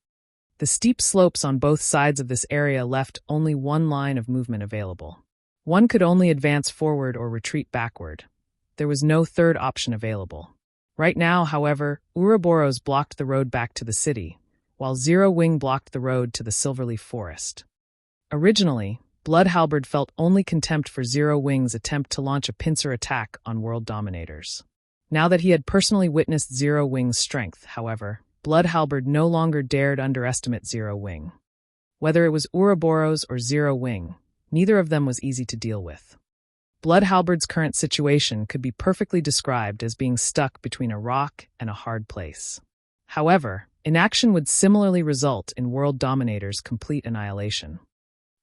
The steep slopes on both sides of this area left only one line of movement available. One could only advance forward or retreat backward. There was no third option available. Right now, however, Ouroboros blocked the road back to the city, while Zero Wing blocked the road to the Silverleaf Forest. Originally, Blood Halberd felt only contempt for Zero Wing's attempt to launch a pincer attack on world dominators. Now that he had personally witnessed Zero Wing's strength, however, Blood Halberd no longer dared underestimate Zero Wing. Whether it was Ouroboros or Zero Wing, neither of them was easy to deal with. Blood Halberd's current situation could be perfectly described as being stuck between a rock and a hard place. However, inaction would similarly result in world dominators' complete annihilation.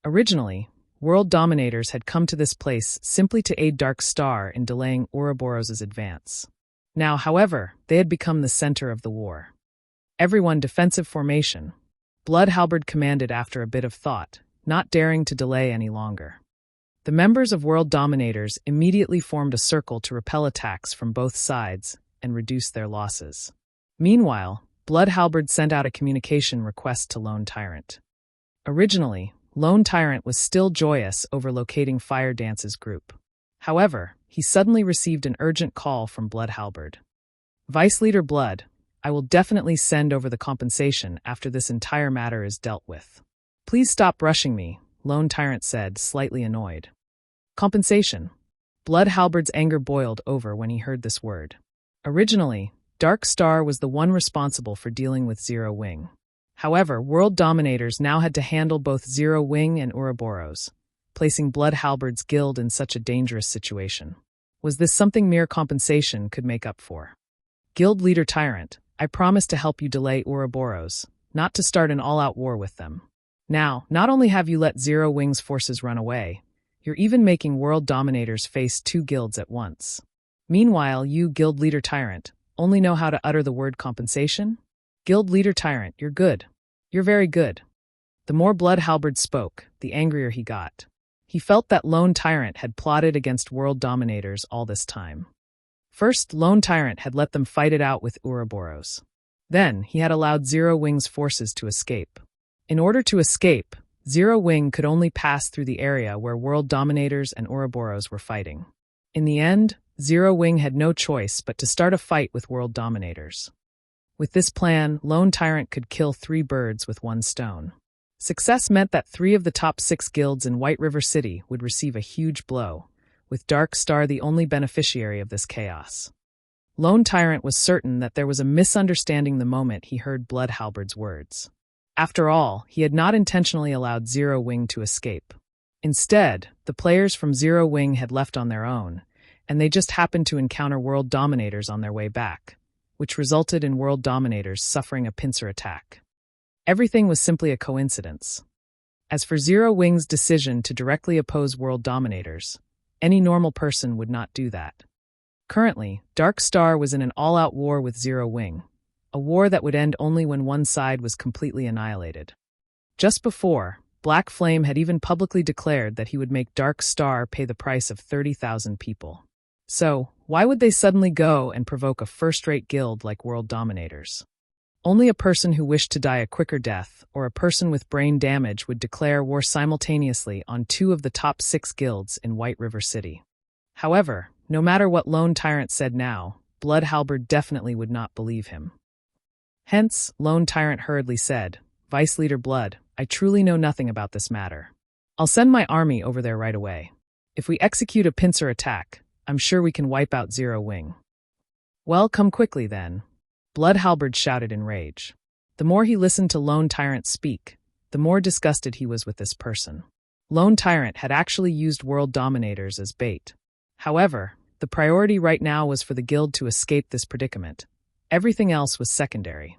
Originally, world dominators had come to this place simply to aid Dark Star in delaying Ouroboros' advance. Now, however, they had become the center of the war. Everyone defensive formation, Blood Halberd commanded after a bit of thought, not daring to delay any longer. The members of World Dominators immediately formed a circle to repel attacks from both sides and reduce their losses. Meanwhile, Blood Halberd sent out a communication request to Lone Tyrant. Originally, Lone Tyrant was still joyous over locating Fire Dance's group. However, he suddenly received an urgent call from Blood Halberd. Vice Leader Blood, I will definitely send over the compensation after this entire matter is dealt with. Please stop rushing me, Lone Tyrant said, slightly annoyed. Compensation. Blood Halberd's anger boiled over when he heard this word. Originally, Dark Star was the one responsible for dealing with Zero Wing. However, world dominators now had to handle both Zero Wing and Ouroboros, placing Blood Halberd's guild in such a dangerous situation. Was this something mere compensation could make up for? Guild Leader Tyrant, I promise to help you delay Ouroboros, not to start an all-out war with them. Now, not only have you let Zero Wing's forces run away, you're even making world dominators face two guilds at once. Meanwhile, you, Guild Leader Tyrant, only know how to utter the word compensation? Guild Leader Tyrant, you're good. You're very good. The more Blood Halberd spoke, the angrier he got. He felt that Lone Tyrant had plotted against world dominators all this time. First, Lone Tyrant had let them fight it out with Ouroboros. Then, he had allowed Zero Wing's forces to escape. In order to escape, Zero Wing could only pass through the area where world dominators and Ouroboros were fighting. In the end, Zero Wing had no choice but to start a fight with world dominators. With this plan, Lone Tyrant could kill 3 birds with 1 stone. Success meant that 3 of the top 6 guilds in White River City would receive a huge blow, with Dark Star the only beneficiary of this chaos. Lone Tyrant was certain that there was a misunderstanding the moment he heard Blood Halberd's words. After all, he had not intentionally allowed Zero Wing to escape. Instead, the players from Zero Wing had left on their own, and they just happened to encounter world dominators on their way back, which resulted in world dominators suffering a pincer attack. Everything was simply a coincidence. As for Zero Wing's decision to directly oppose world dominators, any normal person would not do that. Currently, Dark Star was in an all-out war with Zero Wing, a war that would end only when one side was completely annihilated. Just before, Black Flame had even publicly declared that he would make Dark Star pay the price of 30,000 people. So, why would they suddenly go and provoke a first-rate guild like World Dominators? Only a person who wished to die a quicker death or a person with brain damage would declare war simultaneously on 2 of the top 6 guilds in White River City. However, no matter what Lone Tyrant said now, Blood Halberd definitely would not believe him. Hence, Lone Tyrant hurriedly said, Vice Leader Blood, I truly know nothing about this matter. I'll send my army over there right away. If we execute a pincer attack, I'm sure we can wipe out Zero Wing. Well, come quickly then. Blood Halberd shouted in rage. The more he listened to Lone Tyrant speak, the more disgusted he was with this person. Lone Tyrant had actually used world dominators as bait. However, the priority right now was for the guild to escape this predicament. Everything else was secondary.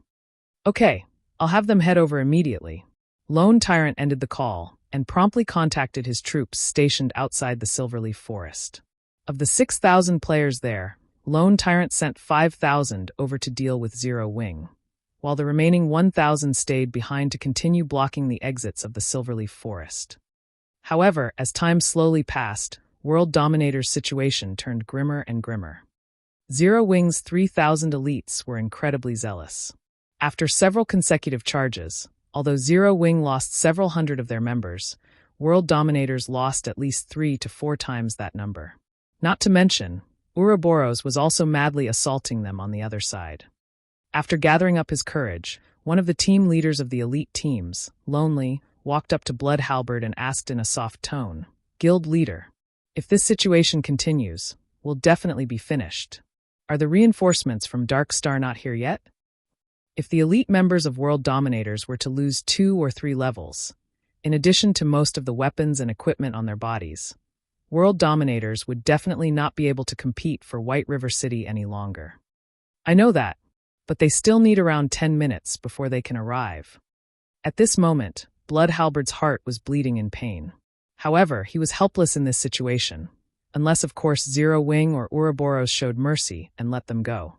Okay, I'll have them head over immediately. Lone Tyrant ended the call and promptly contacted his troops stationed outside the Silverleaf Forest. Of the 6,000 players there, Lone Tyrant sent 5,000 over to deal with Zero Wing, while the remaining 1,000 stayed behind to continue blocking the exits of the Silverleaf Forest. However, as time slowly passed, World Dominator's situation turned grimmer and grimmer. Zero Wing's 3,000 elites were incredibly zealous. After several consecutive charges, although Zero Wing lost several hundred of their members, World Dominators lost at least 3 to 4 times that number. Not to mention, Ouroboros was also madly assaulting them on the other side. After gathering up his courage, one of the team leaders of the elite teams, Lonely, walked up to Blood Halberd and asked in a soft tone, "Guild leader, if this situation continues, we'll definitely be finished. Are the reinforcements from Dark Star not here yet?" If the elite members of World Dominators were to lose 2 or 3 levels, in addition to most of the weapons and equipment on their bodies, World Dominators would definitely not be able to compete for White River City any longer. I know that, but they still need around 10 minutes before they can arrive. At this moment, Blood Halberd's heart was bleeding in pain. However, he was helpless in this situation, unless of course Zero Wing or Ouroboros showed mercy and let them go.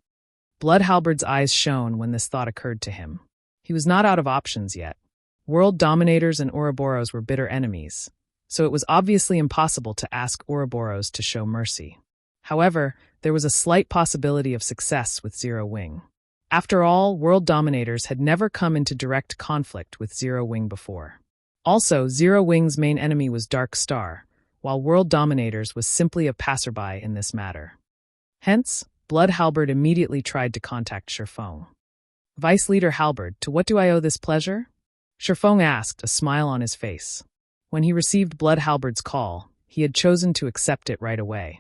Blood Halberd's eyes shone when this thought occurred to him. He was not out of options yet. World Dominators and Ouroboros were bitter enemies, so it was obviously impossible to ask Ouroboros to show mercy. However, there was a slight possibility of success with Zero Wing. After all, World Dominators had never come into direct conflict with Zero Wing before. Also, Zero Wing's main enemy was Dark Star, while World Dominators was simply a passerby in this matter. Hence, Blood Halberd immediately tried to contact Feng. "Vice Leader Halberd, to what do I owe this pleasure?" Feng asked, a smile on his face. When he received Blood Halberd's call, he had chosen to accept it right away.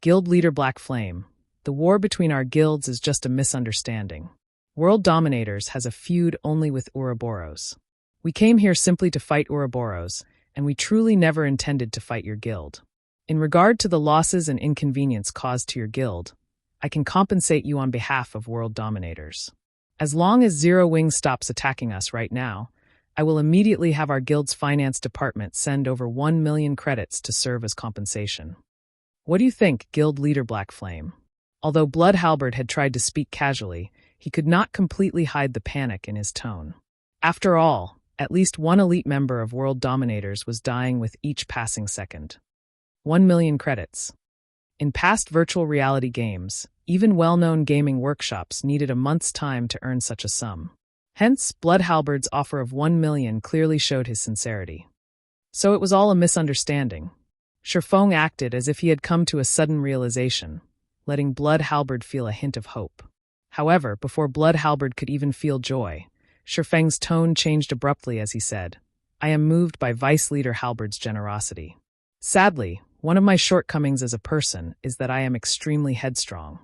"Guild Leader Black Flame, the war between our guilds is just a misunderstanding. World Dominators has a feud only with Ouroboros. We came here simply to fight Ouroboros, and we truly never intended to fight your guild. In regard to the losses and inconvenience caused to your guild, I can compensate you on behalf of World Dominators. As long as Zero Wing stops attacking us right now, I will immediately have our guild's finance department send over 1 million credits to serve as compensation. What do you think, Guild Leader Black Flame?" Although Blood Halberd had tried to speak casually, he could not completely hide the panic in his tone. After all, at least one elite member of World Dominators was dying with each passing second. 1 million credits. In past virtual reality games, even well-known gaming workshops needed a month's time to earn such a sum. Hence, Blood Halberd's offer of 1 million clearly showed his sincerity. So it was all a misunderstanding. Feng acted as if he had come to a sudden realization, letting Blood Halberd feel a hint of hope. However, before Blood Halberd could even feel joy, Feng's tone changed abruptly as he said, "I am moved by Vice Leader Halberd's generosity. Sadly, one of my shortcomings as a person is that I am extremely headstrong.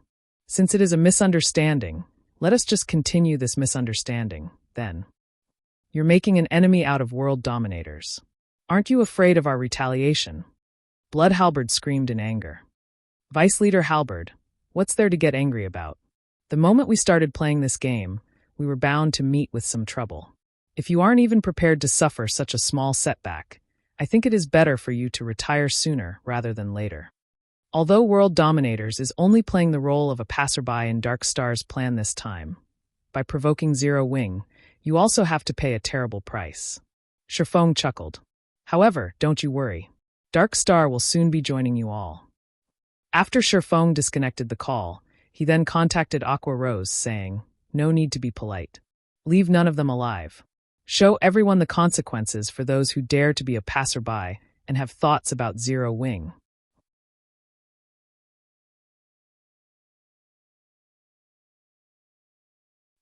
Since it is a misunderstanding, let us just continue this misunderstanding, then. You're making an enemy out of World Dominators. Aren't you afraid of our retaliation?" Blood Halberd screamed in anger. "Vice Leader Halberd, what's there to get angry about? The moment we started playing this game, we were bound to meet with some trouble. If you aren't even prepared to suffer such a small setback, I think it is better for you to retire sooner rather than later. Although World Dominators is only playing the role of a passerby in Dark Star's plan this time, by provoking Zero Wing, you also have to pay a terrible price." Feng chuckled. "However, don't you worry. Dark Star will soon be joining you all." After Feng disconnected the call, he then contacted Aqua Rose, saying, "No need to be polite. Leave none of them alive. Show everyone the consequences for those who dare to be a passerby and have thoughts about Zero Wing."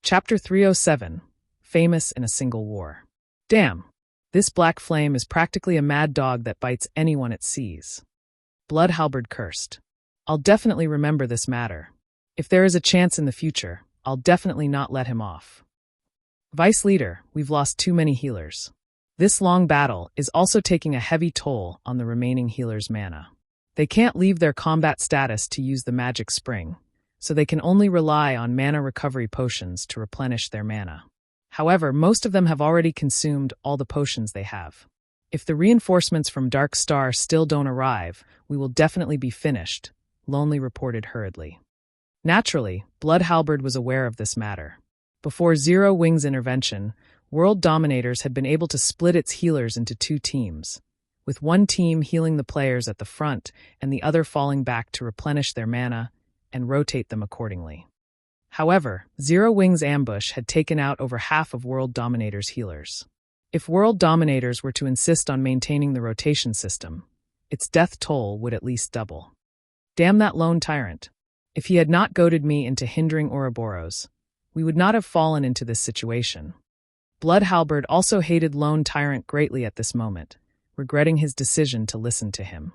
Chapter 307, Famous in a Single War. Damn, this Black Flame is practically a mad dog that bites anyone it sees. Blood Halberd cursed. "I'll definitely remember this matter. If there is a chance in the future, I'll definitely not let him off. Vice Leader, we've lost too many healers. This long battle is also taking a heavy toll on the remaining healers' mana. They can't leave their combat status to use the magic spring, so they can only rely on mana recovery potions to replenish their mana. However, most of them have already consumed all the potions they have. If the reinforcements from Dark Star still don't arrive, we will definitely be finished, Lonely reported hurriedly. Naturally, Blood Halberd was aware of this matter. Before Zero Wing's intervention, World Dominators had been able to split its healers into two teams, with one team healing the players at the front and the other falling back to replenish their mana and rotate them accordingly. However, Zero Wing's ambush had taken out over half of World Dominators' healers. If World Dominators were to insist on maintaining the rotation system, its death toll would at least double. Damn that lone tyrant. If he had not goaded me into hindering Ouroboros, we would not have fallen into this situation. Blood Halberd also hated Lone Tyrant greatly at this moment, regretting his decision to listen to him.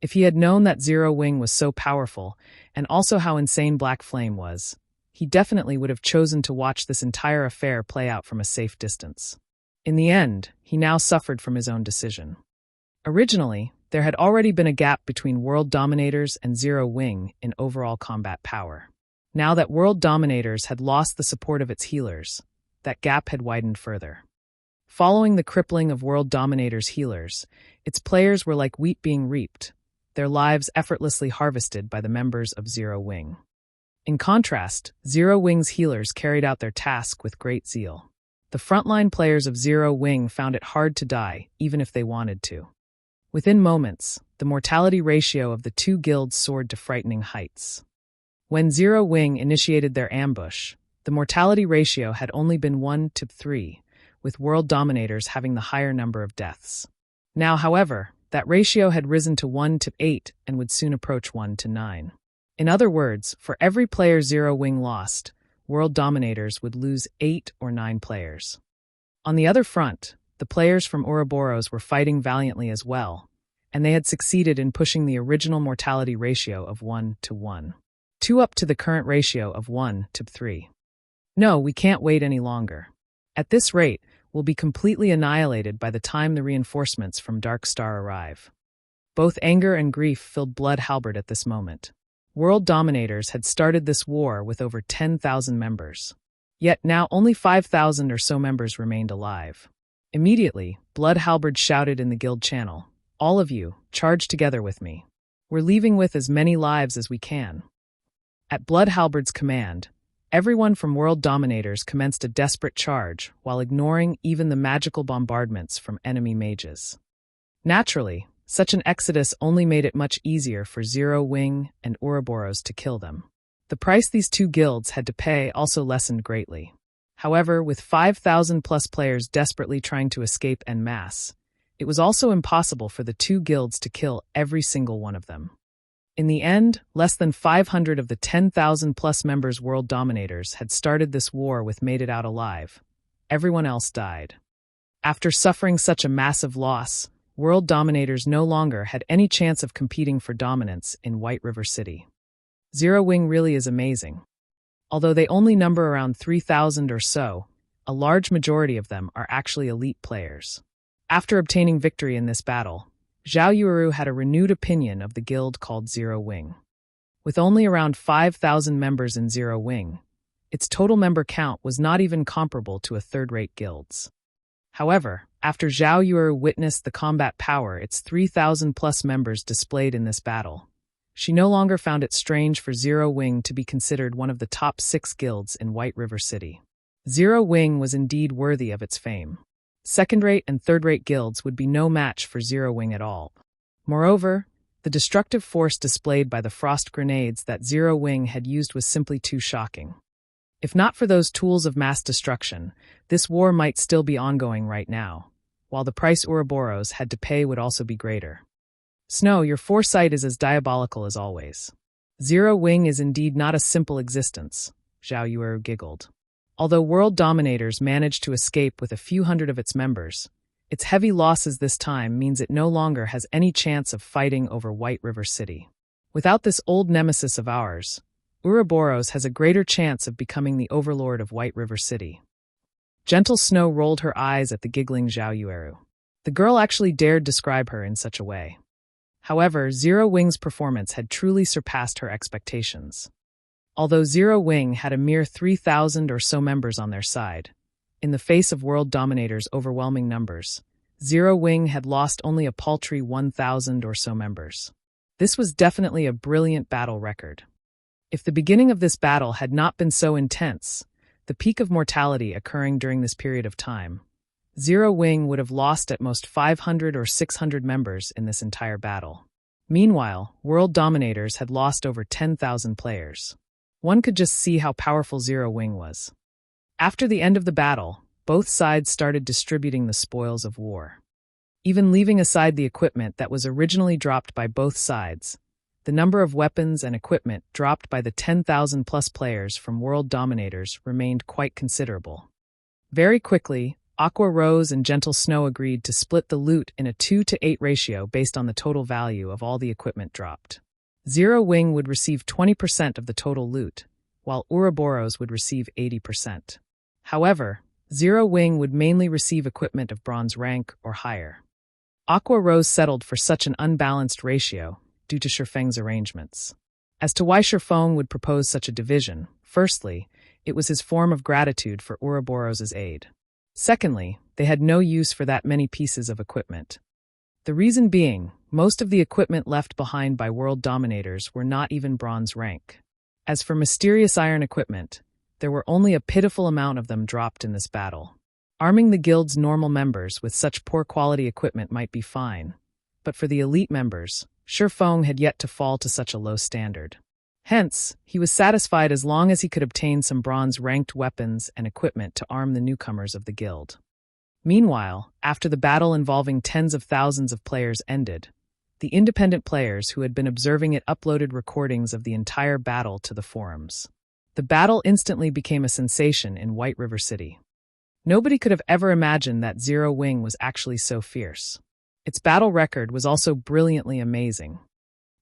If he had known that Zero Wing was so powerful, and also how insane Black Flame was, he definitely would have chosen to watch this entire affair play out from a safe distance. In the end, he now suffered from his own decision. Originally, there had already been a gap between World Dominators and Zero Wing in overall combat power. Now that World Dominators had lost the support of its healers, that gap had widened further. Following the crippling of World Dominators' healers, its players were like wheat being reaped, their lives effortlessly harvested by the members of Zero Wing. In contrast, Zero Wing's healers carried out their task with great zeal. The frontline players of Zero Wing found it hard to die, even if they wanted to. Within moments, the mortality ratio of the two guilds soared to frightening heights. When Zero Wing initiated their ambush, the mortality ratio had only been 1-3, with World Dominators having the higher number of deaths. Now, however, that ratio had risen to 1-8 and would soon approach 1-9. In other words, for every player Zero Wing lost, World Dominators would lose 8 or 9 players. On the other front, the players from Ouroboros were fighting valiantly as well, and they had succeeded in pushing the original mortality ratio of 1-1. 2 up to the current ratio of 1-3. No, we can't wait any longer. At this rate, we'll be completely annihilated by the time the reinforcements from Dark Star arrive. Both anger and grief filled Blood Halberd at this moment. World Dominators had started this war with over 10,000 members. Yet now only 5,000 or so members remained alive. Immediately, Blood Halberd shouted in the guild channel, "All of you, charge together with me. We're leaving with as many lives as we can." At Blood Halberd's command, everyone from World Dominators commenced a desperate charge while ignoring even the magical bombardments from enemy mages. Naturally, such an exodus only made it much easier for Zero Wing and Ouroboros to kill them. The price these two guilds had to pay also lessened greatly. However, with 5,000-plus players desperately trying to escape en masse, it was also impossible for the two guilds to kill every single one of them. In the end, less than 500 of the 10,000-plus members World Dominators had started this war with made it out alive. Everyone else died. After suffering such a massive loss, World Dominators no longer had any chance of competing for dominance in White River City. Zero Wing really is amazing. Although they only number around 3,000 or so, a large majority of them are actually elite players. After obtaining victory in this battle, Zhao Yueru had a renewed opinion of the guild called Zero Wing. With only around 5,000 members in Zero Wing, its total member count was not even comparable to a third-rate guild's. However, after Zhao Yueru witnessed the combat power its 3,000-plus members displayed in this battle, she no longer found it strange for Zero Wing to be considered one of the top 6 guilds in White River City. Zero Wing was indeed worthy of its fame. Second-rate and third-rate guilds would be no match for Zero Wing at all. Moreover, the destructive force displayed by the frost grenades that Zero Wing had used was simply too shocking. If not for those tools of mass destruction, this war might still be ongoing right now, while the price Ouroboros had to pay would also be greater. Snow, your foresight is as diabolical as always. Zero Wing is indeed not a simple existence, Zhao Yueru giggled. Although World Dominators managed to escape with a few hundred of its members, its heavy losses this time means it no longer has any chance of fighting over White River City. Without this old nemesis of ours, Ouroboros has a greater chance of becoming the overlord of White River City. Gentle Snow rolled her eyes at the giggling Zhao Yueru. The girl actually dared describe her in such a way. However, Zero Wing's performance had truly surpassed her expectations. Although Zero Wing had a mere 3,000 or so members on their side, in the face of World Dominators' overwhelming numbers, Zero Wing had lost only a paltry 1,000 or so members. This was definitely a brilliant battle record. If the beginning of this battle had not been so intense, the peak of mortality occurring during this period of time, Zero Wing would have lost at most 500 or 600 members in this entire battle. Meanwhile, World Dominators had lost over 10,000 players. One could just see how powerful Zero Wing was. After the end of the battle, both sides started distributing the spoils of war. Even leaving aside the equipment that was originally dropped by both sides, the number of weapons and equipment dropped by the 10,000-plus players from World Dominators remained quite considerable. Very quickly, Aqua Rose and Gentle Snow agreed to split the loot in a 2-to-8 ratio based on the total value of all the equipment dropped. Zero Wing would receive 20% of the total loot, while Ouroboros would receive 80%. However, Zero Wing would mainly receive equipment of bronze rank or higher. Aqua Rose settled for such an unbalanced ratio due to Feng's arrangements. As to why Feng would propose such a division, firstly, it was his form of gratitude for Ouroboros' aid. Secondly, they had no use for that many pieces of equipment. The reason being, most of the equipment left behind by World Dominators were not even bronze rank. As for mysterious iron equipment, there were only a pitiful amount of them dropped in this battle. Arming the guild's normal members with such poor quality equipment might be fine, but for the elite members, Feng had yet to fall to such a low standard. Hence, he was satisfied as long as he could obtain some bronze-ranked weapons and equipment to arm the newcomers of the guild. Meanwhile, after the battle involving tens of thousands of players ended, the independent players who had been observing it uploaded recordings of the entire battle to the forums. The battle instantly became a sensation in White River City. Nobody could have ever imagined that Zero Wing was actually so fierce. Its battle record was also brilliantly amazing.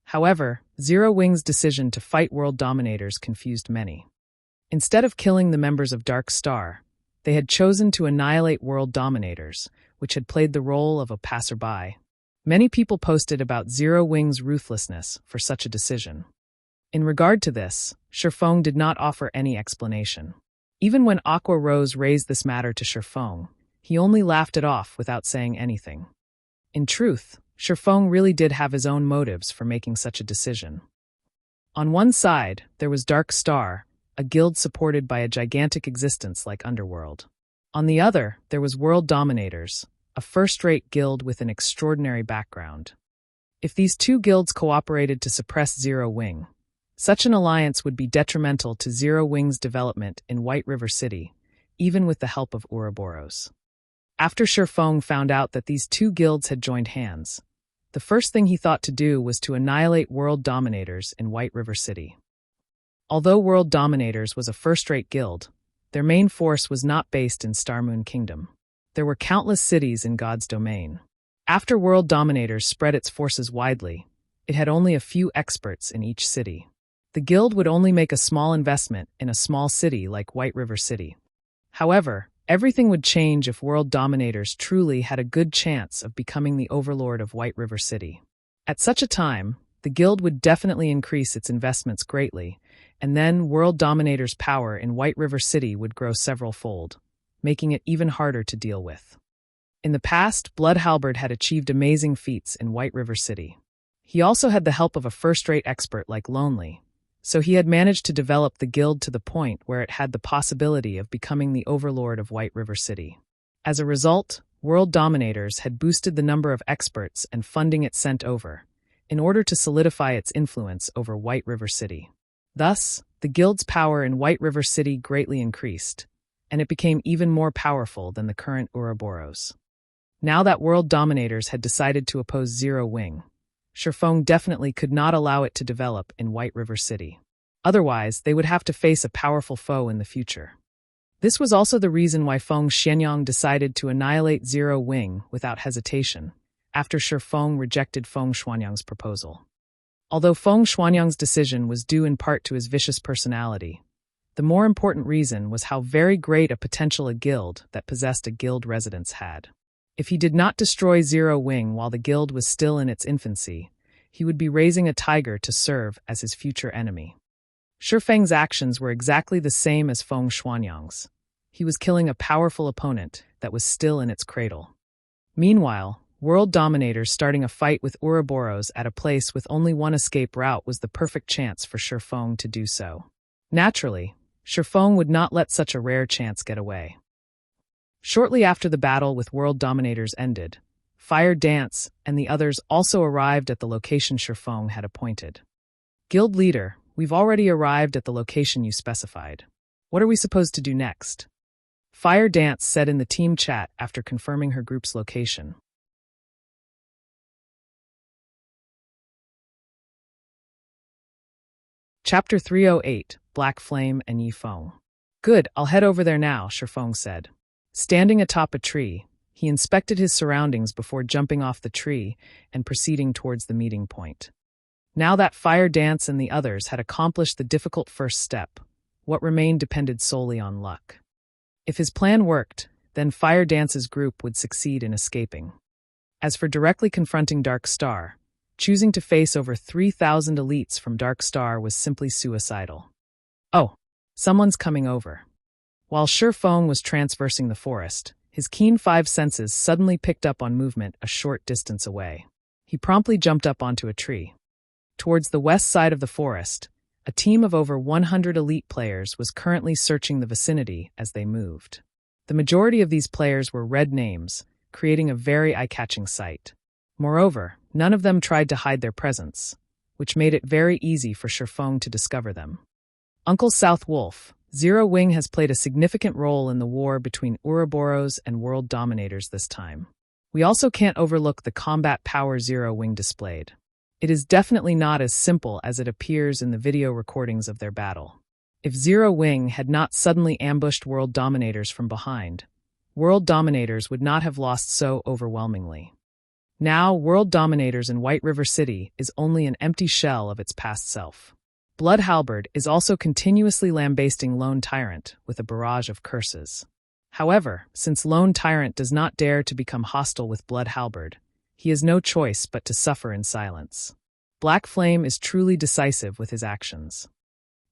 However, Zero Wing's decision to fight World Dominators confused many. Instead of killing the members of Dark Star, they had chosen to annihilate World Dominators, which had played the role of a passerby. Many people posted about Zero Wing's ruthlessness for such a decision. In regard to this, Feng did not offer any explanation. Even when Aqua Rose raised this matter to Feng, he only laughed it off without saying anything. In truth, Feng really did have his own motives for making such a decision. On one side, there was Dark Star, a guild supported by a gigantic existence like Underworld. On the other, there was World Dominators, a first-rate guild with an extraordinary background. If these two guilds cooperated to suppress Zero Wing, such an alliance would be detrimental to Zero Wing's development in White River City, even with the help of Ouroboros. After Feng found out that these two guilds had joined hands, the first thing he thought to do was to annihilate World Dominators in White River City. Although World Dominators was a first-rate guild, their main force was not based in Starmoon Kingdom. There were countless cities in God's domain. After World Dominators spread its forces widely, it had only a few experts in each city. The guild would only make a small investment in a small city like White River City. However, everything would change if World Dominators truly had a good chance of becoming the overlord of White River City. At such a time, the guild would definitely increase its investments greatly, and then World Dominators' power in White River City would grow several-fold, making it even harder to deal with. In the past, Blood Halberd had achieved amazing feats in White River City. He also had the help of a first-rate expert like Lonely, so he had managed to develop the guild to the point where it had the possibility of becoming the overlord of White River City. As a result, World Dominators had boosted the number of experts and funding it sent over, in order to solidify its influence over White River City. Thus, the guild's power in White River City greatly increased, and it became even more powerful than the current Ouroboros. Now that World Dominators had decided to oppose Zero Wing, Feng definitely could not allow it to develop in White River City. Otherwise, they would have to face a powerful foe in the future. This was also the reason why Feng Xianyang decided to annihilate Zero Wing without hesitation, after Feng rejected Feng Xuanyang's proposal. Although Feng Xuanyang's decision was due in part to his vicious personality, the more important reason was how very great a potential a guild that possessed a guild residence had. If he did not destroy Zero Wing while the guild was still in its infancy, he would be raising a tiger to serve as his future enemy. Feng's actions were exactly the same as Feng Xuanyang's. He was killing a powerful opponent that was still in its cradle. Meanwhile, world dominators starting a fight with Ouroboros at a place with only one escape route was the perfect chance for Feng to do so. Naturally, Feng would not let such a rare chance get away. Shortly after the battle with world dominators ended, Fire Dance and the others also arrived at the location Feng had appointed. Guild leader, we've already arrived at the location you specified. What are we supposed to do next? Fire Dance said in the team chat after confirming her group's location. Chapter 308, Black Flame and Yi Feng. Good, I'll head over there now, Feng said. Standing atop a tree, he inspected his surroundings before jumping off the tree and proceeding towards the meeting point. Now that Fire Dance and the others had accomplished the difficult first step, what remained depended solely on luck. If his plan worked, then Fire Dance's group would succeed in escaping. As for directly confronting Dark Star, choosing to face over 3,000 elites from Dark Star was simply suicidal. Oh, someone's coming over. While Feng was transversing the forest, his keen five senses suddenly picked up on movement a short distance away. He promptly jumped up onto a tree. Towards the west side of the forest, a team of over 100 elite players was currently searching the vicinity as they moved. The majority of these players were red names, creating a very eye-catching sight. Moreover, none of them tried to hide their presence, which made it very easy for Feng to discover them. Uncle South Wolf, Zero Wing has played a significant role in the war between Ouroboros and world dominators this time. We also can't overlook the combat power Zero Wing displayed. It is definitely not as simple as it appears in the video recordings of their battle. If Zero Wing had not suddenly ambushed world dominators from behind, world dominators would not have lost so overwhelmingly. Now, world dominators in White River City is only an empty shell of its past self. Blood Halberd is also continuously lambasting Lone Tyrant with a barrage of curses. However, since Lone Tyrant does not dare to become hostile with Blood Halberd, he has no choice but to suffer in silence. Black Flame is truly decisive with his actions.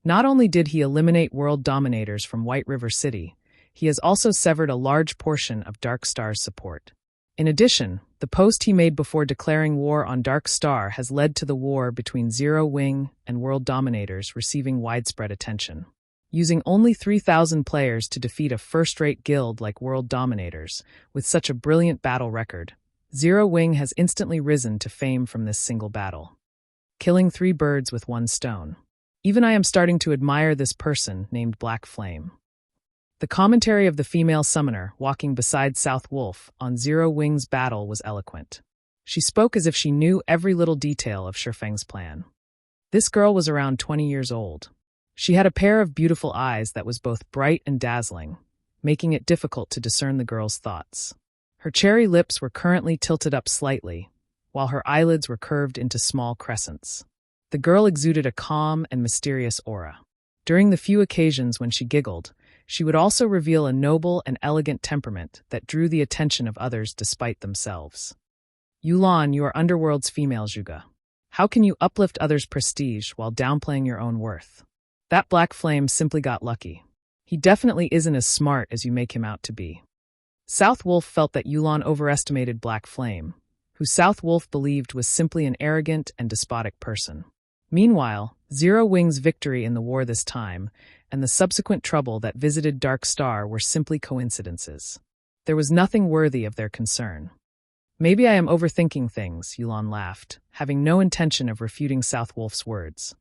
Not only did he eliminate world dominators from White River City, he has also severed a large portion of Dark Star's support. In addition, the post he made before declaring war on Dark Star has led to the war between Zero Wing and world dominators receiving widespread attention. Using only 3,000 players to defeat a first-rate guild like world dominators, with such a brilliant battle record, Zero Wing has instantly risen to fame from this single battle. Killing 3 birds with 1 stone. Even I am starting to admire this person named Black Flame. The commentary of the female summoner walking beside South Wolf on Zero Wing's battle was eloquent. She spoke as if she knew every little detail of Feng's plan. This girl was around 20 years old. She had a pair of beautiful eyes that was both bright and dazzling, making it difficult to discern the girl's thoughts. Her cherry lips were currently tilted up slightly, while her eyelids were curved into small crescents. The girl exuded a calm and mysterious aura. During the few occasions when she giggled, she would also reveal a noble and elegant temperament that drew the attention of others despite themselves. Yulan, you are Underworld's female Zhuge. How can you uplift others' prestige while downplaying your own worth? That Black Flame simply got lucky. He definitely isn't as smart as you make him out to be. South Wolf felt that Yulan overestimated Black Flame, who South Wolf believed was simply an arrogant and despotic person. Meanwhile, Zero Wing's victory in the war this time and the subsequent trouble that visited Dark Star were simply coincidences. There was nothing worthy of their concern. Maybe I am overthinking things, Yulan laughed, having no intention of refuting South Wolf's words.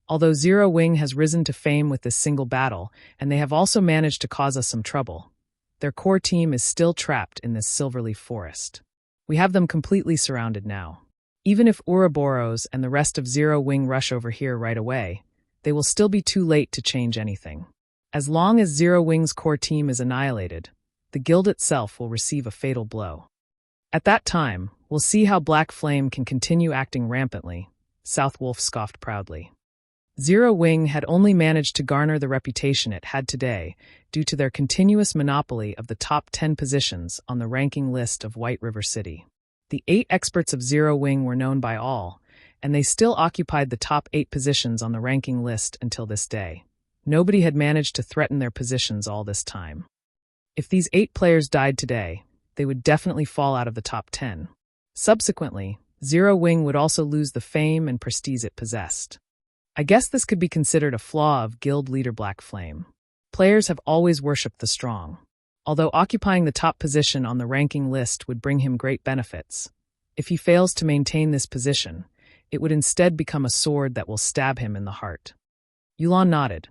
Although Zero Wing has risen to fame with this single battle, and they have also managed to cause us some trouble, their core team is still trapped in this silverleaf forest. We have them completely surrounded now. Even if Ouroboros and the rest of Zero Wing rush over here right away, they will still be too late to change anything. As long as Zero Wing's core team is annihilated, the guild itself will receive a fatal blow. At that time, we'll see how Black Flame can continue acting rampantly, South Wolf scoffed proudly. Zero Wing had only managed to garner the reputation it had today due to their continuous monopoly of the top 10 positions on the ranking list of White River City. The 8 experts of Zero Wing were known by all, and they still occupied the top 8 positions on the ranking list until this day. Nobody had managed to threaten their positions all this time. If these 8 players died today, they would definitely fall out of the top 10. Subsequently, Zero Wing would also lose the fame and prestige it possessed. I guess this could be considered a flaw of guild leader Black Flame. Players have always worshipped the strong. Although occupying the top position on the ranking list would bring him great benefits, if he fails to maintain this position, it would instead become a sword that will stab him in the heart. Yulan nodded.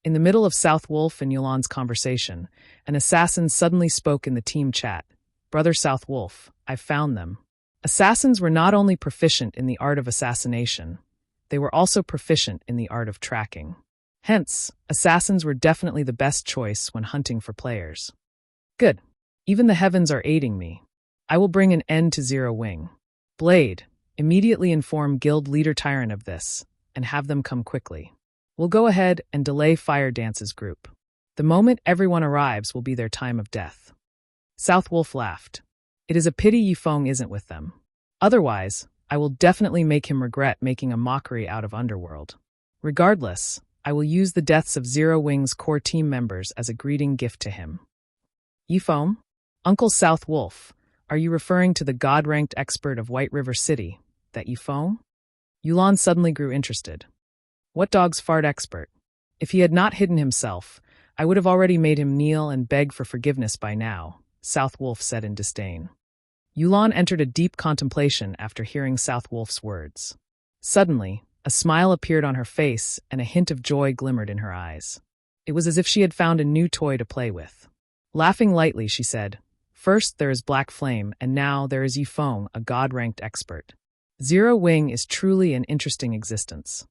In the middle of South Wolf and Yulan's conversation, an assassin suddenly spoke in the team chat. "Brother South Wolf, I've found them." Assassins were not only proficient in the art of assassination, they were also proficient in the art of tracking. Hence, assassins were definitely the best choice when hunting for players. Good. Even the heavens are aiding me. I will bring an end to Zero Wing. Blade, immediately inform Guild Leader Tyrant of this, and have them come quickly. We'll go ahead and delay Fire Dance's group. The moment everyone arrives will be their time of death. South Wolf laughed. It is a pity Feng isn't with them. Otherwise, I will definitely make him regret making a mockery out of Underworld. Regardless, I will use the deaths of Zero Wing's core team members as a greeting gift to him. Feng? Uncle South Wolf, are you referring to the god-ranked expert of White River City, that Feng? Yulan suddenly grew interested. What dog's fart expert? If he had not hidden himself, I would have already made him kneel and beg for forgiveness by now, South Wolf said in disdain. Yulan entered a deep contemplation after hearing South Wolf's words. Suddenly, a smile appeared on her face and a hint of joy glimmered in her eyes. It was as if she had found a new toy to play with. Laughing lightly, she said, "First there is Black Flame, and now there is Feng, a god-ranked expert. Zero Wing is truly an interesting existence."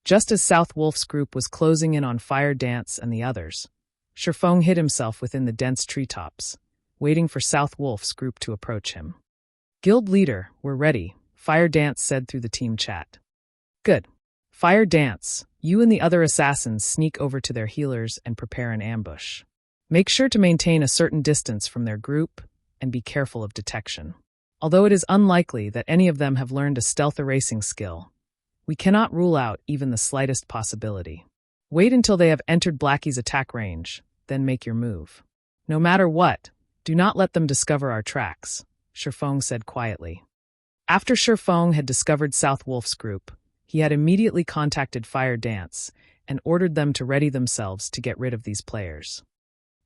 Just as South Wolf's group was closing in on Fire Dance and the others, Feng hid himself within the dense treetops, waiting for South Wolf's group to approach him. "Guild leader, we're ready," Fire Dance said through the team chat. "Good. Fire Dance, you and the other assassins sneak over to their healers and prepare an ambush. Make sure to maintain a certain distance from their group and be careful of detection. Although it is unlikely that any of them have learned a stealth erasing skill, we cannot rule out even the slightest possibility. Wait until they have entered Blackie's attack range, then make your move. No matter what, do not let them discover our tracks," Feng said quietly. After Feng had discovered South Wolf's group, he had immediately contacted Fire Dance and ordered them to ready themselves to get rid of these players.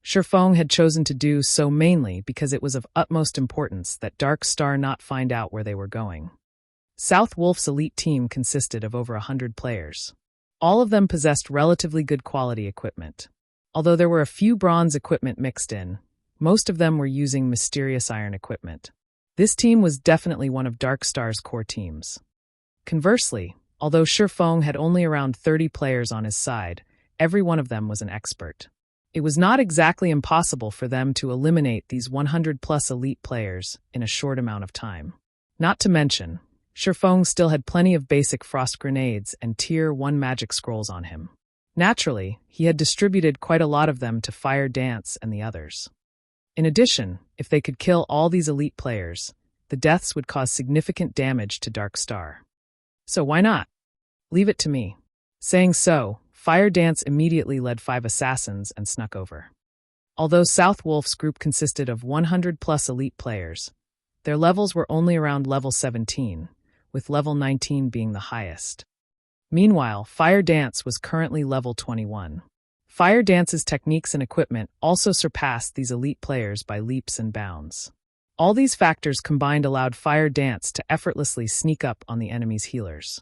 Feng had chosen to do so mainly because it was of utmost importance that Dark Star not find out where they were going. South Wolf's elite team consisted of over 100 players. All of them possessed relatively good quality equipment. Although there were a few bronze equipment mixed in, most of them were using mysterious iron equipment. This team was definitely one of Dark Star's core teams. Conversely, although Feng had only around 30 players on his side, every one of them was an expert. It was not exactly impossible for them to eliminate these 100-plus elite players in a short amount of time. Not to mention, Feng still had plenty of basic frost grenades and Tier 1 magic scrolls on him. Naturally, he had distributed quite a lot of them to Fire Dance and the others. In addition, if they could kill all these elite players, the deaths would cause significant damage to Dark Star. So why not? Leave it to me. Saying so, Fire Dance immediately led 5 assassins and snuck over. Although South Wolf's group consisted of 100-plus elite players, their levels were only around level 17, with level 19 being the highest. Meanwhile, Fire Dance was currently level 21. Fire Dance's techniques and equipment also surpassed these elite players by leaps and bounds. All these factors combined allowed Fire Dance to effortlessly sneak up on the enemy's healers.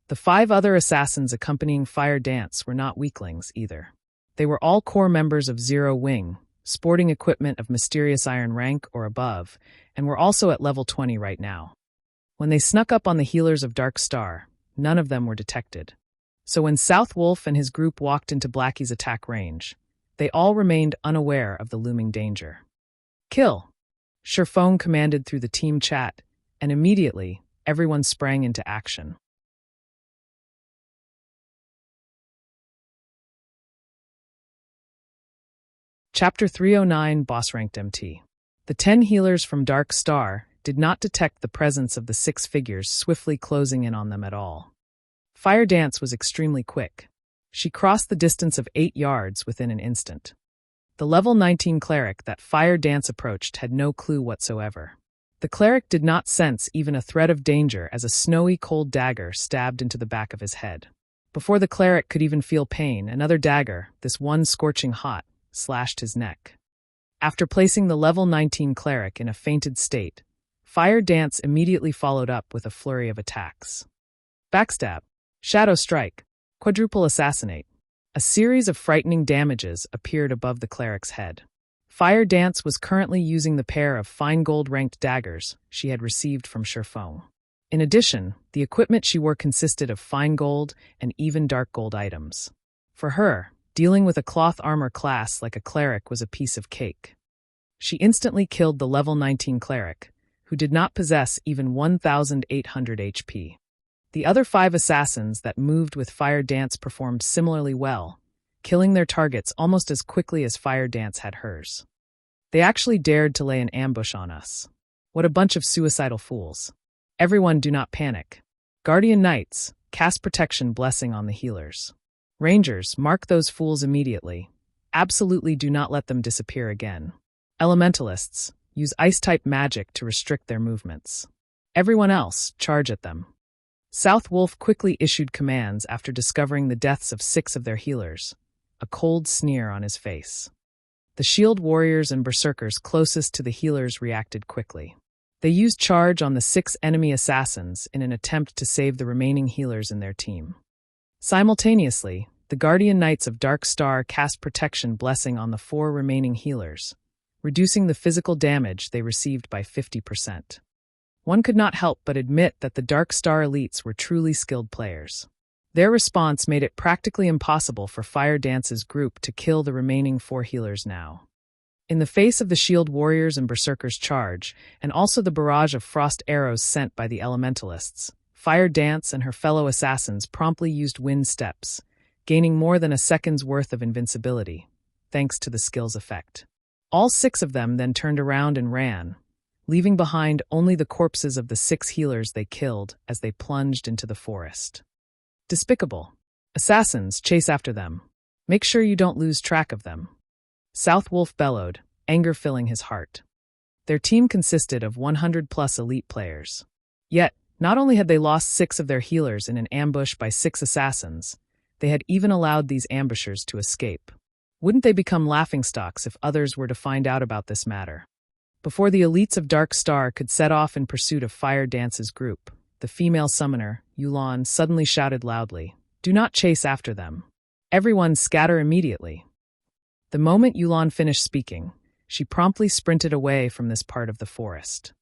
The 5 other assassins accompanying Fire Dance were not weaklings either. They were all core members of Zero Wing, sporting equipment of mysterious iron rank or above, and were also at level 20 right now. When they snuck up on the healers of Dark Star, none of them were detected. So when South Wolf and his group walked into Blackie's attack range, they all remained unaware of the looming danger. "Kill!" Feng commanded through the team chat, and immediately, everyone sprang into action. Chapter 309, Boss Ranked MT. The 10 healers from Dark Star did not detect the presence of the 6 figures swiftly closing in on them at all. Fire Dance was extremely quick. She crossed the distance of 8 yards within an instant. The level 19 cleric that Fire Dance approached had no clue whatsoever. The cleric did not sense even a threat of danger as a snowy cold dagger stabbed into the back of his head. Before the cleric could even feel pain, another dagger, this one scorching hot, slashed his neck. After placing the level 19 cleric in a fainted state, Fire Dance immediately followed up with a flurry of attacks. Backstab, Shadow Strike, Quadruple Assassinate. A series of frightening damages appeared above the cleric's head. Fire Dance was currently using the pair of fine gold-ranked daggers she had received from Feng. In addition, the equipment she wore consisted of fine gold and even dark gold items. For her, dealing with a cloth armor class like a cleric was a piece of cake. She instantly killed the level 19 cleric, who did not possess even 1,800 HP. The other 5 assassins that moved with Fire Dance performed similarly well, killing their targets almost as quickly as Fire Dance had hers. They actually dared to lay an ambush on us. What a bunch of suicidal fools. Everyone do not panic. Guardian Knights, cast Protection Blessing on the healers. Rangers, mark those fools immediately. Absolutely do not let them disappear again. Elementalists, use Ice-type magic to restrict their movements. Everyone else, charge at them. South Wolf quickly issued commands after discovering the deaths of 6 of their healers, a cold sneer on his face. The shield warriors and berserkers closest to the healers reacted quickly. They used charge on the 6 enemy assassins in an attempt to save the remaining healers in their team. Simultaneously, the Guardian Knights of Dark Star cast Protection Blessing on the 4 remaining healers, reducing the physical damage they received by 50%. One could not help but admit that the Dark Star elites were truly skilled players. Their response made it practically impossible for Fire Dance's group to kill the remaining 4 healers now. In the face of the shield warriors and berserkers' charge, and also the barrage of frost arrows sent by the elementalists, Fire Dance and her fellow assassins promptly used wind steps, gaining more than a second's worth of invincibility, thanks to the skill's effect. All 6 of them then turned around and ran, leaving behind only the corpses of the 6 healers they killed as they plunged into the forest. Despicable. Assassins, chase after them. Make sure you don't lose track of them. South Wolf bellowed, anger filling his heart. Their team consisted of 100+ elite players. Yet, not only had they lost 6 of their healers in an ambush by 6 assassins, they had even allowed these ambushers to escape. Wouldn't they become laughingstocks if others were to find out about this matter? Before the elites of Dark Star could set off in pursuit of Fire Dance's group, the female summoner, Yulan, suddenly shouted loudly, "Do not chase after them. Everyone scatter immediately." The moment Yulan finished speaking, she promptly sprinted away from this part of the forest.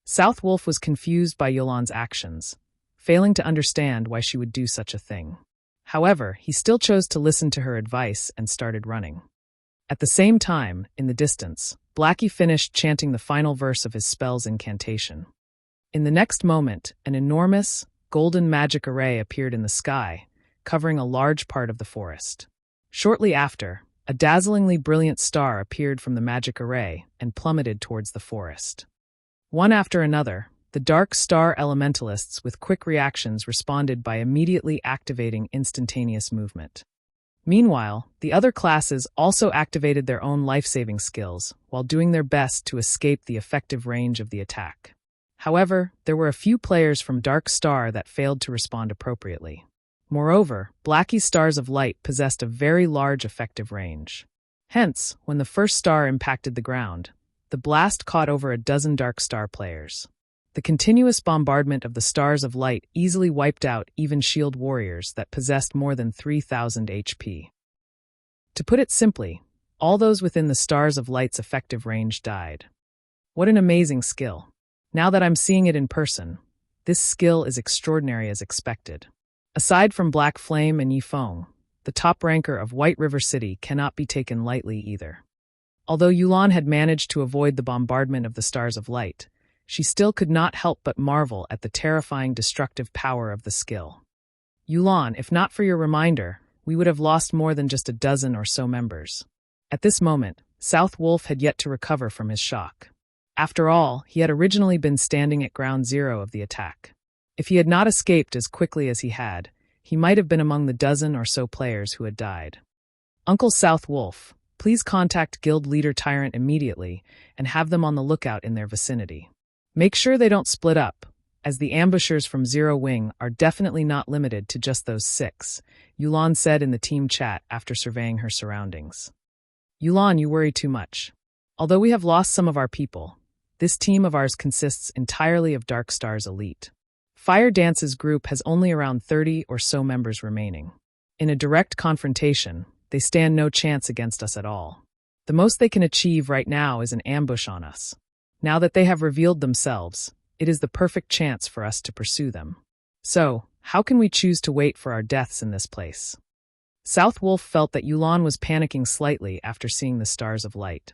South Wolf was confused by Yulan's actions, failing to understand why she would do such a thing. However, he still chose to listen to her advice and started running. At the same time, in the distance, Blackie finished chanting the final verse of his spell's incantation. In the next moment, an enormous, golden magic array appeared in the sky, covering a large part of the forest. Shortly after, a dazzlingly brilliant star appeared from the magic array and plummeted towards the forest. One after another, the Dark Star elementalists with quick reactions responded by immediately activating instantaneous movement. Meanwhile, the other classes also activated their own life-saving skills while doing their best to escape the effective range of the attack. However, there were a few players from Dark Star that failed to respond appropriately. Moreover, Blackie's stars of light possessed a very large effective range. Hence, when the first star impacted the ground, the blast caught over a dozen Dark Star players. The continuous bombardment of the stars of light easily wiped out even shield warriors that possessed more than 3,000 HP. To put it simply, all those within the stars of light's effective range died. What an amazing skill. Now that I'm seeing it in person, this skill is extraordinary as expected. Aside from Black Flame and Yi Feng, the top ranker of White River City cannot be taken lightly either. Although Yulan had managed to avoid the bombardment of the stars of light, she still could not help but marvel at the terrifying destructive power of the skill. Yulan, if not for your reminder, we would have lost more than just a dozen or so members. At this moment, South Wolf had yet to recover from his shock. After all, he had originally been standing at ground zero of the attack. If he had not escaped as quickly as he had, he might have been among the dozen or so players who had died. Uncle South Wolf, Please contact Guild Leader Tyrant immediately and have them on the lookout in their vicinity. Make sure they don't split up, as the ambushers from Zero Wing are definitely not limited to just those 6, Yulan said in the team chat after surveying her surroundings. Yulan, you worry too much. Although we have lost some of our people, this team of ours consists entirely of Dark Star's elite. Fire Dance's group has only around 30 or so members remaining. In a direct confrontation, they stand no chance against us at all. The most they can achieve right now is an ambush on us. Now that they have revealed themselves, it is the perfect chance for us to pursue them. So, how can we choose to wait for our deaths in this place? South Wolf felt that Yulan was panicking slightly after seeing the stars of light.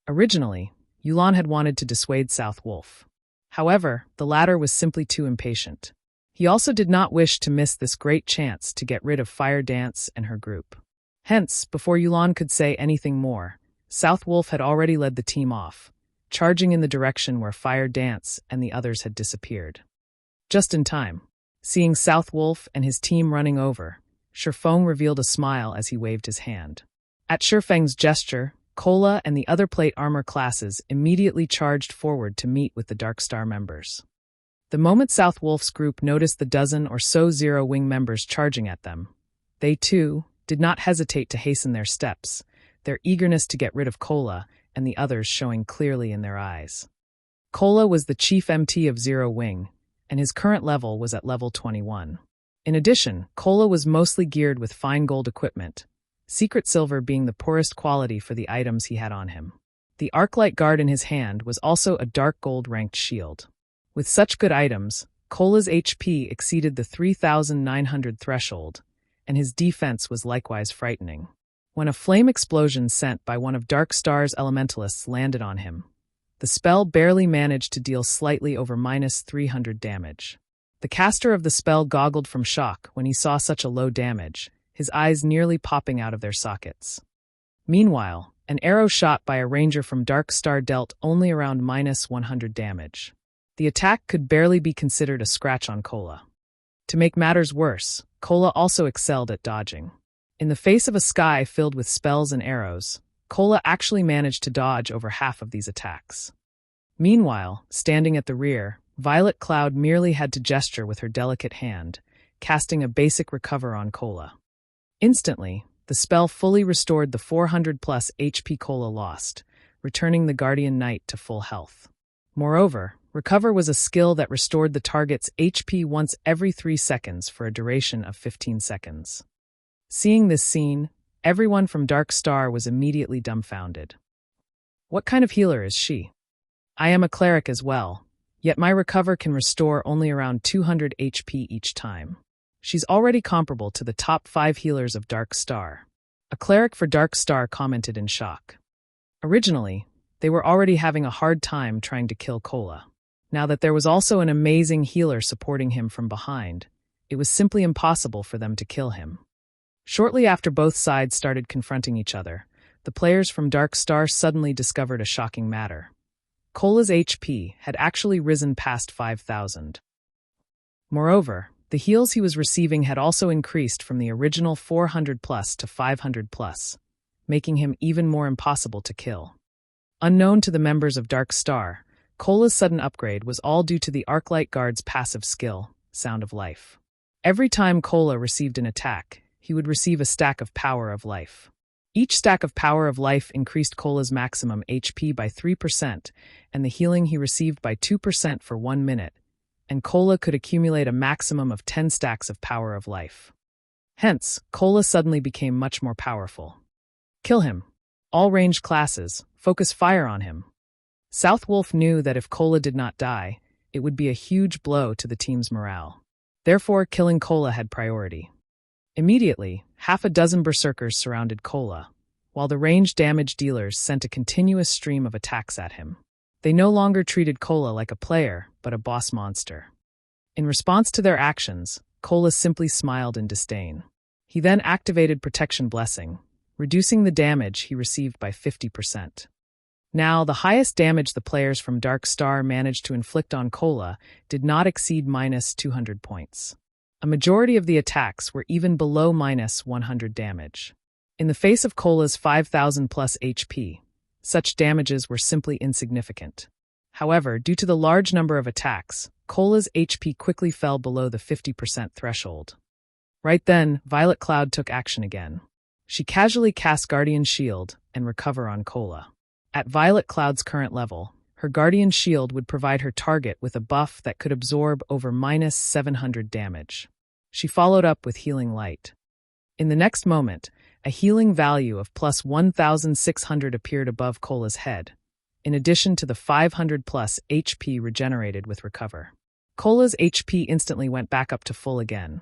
Originally, Yulan had wanted to dissuade South Wolf. However, the latter was simply too impatient. He also did not wish to miss this great chance to get rid of Fire Dance and her group. Hence, before Yulan could say anything more, South Wolf had already led the team off, charging in the direction where Fire Dance and the others had disappeared. Just in time. Seeing South Wolf and his team running over, Feng revealed a smile as he waved his hand. At Feng's gesture, Cola and the other plate armor classes immediately charged forward to meet with the Dark Star members. The moment South Wolf's group noticed the dozen or so Zero Wing members charging at them, they too did not hesitate to hasten their steps, their eagerness to get rid of Cola and the others showing clearly in their eyes. Cola was the chief MT of Zero Wing, and his current level was at level 21. In addition, Cola was mostly geared with fine gold equipment, secret silver being the poorest quality for the items he had on him. The Arclight Guard in his hand was also a dark gold ranked shield. With such good items, Cola's HP exceeded the 3,900 threshold, and his defense was likewise frightening. When a flame explosion sent by one of Dark Star's elementalists landed on him, the spell barely managed to deal slightly over -300 damage. The caster of the spell goggled from shock when he saw such a low damage, his eyes nearly popping out of their sockets. Meanwhile, an arrow shot by a ranger from Dark Star dealt only around -100 damage. The attack could barely be considered a scratch on Cola. To make matters worse, Cola also excelled at dodging. In the face of a sky filled with spells and arrows, Cola actually managed to dodge over half of these attacks. Meanwhile, standing at the rear, Violet Cloud merely had to gesture with her delicate hand, casting a basic recover on Cola. Instantly, the spell fully restored the 400+ HP Cola lost, returning the Guardian Knight to full health. Moreover, recover was a skill that restored the target's HP once every 3 seconds for a duration of 15 seconds. Seeing this scene, everyone from Dark Star was immediately dumbfounded. What kind of healer is she? I am a cleric as well, yet my recover can restore only around 200 HP each time. She's already comparable to the top 5 healers of Dark Star. A cleric for Dark Star commented in shock. Originally, they were already having a hard time trying to kill Cola. Now that there was also an amazing healer supporting him from behind, it was simply impossible for them to kill him. Shortly after both sides started confronting each other, the players from Dark Star suddenly discovered a shocking matter. Cola's HP had actually risen past 5,000. Moreover, the heals he was receiving had also increased from the original 400+ to 500+, making him even more impossible to kill. Unknown to the members of Dark Star, Cola's sudden upgrade was all due to the Arclight Guard's passive skill, Sound of Life. Every time Cola received an attack, he would receive a stack of Power of Life. Each stack of Power of Life increased Cola's maximum HP by 3% and the healing he received by 2% for 1 minute, and Cola could accumulate a maximum of 10 stacks of Power of Life. Hence, Cola suddenly became much more powerful. Kill him. All ranged classes, focus fire on him. South Wolf knew that if Cola did not die, it would be a huge blow to the team's morale. Therefore, killing Cola had priority. Immediately, half a dozen berserkers surrounded Cola, while the ranged damage dealers sent a continuous stream of attacks at him. They no longer treated Cola like a player, but a boss monster. In response to their actions, Cola simply smiled in disdain. He then activated Protection Blessing, reducing the damage he received by 50%. Now, the highest damage the players from Dark Star managed to inflict on Cola did not exceed -200 points. A majority of the attacks were even below -100 damage. In the face of Cola's 5,000 plus HP, such damages were simply insignificant. However, due to the large number of attacks, Cola's HP quickly fell below the 50% threshold. Right then, Violet Cloud took action again. She casually cast Guardian Shield and Recover on Cola. At Violet Cloud's current level, her Guardian Shield would provide her target with a buff that could absorb over minus 700 damage. She followed up with Healing Light. In the next moment, a healing value of plus 1,600 appeared above Cola's head, in addition to the 500 plus HP regenerated with Recover. Cola's HP instantly went back up to full again.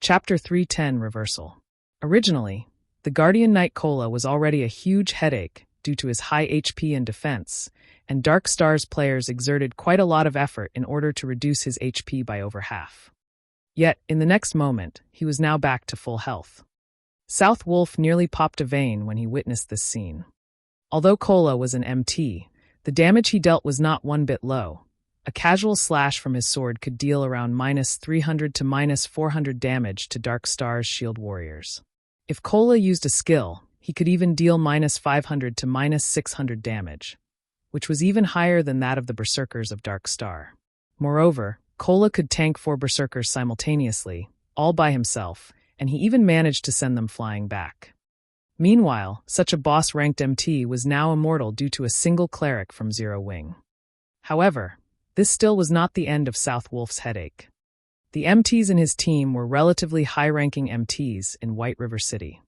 Chapter 310 Reversal. Originally, the Guardian Knight Cola was already a huge headache due to his high HP and defense, and Dark Star's players exerted quite a lot of effort in order to reduce his HP by over half. Yet, in the next moment, he was now back to full health. South Wolf nearly popped a vein when he witnessed this scene. Although Cola was an MT, the damage he dealt was not one bit low. A casual slash from his sword could deal around minus 300 to minus 400 damage to Dark Star's shield warriors. If Cola used a skill, he could even deal minus 500 to minus 600 damage, which was even higher than that of the Berserkers of Dark Star. Moreover, Cola could tank 4 Berserkers simultaneously, all by himself, and he even managed to send them flying back. Meanwhile, such a boss-ranked MT was now immortal due to a single cleric from Zero Wing. However, this still was not the end of South Wolf's headache. The MTs in his team were relatively high-ranking MTs in White River City.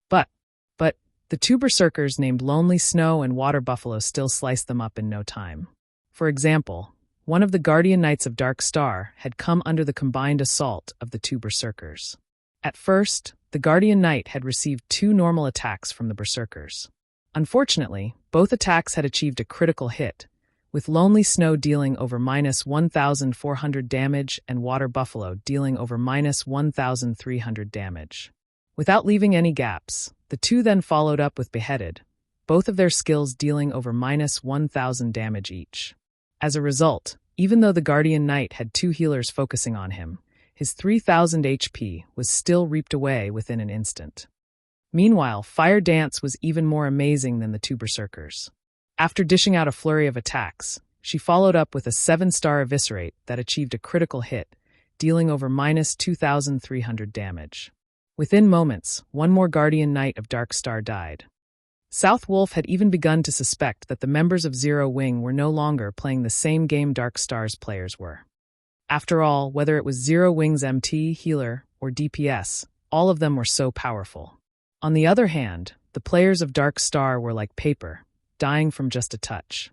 But, the 2 Berserkers named Lonely Snow and Water Buffalo still sliced them up in no time. For example, one of the Guardian Knights of Dark Star had come under the combined assault of the 2 Berserkers. At first, the Guardian Knight had received 2 normal attacks from the Berserkers. Unfortunately, both attacks had achieved a critical hit, with Lonely Snow dealing over minus 1,400 damage and Water Buffalo dealing over minus 1,300 damage. Without leaving any gaps, the 2 then followed up with Beheaded, both of their skills dealing over minus 1,000 damage each. As a result, even though the Guardian Knight had 2 healers focusing on him, his 3,000 HP was still reaped away within an instant. Meanwhile, Fire Dance was even more amazing than the 2 Berserkers. After dishing out a flurry of attacks, she followed up with a 7-star Eviscerate that achieved a critical hit, dealing over minus 2,300 damage. Within moments, one more Guardian Knight of Dark Star died. South Wolf had even begun to suspect that the members of Zero Wing were no longer playing the same game Dark Star's players were. After all, whether it was Zero Wing's MT, healer, or DPS, all of them were so powerful. On the other hand, the players of Dark Star were like paper, dying from just a touch.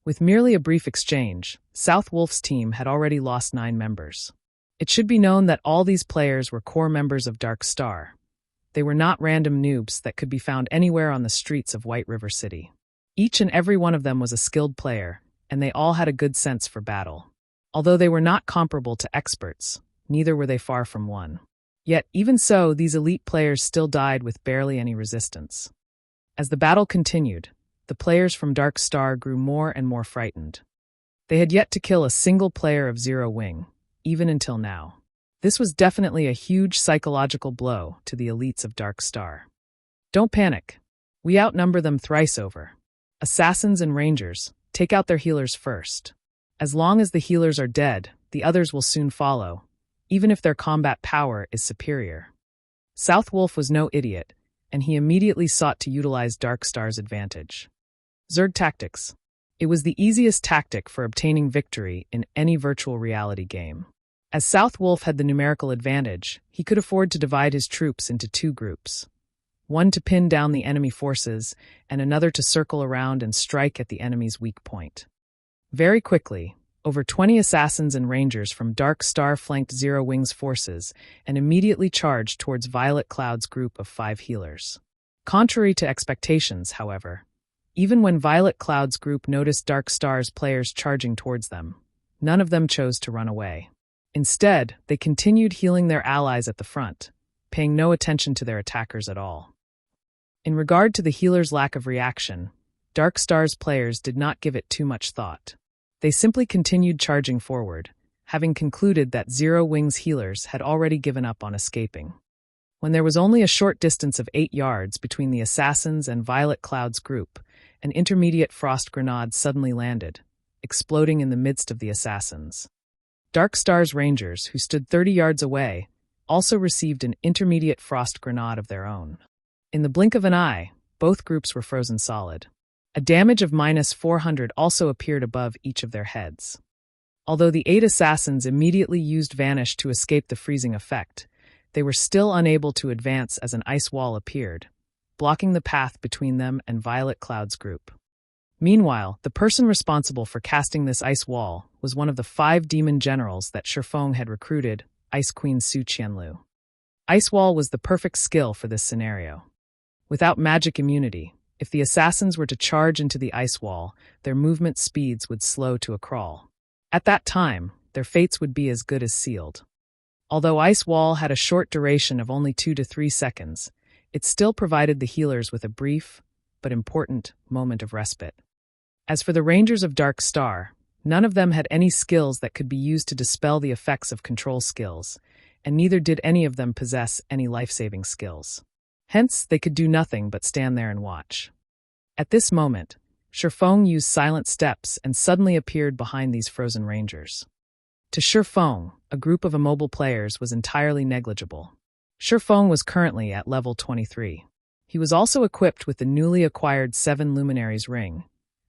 With merely a brief exchange, South Wolf's team had already lost 9 members. It should be known that all these players were core members of Dark Star. They were not random noobs that could be found anywhere on the streets of White River City. Each and every one of them was a skilled player, and they all had a good sense for battle. Although they were not comparable to experts, neither were they far from one. Yet, even so, these elite players still died with barely any resistance. As the battle continued, the players from Dark Star grew more and more frightened. They had yet to kill a single player of Zero Wing, even until now. This was definitely a huge psychological blow to the elites of Dark Star. Don't panic. We outnumber them thrice over. Assassins and Rangers, take out their healers first. As long as the healers are dead, the others will soon follow, even if their combat power is superior. South Wolf was no idiot, and he immediately sought to utilize Dark Star's advantage. Zerg Tactics. It was the easiest tactic for obtaining victory in any virtual reality game. As South Wolf had the numerical advantage, he could afford to divide his troops into 2 groups. One to pin down the enemy forces, and another to circle around and strike at the enemy's weak point. Very quickly, over 20 assassins and rangers from Dark Star flanked Zero Wing's forces and immediately charged towards Violet Cloud's group of 5 healers. Contrary to expectations, however, even when Violet Cloud's group noticed Dark Star's players charging towards them, none of them chose to run away. Instead, they continued healing their allies at the front, paying no attention to their attackers at all. In regard to the healers' lack of reaction, Dark Star's players did not give it too much thought. They simply continued charging forward, having concluded that Zero Wings healers had already given up on escaping. When there was only a short distance of 8 yards between the assassins and Violet Cloud's group, an intermediate frost grenade suddenly landed, exploding in the midst of the assassins. Dark Star's rangers, who stood 30 yards away, also received an intermediate frost grenade of their own. In the blink of an eye, both groups were frozen solid. A damage of -400 also appeared above each of their heads. Although the 8 assassins immediately used Vanish to escape the freezing effect, they were still unable to advance as an ice wall appeared, blocking the path between them and Violet Cloud's group. Meanwhile, the person responsible for casting this ice wall was one of the 5 demon generals that Feng had recruited, Ice Queen Su Qianlu. Ice wall was the perfect skill for this scenario. Without magic immunity, if the assassins were to charge into the ice wall, their movement speeds would slow to a crawl. At that time, their fates would be as good as sealed. Although Ice Wall had a short duration of only 2 to 3 seconds, it still provided the healers with a brief, but important, moment of respite. As for the Rangers of Dark Star, none of them had any skills that could be used to dispel the effects of control skills, and neither did any of them possess any life-saving skills. Hence, they could do nothing but stand there and watch. At this moment, Feng used silent steps and suddenly appeared behind these frozen rangers. To Feng, a group of immobile players was entirely negligible. Feng was currently at level 23. He was also equipped with the newly acquired 7 Luminaries ring,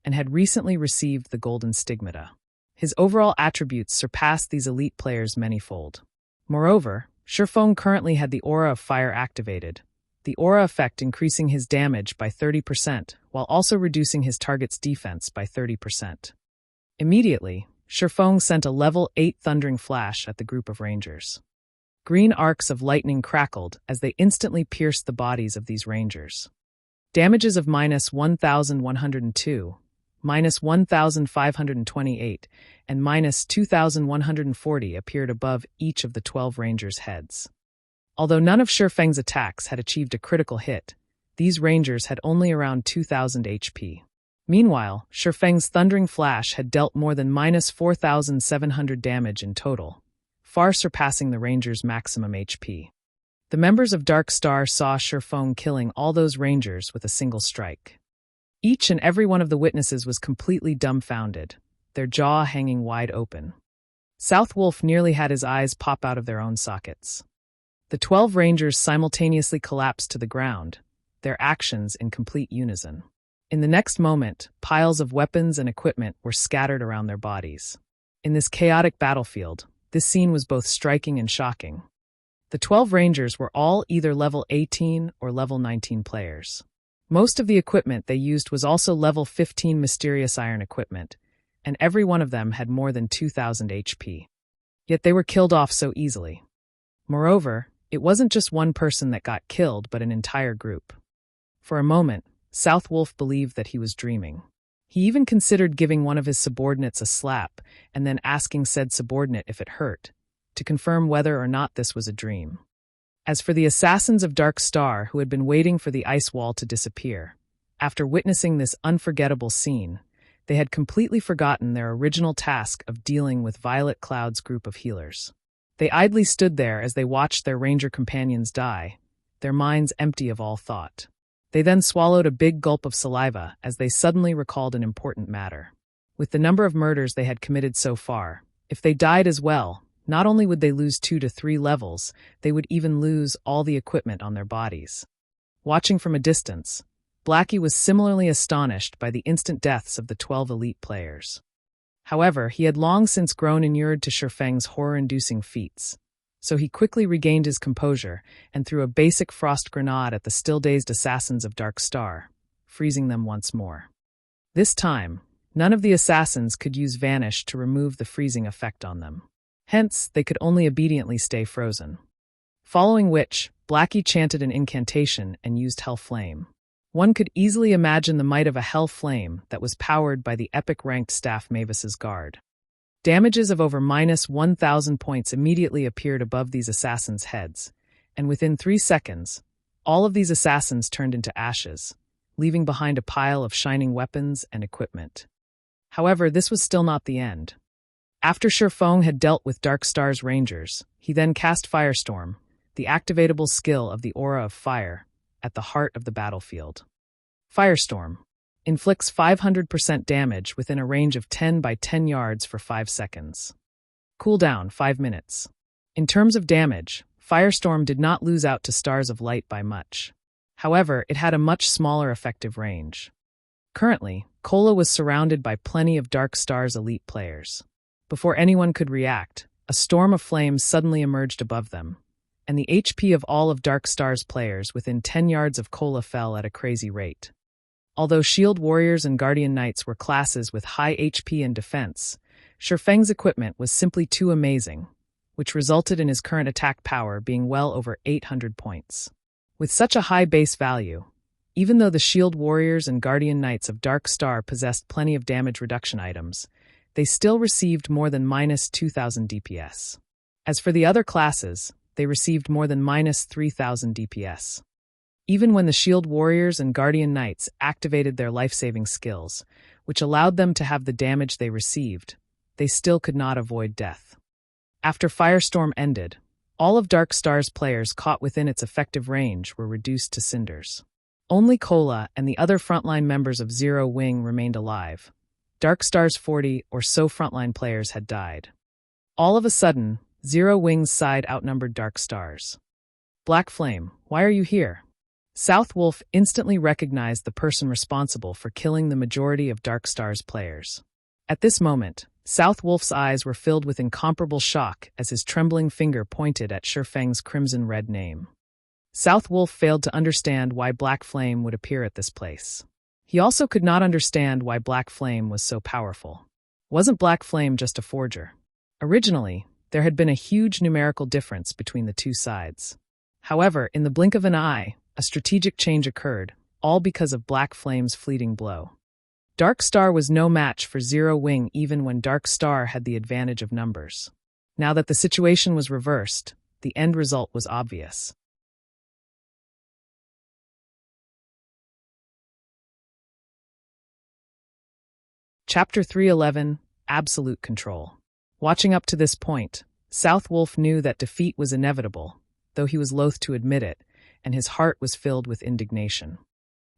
and had recently received the Golden Stigmata. His overall attributes surpassed these elite players manyfold. Moreover, Feng currently had the Aura of Fire activated, the aura effect increasing his damage by 30%, while also reducing his target's defense by 30%. Immediately, Feng sent a level 8 thundering flash at the group of rangers. Green arcs of lightning crackled as they instantly pierced the bodies of these rangers. Damages of -1,102, -1,528, and -2,140 appeared above each of the 12 rangers' heads. Although none of Feng's attacks had achieved a critical hit, these rangers had only around 2,000 HP. Meanwhile, Feng's thundering flash had dealt more than -4,700 damage in total, far surpassing the rangers' maximum HP. The members of Dark Star saw Feng killing all those rangers with a single strike. Each and every one of the witnesses was completely dumbfounded, their jaw hanging wide open. South Wolf nearly had his eyes pop out of their own sockets. The 12 rangers simultaneously collapsed to the ground, their actions in complete unison. In the next moment, piles of weapons and equipment were scattered around their bodies. In this chaotic battlefield, this scene was both striking and shocking. The 12 rangers were all either level 18 or level 19 players. Most of the equipment they used was also level 15 mysterious iron equipment, and every one of them had more than 2,000 HP. Yet they were killed off so easily. Moreover, it wasn't just one person that got killed, but an entire group. For a moment, South Wolf believed that he was dreaming. He even considered giving one of his subordinates a slap and then asking said subordinate if it hurt, to confirm whether or not this was a dream. As for the assassins of Dark Star who had been waiting for the ice wall to disappear, after witnessing this unforgettable scene, they had completely forgotten their original task of dealing with Violet Cloud's group of healers. They idly stood there as they watched their ranger companions die, their minds empty of all thought. They then swallowed a big gulp of saliva as they suddenly recalled an important matter. With the number of murders they had committed so far, if they died as well, not only would they lose 2 to 3 levels, they would even lose all the equipment on their bodies. Watching from a distance, Blackie was similarly astonished by the instant deaths of the 12 elite players. However, he had long since grown inured to Feng's horror-inducing feats, so he quickly regained his composure and threw a basic frost grenade at the still-dazed assassins of Dark Star, freezing them once more. This time, none of the assassins could use Vanish to remove the freezing effect on them. Hence, they could only obediently stay frozen. Following which, Blackie chanted an incantation and used Hell Flame. One could easily imagine the might of a Hell Flame that was powered by the epic-ranked staff Mavis's Guard. Damages of over -1,000 points immediately appeared above these assassins' heads, and within 3 seconds, all of these assassins turned into ashes, leaving behind a pile of shining weapons and equipment. However, this was still not the end. After Feng had dealt with Dark Star's rangers, he then cast Firestorm, the activatable skill of the aura of fire, at the heart of the battlefield. Firestorm inflicts 500% damage within a range of 10 by 10 yards for 5 seconds. Cooldown 5 minutes. In terms of damage, Firestorm did not lose out to Stars of Light by much. However, it had a much smaller effective range. Currently, Cola was surrounded by plenty of Dark Star's elite players. Before anyone could react, a storm of flames suddenly emerged above them, and the HP of all of Dark Star's players within 10 yards of Cola fell at a crazy rate. Although Shield Warriors and Guardian Knights were classes with high HP and defense, Feng's equipment was simply too amazing, which resulted in his current attack power being well over 800 points. With such a high base value, even though the Shield Warriors and Guardian Knights of Dark Star possessed plenty of damage reduction items, they still received more than minus 2,000 DPS. As for the other classes, they received more than minus 3,000 DPS. Even when the Shield Warriors and Guardian Knights activated their life-saving skills, which allowed them to have the damage they received, they still could not avoid death. After Firestorm ended, all of Dark Star's players caught within its effective range were reduced to cinders. Only Cola and the other frontline members of Zero Wing remained alive. Dark Star's 40 or so frontline players had died. All of a sudden, Zero Wing's side outnumbered Dark Star's. Black Flame, why are you here? South Wolf instantly recognized the person responsible for killing the majority of Dark Star's players. At this moment, South Wolf's eyes were filled with incomparable shock as his trembling finger pointed at Feng's crimson-red name. South Wolf failed to understand why Black Flame would appear at this place. He also could not understand why Black Flame was so powerful. Wasn't Black Flame just a forger? Originally, there had been a huge numerical difference between the two sides. However, in the blink of an eye, a strategic change occurred, all because of Black Flame's fleeting blow. Dark Star was no match for Zero Wing even when Dark Star had the advantage of numbers. Now that the situation was reversed, the end result was obvious. Chapter 311, Absolute Control. Watching up to this point, South Wolf knew that defeat was inevitable, though he was loath to admit it, and his heart was filled with indignation.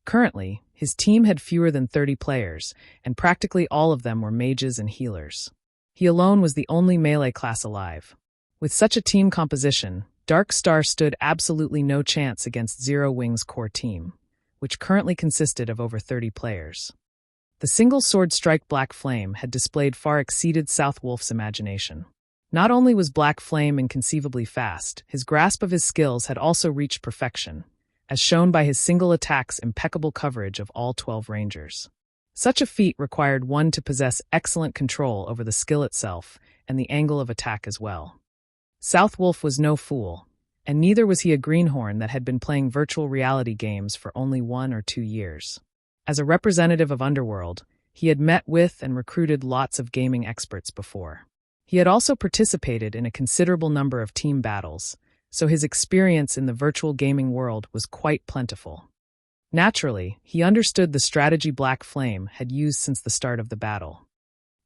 Currently, his team had fewer than 30 players, and practically all of them were mages and healers. He alone was the only melee class alive. With such a team composition, Dark Star stood absolutely no chance against Zero Wing's core team, which currently consisted of over 30 players. The single sword strike Black Flame had displayed far exceeded South Wolf's imagination. Not only was Black Flame inconceivably fast, his grasp of his skills had also reached perfection, as shown by his single attack's impeccable coverage of all 12 rangers. Such a feat required one to possess excellent control over the skill itself and the angle of attack as well. South Wolf was no fool, and neither was he a greenhorn that had been playing virtual reality games for only 1 or 2 years. As a representative of Underworld, he had met with and recruited lots of gaming experts before. He had also participated in a considerable number of team battles, so his experience in the virtual gaming world was quite plentiful. Naturally, he understood the strategy Black Flame had used since the start of the battle.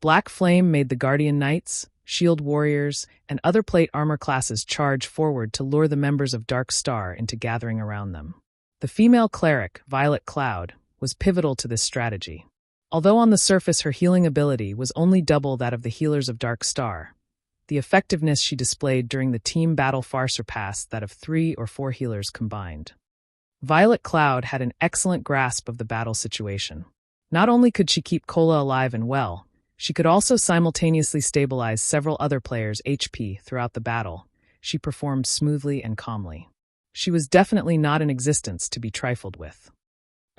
Black Flame made the Guardian Knights, Shield Warriors, and other plate armor classes charge forward to lure the members of Dark Star into gathering around them. The female cleric, Violet Cloud, was pivotal to this strategy. Although on the surface her healing ability was only double that of the healers of Dark Star, the effectiveness she displayed during the team battle far surpassed that of 3 or 4 healers combined. Violet Cloud had an excellent grasp of the battle situation. Not only could she keep Cola alive and well, she could also simultaneously stabilize several other players' HP throughout the battle. She performed smoothly and calmly. She was definitely not in existence to be trifled with.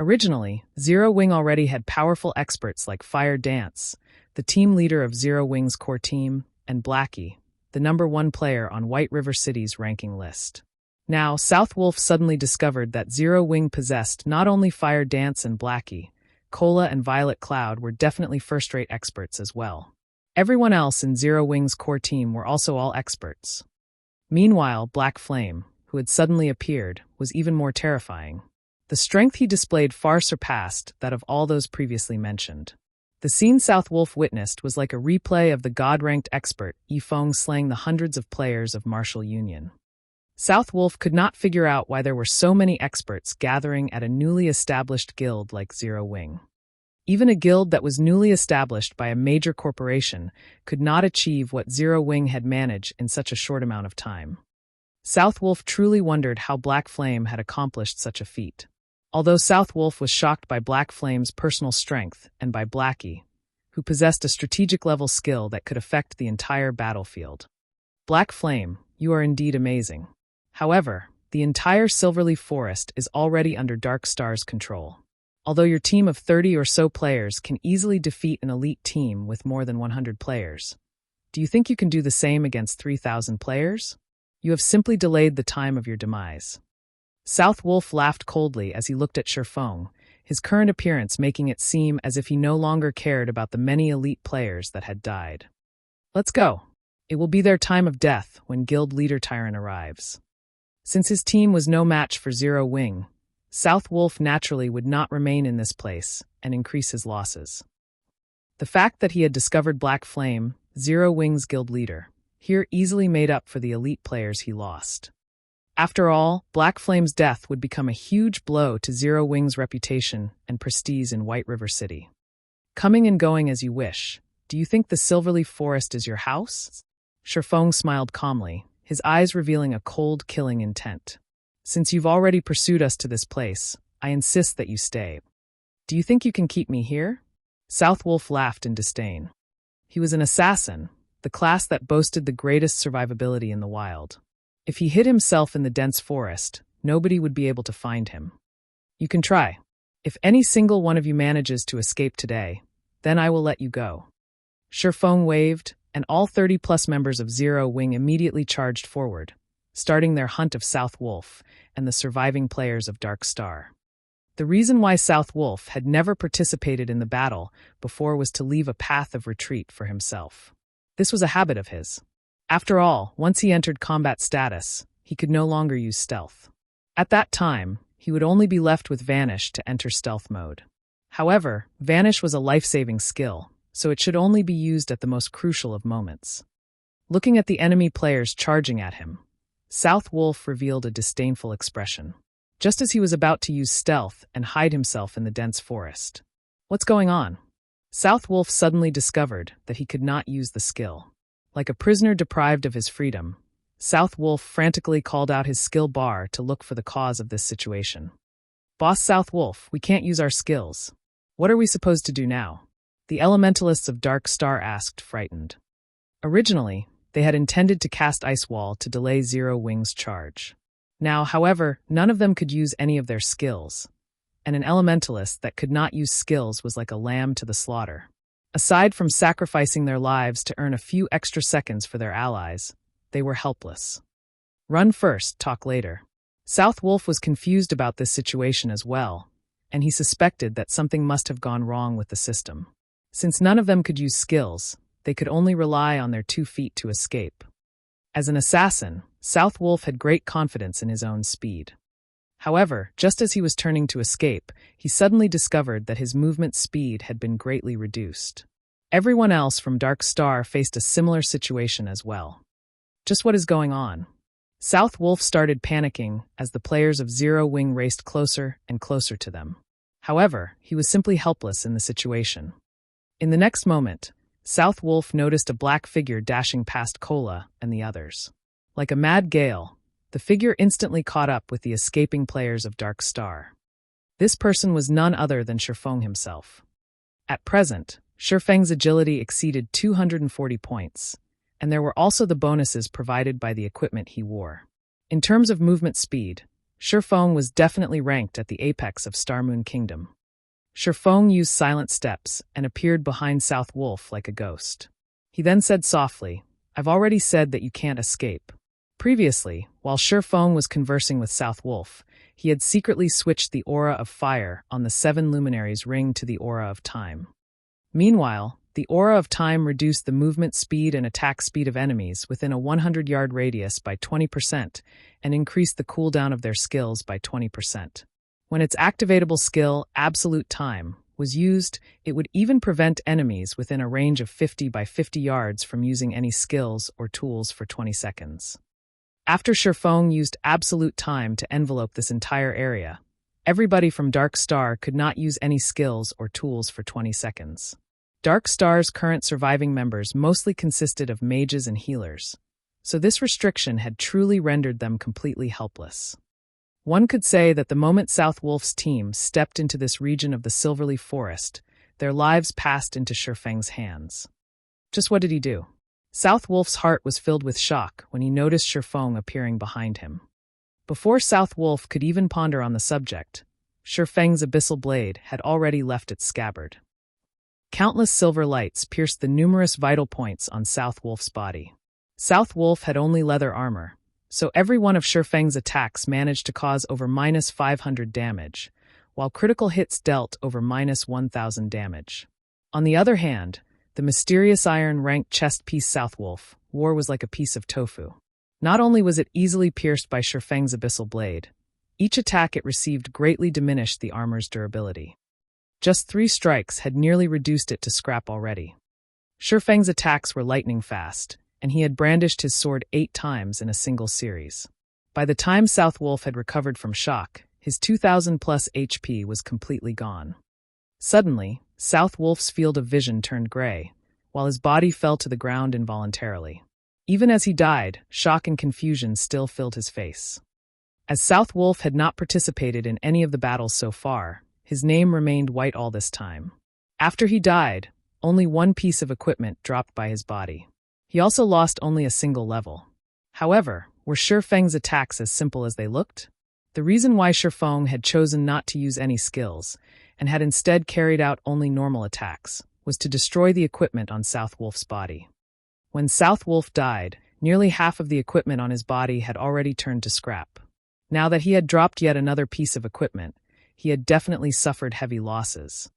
Originally, Zero Wing already had powerful experts like Fire Dance, the team leader of Zero Wing's core team, and Blackie, the #1 player on White River City's ranking list. Now, South Wolf suddenly discovered that Zero Wing possessed not only Fire Dance and Blackie, Cola and Violet Cloud were definitely first-rate experts as well. Everyone else in Zero Wing's core team were also all experts. Meanwhile, Black Flame, who had suddenly appeared, was even more terrifying. The strength he displayed far surpassed that of all those previously mentioned. The scene South Wolf witnessed was like a replay of the god-ranked expert Feng slaying the hundreds of players of Martial Union. South Wolf could not figure out why there were so many experts gathering at a newly established guild like Zero Wing. Even a guild that was newly established by a major corporation could not achieve what Zero Wing had managed in such a short amount of time. South Wolf truly wondered how Black Flame had accomplished such a feat. Although South Wolf was shocked by Black Flame's personal strength and by Blackie, who possessed a strategic-level skill that could affect the entire battlefield. Black Flame, you are indeed amazing. However, the entire Silverleaf Forest is already under Dark Star's control. Although your team of 30 or so players can easily defeat an elite team with more than 100 players, do you think you can do the same against 3,000 players? You have simply delayed the time of your demise. South Wolf laughed coldly as he looked at Feng, his current appearance making it seem as if he no longer cared about the many elite players that had died. Let's go. It will be their time of death when Guild Leader Tyrant arrives. Since his team was no match for Zero Wing, South Wolf naturally would not remain in this place and increase his losses. The fact that he had discovered Black Flame, Zero Wing's guild leader, here easily made up for the elite players he lost. After all, Black Flame's death would become a huge blow to Zero Wing's reputation and prestige in White River City. Coming and going as you wish, do you think the Silverleaf Forest is your house? Feng smiled calmly, his eyes revealing a cold, killing intent. Since you've already pursued us to this place, I insist that you stay. Do you think you can keep me here? South Wolf laughed in disdain. He was an assassin, the class that boasted the greatest survivability in the wild. If he hid himself in the dense forest, nobody would be able to find him. You can try. If any single one of you manages to escape today, then I will let you go. Feng waved, and all 30-plus members of Zero Wing immediately charged forward, starting their hunt of South Wolf and the surviving players of Dark Star. The reason why South Wolf had never participated in the battle before was to leave a path of retreat for himself. This was a habit of his. After all, once he entered combat status, he could no longer use stealth. At that time, he would only be left with Vanish to enter stealth mode. However, Vanish was a life-saving skill, so it should only be used at the most crucial of moments. Looking at the enemy players charging at him, South Wolf revealed a disdainful expression, just as he was about to use stealth and hide himself in the dense forest. What's going on? South Wolf suddenly discovered that he could not use the skill. Like a prisoner deprived of his freedom, South Wolf frantically called out his skill bar to look for the cause of this situation. Boss South Wolf, we can't use our skills. What are we supposed to do now? The elementalists of Dark Star asked, frightened. Originally, they had intended to cast Ice Wall to delay Zero Wing's charge. Now, however, none of them could use any of their skills, and an elementalist that could not use skills was like a lamb to the slaughter. Aside from sacrificing their lives to earn a few extra seconds for their allies, they were helpless. Run first, talk later. South Wolf was confused about this situation as well, and he suspected that something must have gone wrong with the system. Since none of them could use skills, they could only rely on their 2 feet to escape. As an assassin, South Wolf had great confidence in his own speed. However, just as he was turning to escape, he suddenly discovered that his movement speed had been greatly reduced. Everyone else from Dark Star faced a similar situation as well. Just what is going on? South Wolf started panicking as the players of Zero Wing raced closer and closer to them. However, he was simply helpless in the situation. In the next moment, South Wolf noticed a black figure dashing past Cola and the others. Like a mad gale, the figure instantly caught up with the escaping players of Dark Star. This person was none other than Feng himself. At present, Feng's agility exceeded 240 points, and there were also the bonuses provided by the equipment he wore. In terms of movement speed, Feng was definitely ranked at the apex of Star Moon Kingdom. Feng used silent steps and appeared behind South Wolf like a ghost. He then said softly, "I've already said that you can't escape." Previously, while Feng was conversing with South Wolf, he had secretly switched the aura of fire on the 7 luminaries ring to the aura of time. Meanwhile, the aura of time reduced the movement speed and attack speed of enemies within a 100-yard radius by 20% and increased the cooldown of their skills by 20%. When its activatable skill, Absolute Time, was used, it would even prevent enemies within a range of 50 by 50 yards from using any skills or tools for 20 seconds. After Feng used absolute time to envelope this entire area, everybody from Dark Star could not use any skills or tools for 20 seconds. Dark Star's current surviving members mostly consisted of mages and healers, so this restriction had truly rendered them completely helpless. One could say that the moment South Wolf's team stepped into this region of the Silverleaf Forest, their lives passed into Feng's hands. Just what did he do? South Wolf's heart was filled with shock when he noticed Feng appearing behind him. Before South Wolf could even ponder on the subject, Feng's abyssal blade had already left its scabbard. Countless silver lights pierced the numerous vital points on South Wolf's body. South Wolf had only leather armor, so every one of Feng's attacks managed to cause over -500 damage, while critical hits dealt over -1000 damage. On the other hand, the mysterious iron-ranked chest piece South Wolf wore was like a piece of tofu. Not only was it easily pierced by Feng's abyssal blade, each attack it received greatly diminished the armor's durability. Just 3 strikes had nearly reduced it to scrap already. Feng's attacks were lightning fast, and he had brandished his sword 8 times in a single series. By the time South Wolf had recovered from shock, his 2,000+ HP was completely gone. Suddenly, South Wolf's field of vision turned gray, while his body fell to the ground involuntarily. Even as he died, shock and confusion still filled his face. As South Wolf had not participated in any of the battles so far, his name remained white all this time. After he died, only 1 piece of equipment dropped by his body. He also lost only a single level. However, were Feng's attacks as simple as they looked? The reason why Feng had chosen not to use any skills, and had instead carried out only normal attacks, was to destroy the equipment on South Wolf's body. When South Wolf died, nearly half of the equipment on his body had already turned to scrap. Now that he had dropped yet another piece of equipment, he had definitely suffered heavy losses.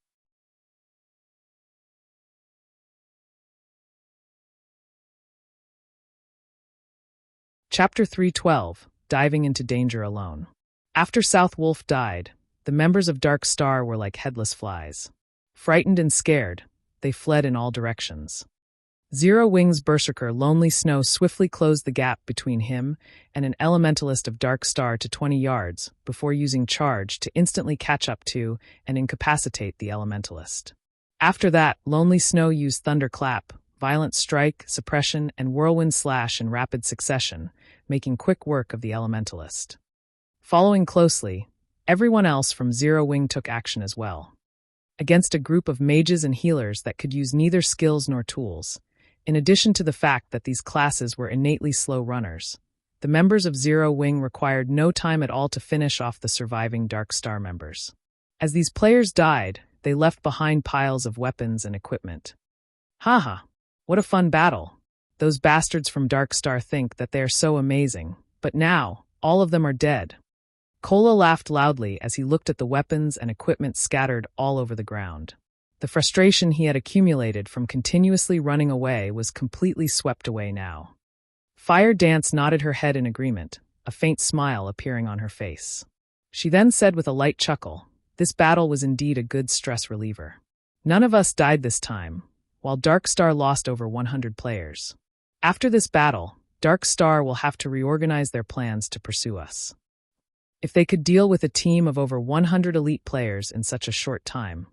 Chapter 312, Diving into Danger Alone. After South Wolf died, the members of Dark Star were like headless flies. Frightened and scared, they fled in all directions. Zero Wing's berserker Lonely Snow swiftly closed the gap between him and an elementalist of Dark Star to 20 yards before using Charge to instantly catch up to and incapacitate the elementalist. After that, Lonely Snow used Thunderclap, Violent Strike, Suppression, and Whirlwind Slash in rapid succession, making quick work of the elementalist. Following closely, everyone else from Zero Wing took action as well. Against a group of mages and healers that could use neither skills nor tools, in addition to the fact that these classes were innately slow runners, the members of Zero Wing required no time at all to finish off the surviving Dark Star members. As these players died, they left behind piles of weapons and equipment. Haha, what a fun battle. Those bastards from Dark Star think that they are so amazing, but now, all of them are dead. Kola laughed loudly as he looked at the weapons and equipment scattered all over the ground. The frustration he had accumulated from continuously running away was completely swept away now. Fire Dance nodded her head in agreement, a faint smile appearing on her face. She then said with a light chuckle, "This battle was indeed a good stress reliever. None of us died this time, while Dark Star lost over 100 players. After this battle, Dark Star will have to reorganize their plans to pursue us. If they could deal with a team of over 100 elite players in such a short time,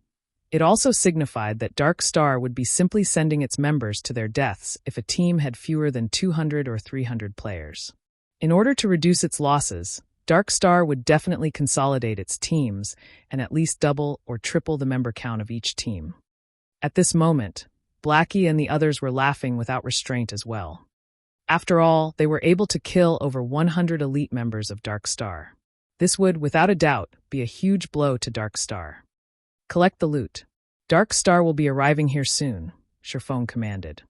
it also signified that Dark Star would be simply sending its members to their deaths if a team had fewer than 200 or 300 players. In order to reduce its losses, Dark Star would definitely consolidate its teams and at least double or triple the member count of each team." At this moment, Blackie and the others were laughing without restraint as well. After all, they were able to kill over 100 elite members of Dark Star. This would, without a doubt, be a huge blow to Dark Star. "Collect the loot. Dark Star will be arriving here soon," Feng commanded.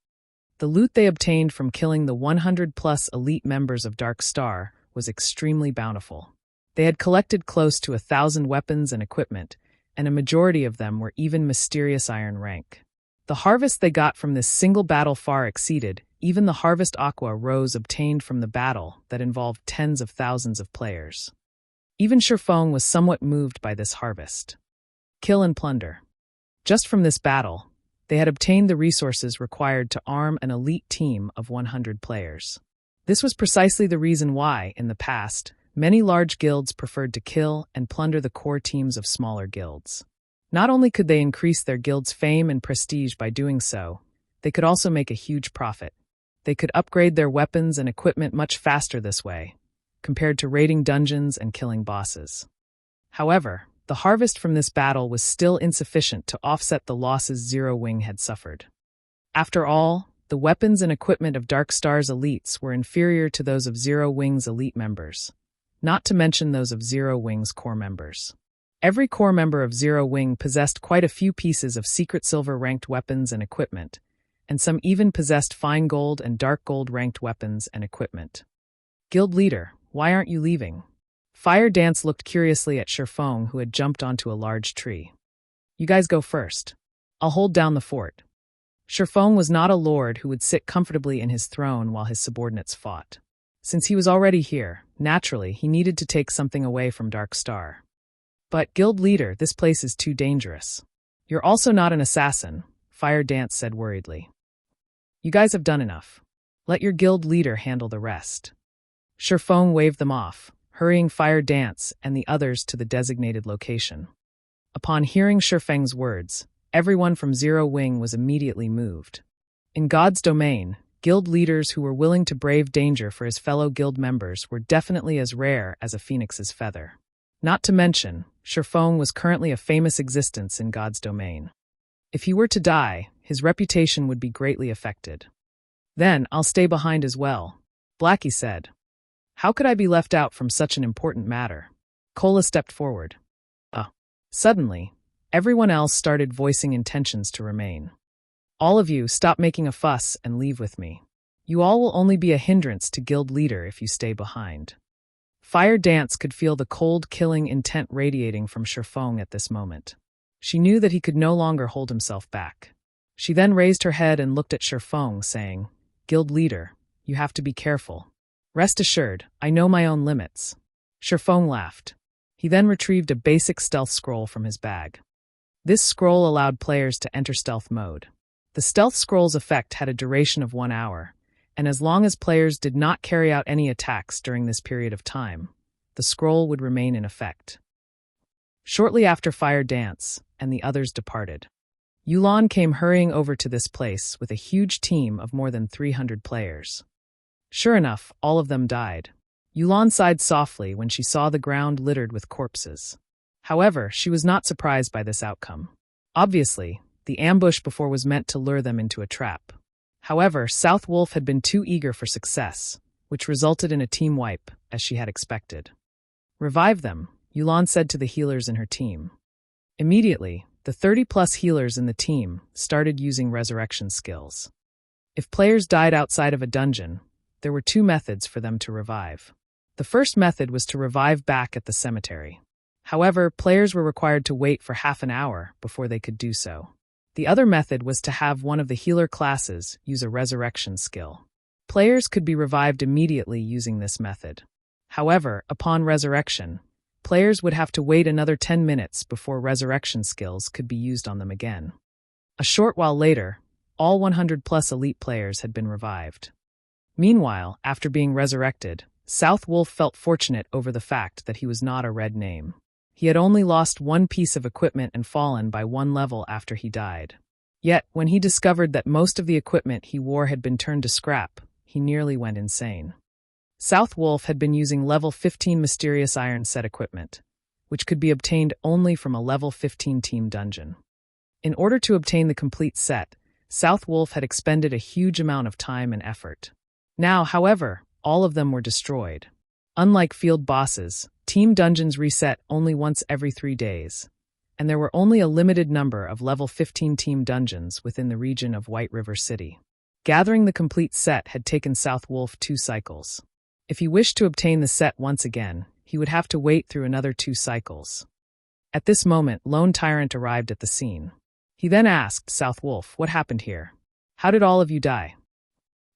The loot they obtained from killing the 100+ elite members of Dark Star was extremely bountiful. They had collected close to 1,000 weapons and equipment, and a majority of them were even mysterious iron rank. The harvest they got from this single battle far exceeded even the Harvest Aqua rose obtained from the battle that involved tens of thousands of players. Even Feng was somewhat moved by this harvest. Kill and plunder. Just from this battle, they had obtained the resources required to arm an elite team of 100 players. This was precisely the reason why, in the past, many large guilds preferred to kill and plunder the core teams of smaller guilds. Not only could they increase their guild's fame and prestige by doing so, they could also make a huge profit. They could upgrade their weapons and equipment much faster this way, compared to raiding dungeons and killing bosses. However, the harvest from this battle was still insufficient to offset the losses Zero Wing had suffered. After all, the weapons and equipment of Dark Star's elites were inferior to those of Zero Wing's elite members, not to mention those of Zero Wing's core members. Every core member of Zero Wing possessed quite a few pieces of secret silver ranked weapons and equipment, and some even possessed fine gold and dark gold ranked weapons and equipment. Guild leader, why aren't you leaving? Fire Dance looked curiously at Feng, who had jumped onto a large tree. You guys go first. I'll hold down the fort. Feng was not a lord who would sit comfortably in his throne while his subordinates fought. Since he was already here, naturally, he needed to take something away from Dark Star. But, guild leader, this place is too dangerous. You're also not an assassin, Fire Dance said worriedly. You guys have done enough. Let your guild leader handle the rest. Feng waved them off, hurrying Fire Dance and the others to the designated location. Upon hearing Feng's words, everyone from Zero Wing was immediately moved. In God's domain, guild leaders who were willing to brave danger for his fellow guild members were definitely as rare as a phoenix's feather. Not to mention, Feng was currently a famous existence in God's domain. If he were to die, his reputation would be greatly affected. Then I'll stay behind as well, Blackie said. How could I be left out from such an important matter? Cola stepped forward. Suddenly, everyone else started voicing intentions to remain. All of you, stop making a fuss and leave with me. You all will only be a hindrance to guild leader if you stay behind. Fire Dance could feel the cold, killing intent radiating from Feng at this moment. She knew that he could no longer hold himself back. She then raised her head and looked at Feng, saying, Guild leader, you have to be careful. Rest assured, I know my own limits. Feng laughed. He then retrieved a basic stealth scroll from his bag. This scroll allowed players to enter stealth mode. The stealth scroll's effect had a duration of 1 hour, and as long as players did not carry out any attacks during this period of time, the scroll would remain in effect. Shortly after Fire Dance and the others departed, Yulan came hurrying over to this place with a huge team of more than 300 players. Sure enough, all of them died. Yulan sighed softly when she saw the ground littered with corpses. However, she was not surprised by this outcome. Obviously, the ambush before was meant to lure them into a trap. However, South Wolf had been too eager for success, which resulted in a team wipe, as she had expected. Revive them, Yulan said to the healers in her team. Immediately, the 30-plus healers in the team started using resurrection skills. If players died outside of a dungeon, there were 2 methods for them to revive. The first method was to revive back at the cemetery. However, players were required to wait for half an hour before they could do so. The other method was to have one of the healer classes use a resurrection skill. Players could be revived immediately using this method. However, upon resurrection, players would have to wait another 10 minutes before resurrection skills could be used on them again. A short while later, all 100-plus elite players had been revived. Meanwhile, after being resurrected, South Wolf felt fortunate over the fact that he was not a red name. He had only lost 1 piece of equipment and fallen by 1 level after he died. Yet, when he discovered that most of the equipment he wore had been turned to scrap, he nearly went insane. South Wolf had been using level 15 Mysterious Iron set equipment, which could be obtained only from a level 15 team dungeon. In order to obtain the complete set, South Wolf had expended a huge amount of time and effort. Now, however, all of them were destroyed. Unlike field bosses, team dungeons reset only once every 3 days, and there were only a limited number of level 15 team dungeons within the region of White River City. Gathering the complete set had taken South Wolf 2 cycles. If he wished to obtain the set once again, he would have to wait through another 2 cycles. At this moment, Lone Tyrant arrived at the scene. He then asked South Wolf, "What happened here? How did all of you die?"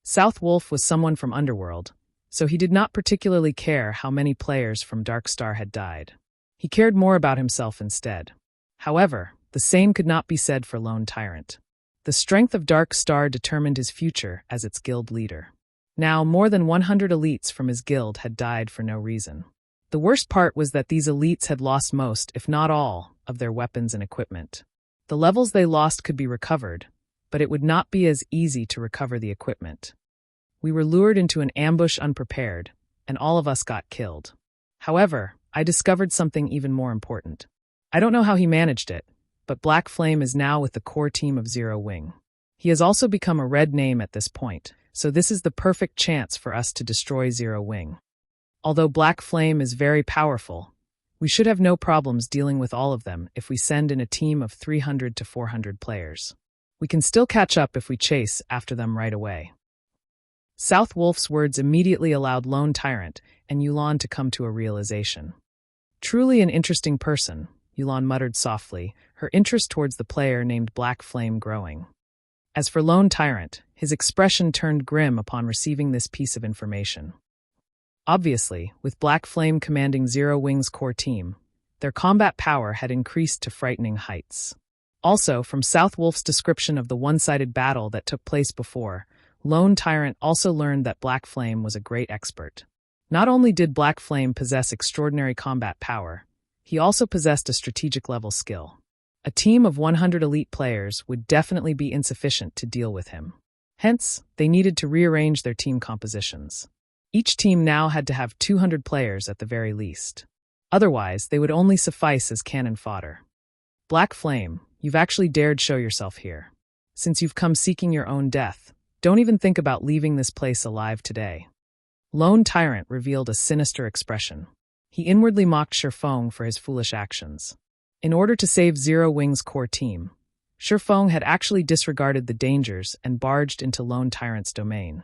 South Wolf was someone from Underworld, so he did not particularly care how many players from Dark Star had died. He cared more about himself instead. However, The same could not be said for Lone Tyrant. The strength of Dark Star determined his future as its guild leader. Now, more than 100 elites from his guild had died for no reason. The worst part was that these elites had lost most, if not all, of their weapons and equipment. The levels they lost could be recovered, but it would not be as easy to recover the equipment. We were lured into an ambush unprepared, and all of us got killed. However, I discovered something even more important. I don't know how he managed it, but Black Flame is now with the core team of Zero Wing. He has also become a red name at this point, so this is the perfect chance for us to destroy Zero Wing. Although Black Flame is very powerful, we should have no problems dealing with all of them if we send in a team of 300 to 400 players. We can still catch up if we chase after them right away. South Wolf's words immediately allowed Lone Tyrant and Yulan to come to a realization. Truly an interesting person, Yulan muttered softly, her interest towards the player named Black Flame growing. As for Lone Tyrant, his expression turned grim upon receiving this piece of information. Obviously, with Black Flame commanding Zero Wing's core team, their combat power had increased to frightening heights. Also, from South Wolf's description of the one-sided battle that took place before, Lone Tyrant also learned that Black Flame was a great expert. Not only did Black Flame possess extraordinary combat power, he also possessed a strategic-level skill. A team of 100 elite players would definitely be insufficient to deal with him. Hence, they needed to rearrange their team compositions. Each team now had to have 200 players at the very least. Otherwise, they would only suffice as cannon fodder. Black Flame, you've actually dared show yourself here. Since you've come seeking your own death, don't even think about leaving this place alive today. Lone Tyrant revealed a sinister expression. He inwardly mocked Feng for his foolish actions. In order to save Zero Wing's core team, Feng had actually disregarded the dangers and barged into Lone Tyrant's domain.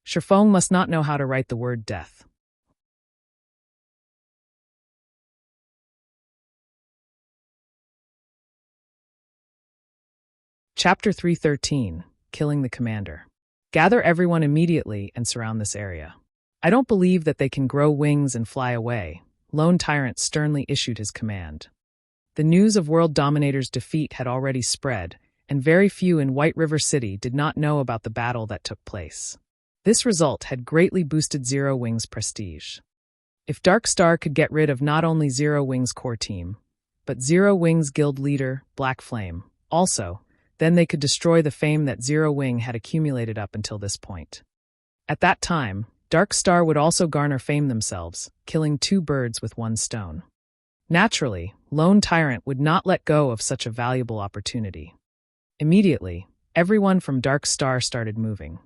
Feng must not know how to write the word death. Chapter 313, Killing the Commander. Gather everyone immediately and surround this area. I don't believe that they can grow wings and fly away, Lone Tyrant sternly issued his command. The news of World Dominator's defeat had already spread, and very few in White River City did not know about the battle that took place. This result had greatly boosted Zero Wing's prestige. If Dark Star could get rid of not only Zero Wing's core team, but Zero Wing's guild leader, Black Flame, also, then they could destroy the fame that Zero Wing had accumulated up until this point. At that time, Dark Star would also garner fame themselves, killing two birds with one stone. Naturally, Lone Tyrant would not let go of such a valuable opportunity. Immediately, everyone from Dark Star started moving.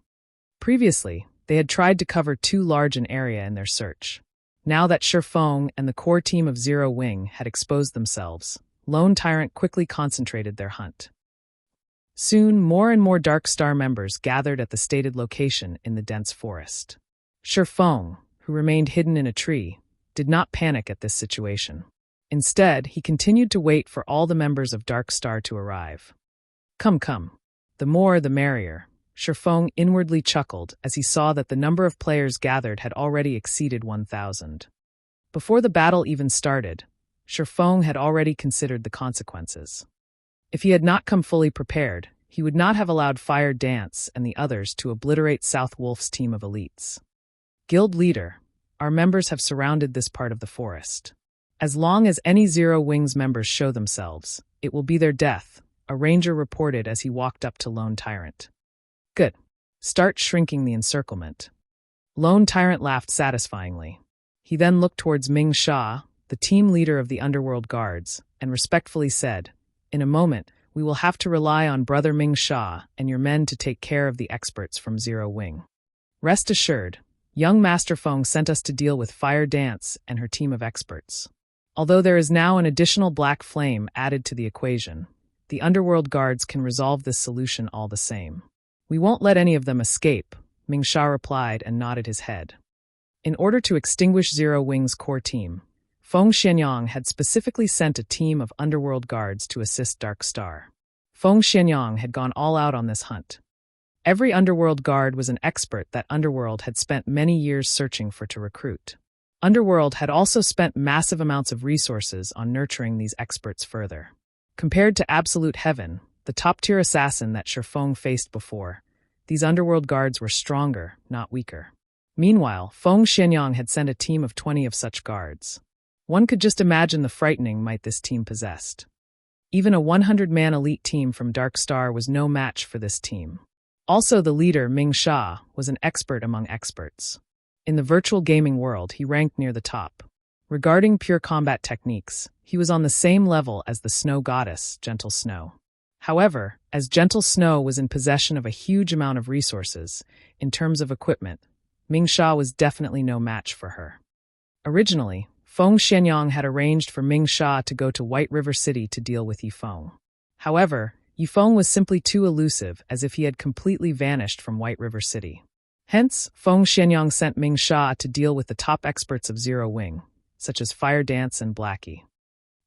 Previously, they had tried to cover too large an area in their search. Now that Feng and the core team of Zero Wing had exposed themselves, Lone Tyrant quickly concentrated their hunt. Soon, more and more Dark Star members gathered at the stated location in the dense forest. Feng, who remained hidden in a tree, did not panic at this situation. Instead, he continued to wait for all the members of Dark Star to arrive. Come. The more, the merrier. Feng inwardly chuckled as he saw that the number of players gathered had already exceeded 1,000. Before the battle even started, Feng had already considered the consequences. If he had not come fully prepared, he would not have allowed Fire Dance and the others to obliterate South Wolf's team of elites. Guild leader, our members have surrounded this part of the forest. As long as any Zero Wing's members show themselves, it will be their death, a ranger reported as he walked up to Lone Tyrant. Good. Start shrinking the encirclement. Lone Tyrant laughed satisfyingly. He then looked towards Ming Sha, the team leader of the Underworld Guards, and respectfully said, "In a moment, we will have to rely on Brother Ming Sha and your men to take care of the experts from Zero Wing. Rest assured, young Master Feng sent us to deal with Fire Dance and her team of experts. Although there is now an additional Black Flame added to the equation, the Underworld Guards can resolve this solution all the same. We won't let any of them escape," Ming Sha replied and nodded his head. In order to extinguish Zero Wing's core team, Feng Xianyang had specifically sent a team of Underworld Guards to assist Dark Star. Feng Xianyang had gone all out on this hunt. Every Underworld Guard was an expert that Underworld had spent many years searching for to recruit. Underworld had also spent massive amounts of resources on nurturing these experts further. Compared to absolute heaven, the top-tier assassin that Feng faced before, these underworld guards were stronger, not weaker. Meanwhile, Feng Xianyang had sent a team of 20 of such guards. One could just imagine the frightening might this team possessed. Even a 100-man elite team from Dark Star was no match for this team. Also, the leader, Ming Sha, was an expert among experts. In the virtual gaming world, he ranked near the top. Regarding pure combat techniques, he was on the same level as the snow goddess, Gentle Snow. However, as Gentle Snow was in possession of a huge amount of resources, in terms of equipment, Ming Sha was definitely no match for her. Originally, Feng Xianyang had arranged for Ming Sha to go to White River City to deal with Yifeng. However, Yifeng was simply too elusive, as if he had completely vanished from White River City. Hence, Feng Xianyang sent Ming Sha to deal with the top experts of Zero Wing, such as Fire Dance and Blackie.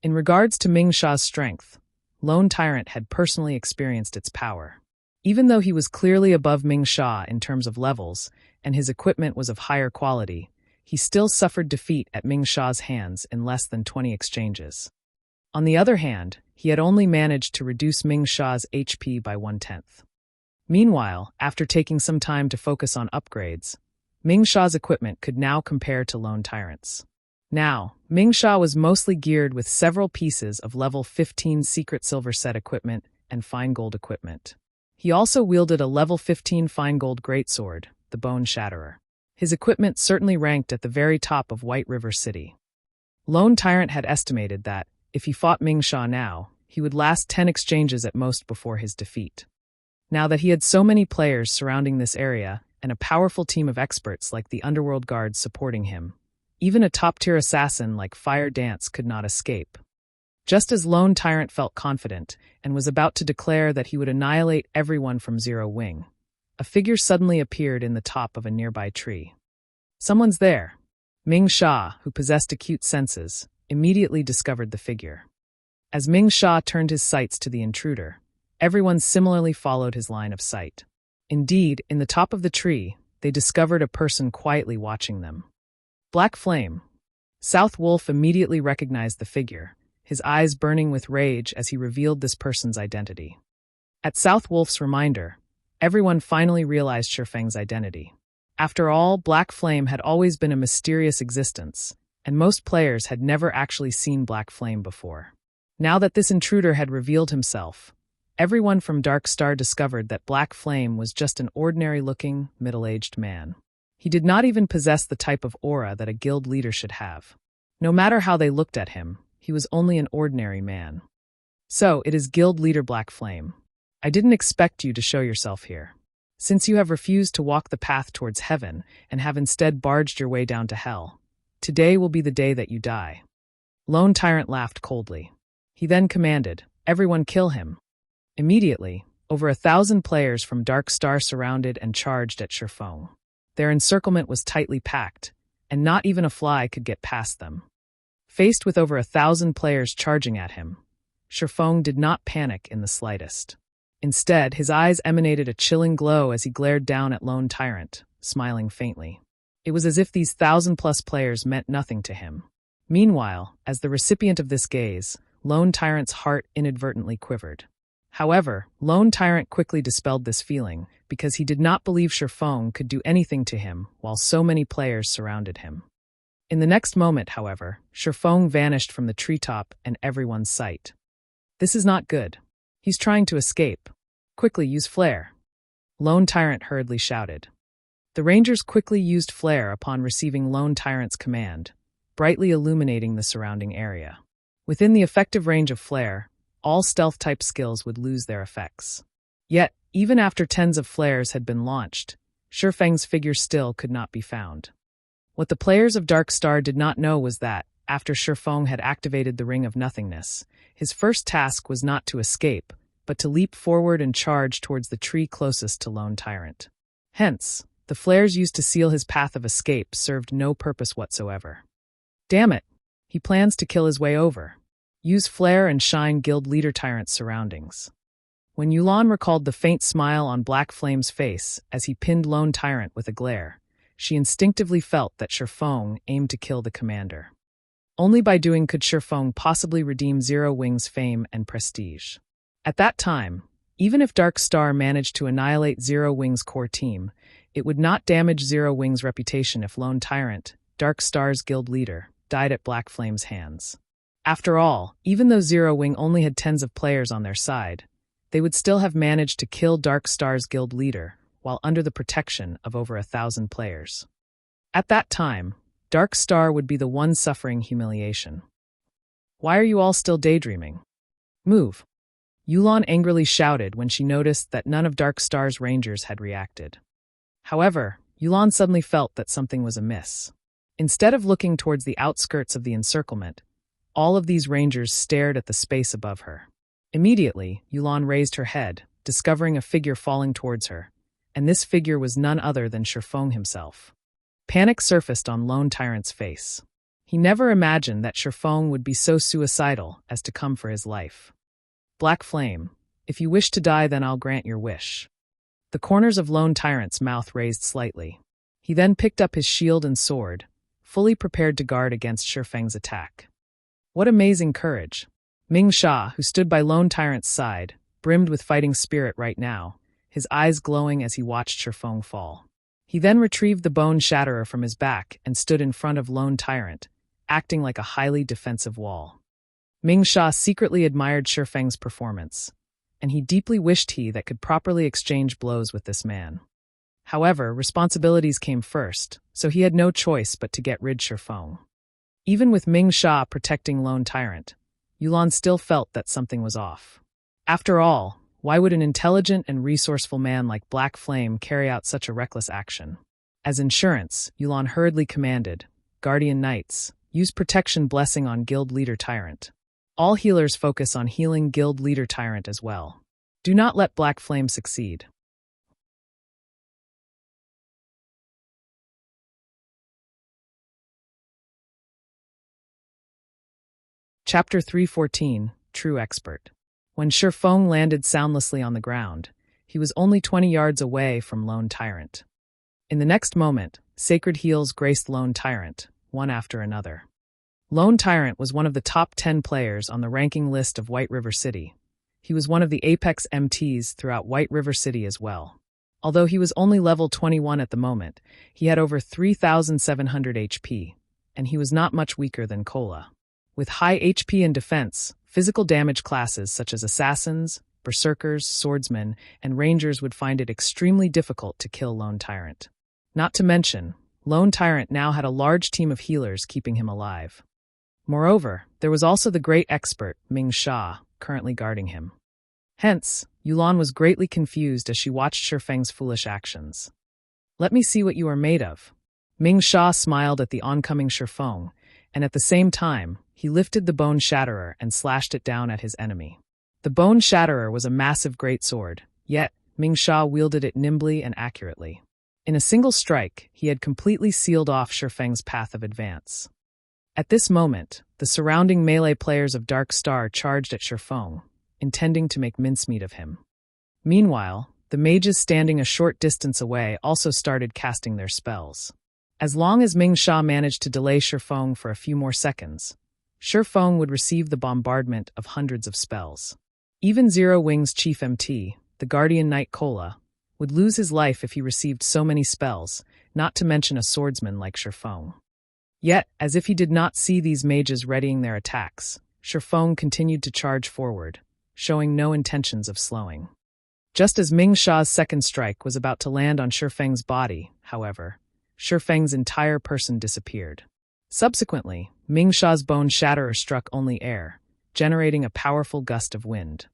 In regards to Ming Sha's strength, Lone Tyrant had personally experienced its power. Even though he was clearly above Ming Sha in terms of levels, and his equipment was of higher quality, he still suffered defeat at Ming Sha's hands in less than 20 exchanges. On the other hand, he had only managed to reduce Ming Sha's HP by 1/10. Meanwhile, after taking some time to focus on upgrades, Ming Sha's equipment could now compare to Lone Tyrant's. Now, Ming Sha was mostly geared with several pieces of level 15 secret silver set equipment and fine gold equipment. He also wielded a level 15 fine gold greatsword, the Bone Shatterer. His equipment certainly ranked at the very top of White River City. Lone Tyrant had estimated that, if he fought Ming Sha now, he would last 10 exchanges at most before his defeat. Now that he had so many players surrounding this area, and a powerful team of experts like the Underworld Guards supporting him, even a top-tier assassin like Fire Dance could not escape. Just as Lone Tyrant felt confident, and was about to declare that he would annihilate everyone from Zero Wing, a figure suddenly appeared in the top of a nearby tree. Someone's there. Ming Sha, who possessed acute senses, immediately discovered the figure. As Ming Sha turned his sights to the intruder, everyone similarly followed his line of sight. Indeed, in the top of the tree, they discovered a person quietly watching them. Black Flame. South Wolf immediately recognized the figure, his eyes burning with rage as he revealed this person's identity. At South Wolf's reminder, everyone finally realized Feng's identity. After all, Black Flame had always been a mysterious existence, and most players had never actually seen Black Flame before. Now that this intruder had revealed himself, everyone from Dark Star discovered that Black Flame was just an ordinary-looking, middle-aged man. He did not even possess the type of aura that a guild leader should have. No matter how they looked at him, he was only an ordinary man. So, it is Guild Leader Black Flame. I didn't expect you to show yourself here. Since you have refused to walk the path towards heaven and have instead barged your way down to hell, today will be the day that you die. Lone Tyrant laughed coldly. He then commanded, everyone kill him. Immediately, over 1,000 players from Dark Star surrounded and charged at Feng. Their encirclement was tightly packed, and not even a fly could get past them. Faced with over 1,000 players charging at him, Feng did not panic in the slightest. Instead, his eyes emanated a chilling glow as he glared down at Lone Tyrant, smiling faintly. It was as if these 1,000-plus players meant nothing to him. Meanwhile, as the recipient of this gaze, Lone Tyrant's heart inadvertently quivered. However, Lone Tyrant quickly dispelled this feeling, because he did not believe Feng could do anything to him while so many players surrounded him. In the next moment, however, Feng vanished from the treetop and everyone's sight. This is not good. He's trying to escape. Quickly use flare. Lone Tyrant hurriedly shouted. The Rangers quickly used flare upon receiving Lone Tyrant's command, brightly illuminating the surrounding area. Within the effective range of flare, all stealth-type skills would lose their effects. Yet, even after tens of flares had been launched, Feng's figure still could not be found. What the players of Dark Star did not know was that, after Feng had activated the Ring of Nothingness, his first task was not to escape, but to leap forward and charge towards the tree closest to Lone Tyrant. Hence, the flares used to seal his path of escape served no purpose whatsoever. Damn it! He plans to kill his way over. Use flare and shine Guild Leader Tyrant's surroundings. When Yulan recalled the faint smile on Black Flame's face as he pinned Lone Tyrant with a glare, she instinctively felt that Feng aimed to kill the commander. Only by doing could Feng possibly redeem Zero Wing's fame and prestige. At that time, even if Dark Star managed to annihilate Zero Wing's core team, it would not damage Zero Wing's reputation if Lone Tyrant, Dark Star's guild leader, died at Black Flame's hands. After all, even though Zero Wing only had tens of players on their side, they would still have managed to kill Dark Star's guild leader while under the protection of over 1,000 players. At that time, Dark Star would be the one suffering humiliation. Why are you all still daydreaming? Move! Yulan angrily shouted when she noticed that none of Dark Star's rangers had reacted. However, Yulan suddenly felt that something was amiss. Instead of looking towards the outskirts of the encirclement, all of these rangers stared at the space above her. Immediately, Yulan raised her head, discovering a figure falling towards her, and this figure was none other than Feng himself. Panic surfaced on Lone Tyrant's face. He never imagined that Feng would be so suicidal as to come for his life. Black Flame, if you wish to die, then I'll grant your wish. The corners of Lone Tyrant's mouth raised slightly. He then picked up his shield and sword, fully prepared to guard against Feng's attack. What amazing courage! Ming Sha, who stood by Lone Tyrant's side, brimmed with fighting spirit right now, his eyes glowing as he watched Feng fall. He then retrieved the bone shatterer from his back and stood in front of Lone Tyrant, acting like a highly defensive wall. Ming Sha secretly admired Feng's performance, and he deeply wished he that could properly exchange blows with this man. However, responsibilities came first, so he had no choice but to get rid of Feng. Even with Ming Sha protecting Lone Tyrant, Yulan still felt that something was off. After all, why would an intelligent and resourceful man like Black Flame carry out such a reckless action? As insurance, Yulan hurriedly commanded, Guardian Knights, use Protection Blessing on Guild Leader Tyrant. All healers focus on healing Guild Leader Tyrant as well. Do not let Black Flame succeed. Chapter 314, True Expert. When Feng landed soundlessly on the ground, he was only 20 yards away from Lone Tyrant. In the next moment, sacred heals graced Lone Tyrant, one after another. Lone Tyrant was one of the top 10 players on the ranking list of White River City. He was one of the apex MTs throughout White River City as well. Although he was only level 21 at the moment, he had over 3,700 HP, and he was not much weaker than Kola. With high HP and defense, physical damage classes such as assassins, berserkers, swordsmen, and rangers would find it extremely difficult to kill Lone Tyrant. Not to mention, Lone Tyrant now had a large team of healers keeping him alive. Moreover, there was also the great expert, Ming Sha, currently guarding him. Hence, Yulan was greatly confused as she watched Feng's foolish actions. Let me see what you are made of. Ming Sha smiled at the oncoming Feng, and at the same time, he lifted the bone shatterer and slashed it down at his enemy. The bone shatterer was a massive greatsword, yet Ming Sha wielded it nimbly and accurately. In a single strike, he had completely sealed off Feng's path of advance. At this moment, the surrounding melee players of Dark Star charged at Feng, intending to make mincemeat of him. Meanwhile, the mages standing a short distance away also started casting their spells. As long as Ming Sha managed to delay Feng for a few more seconds, Feng would receive the bombardment of hundreds of spells. Even Zero Wing's chief MT, the Guardian Knight Kola, would lose his life if he received so many spells, not to mention a swordsman like Feng. Yet, as if he did not see these mages readying their attacks, Feng continued to charge forward, showing no intentions of slowing. Just as Ming Sha's second strike was about to land on Feng's body, however, Feng's entire person disappeared. Subsequently, Ming Sha's bone shatterer struck only air, generating a powerful gust of wind.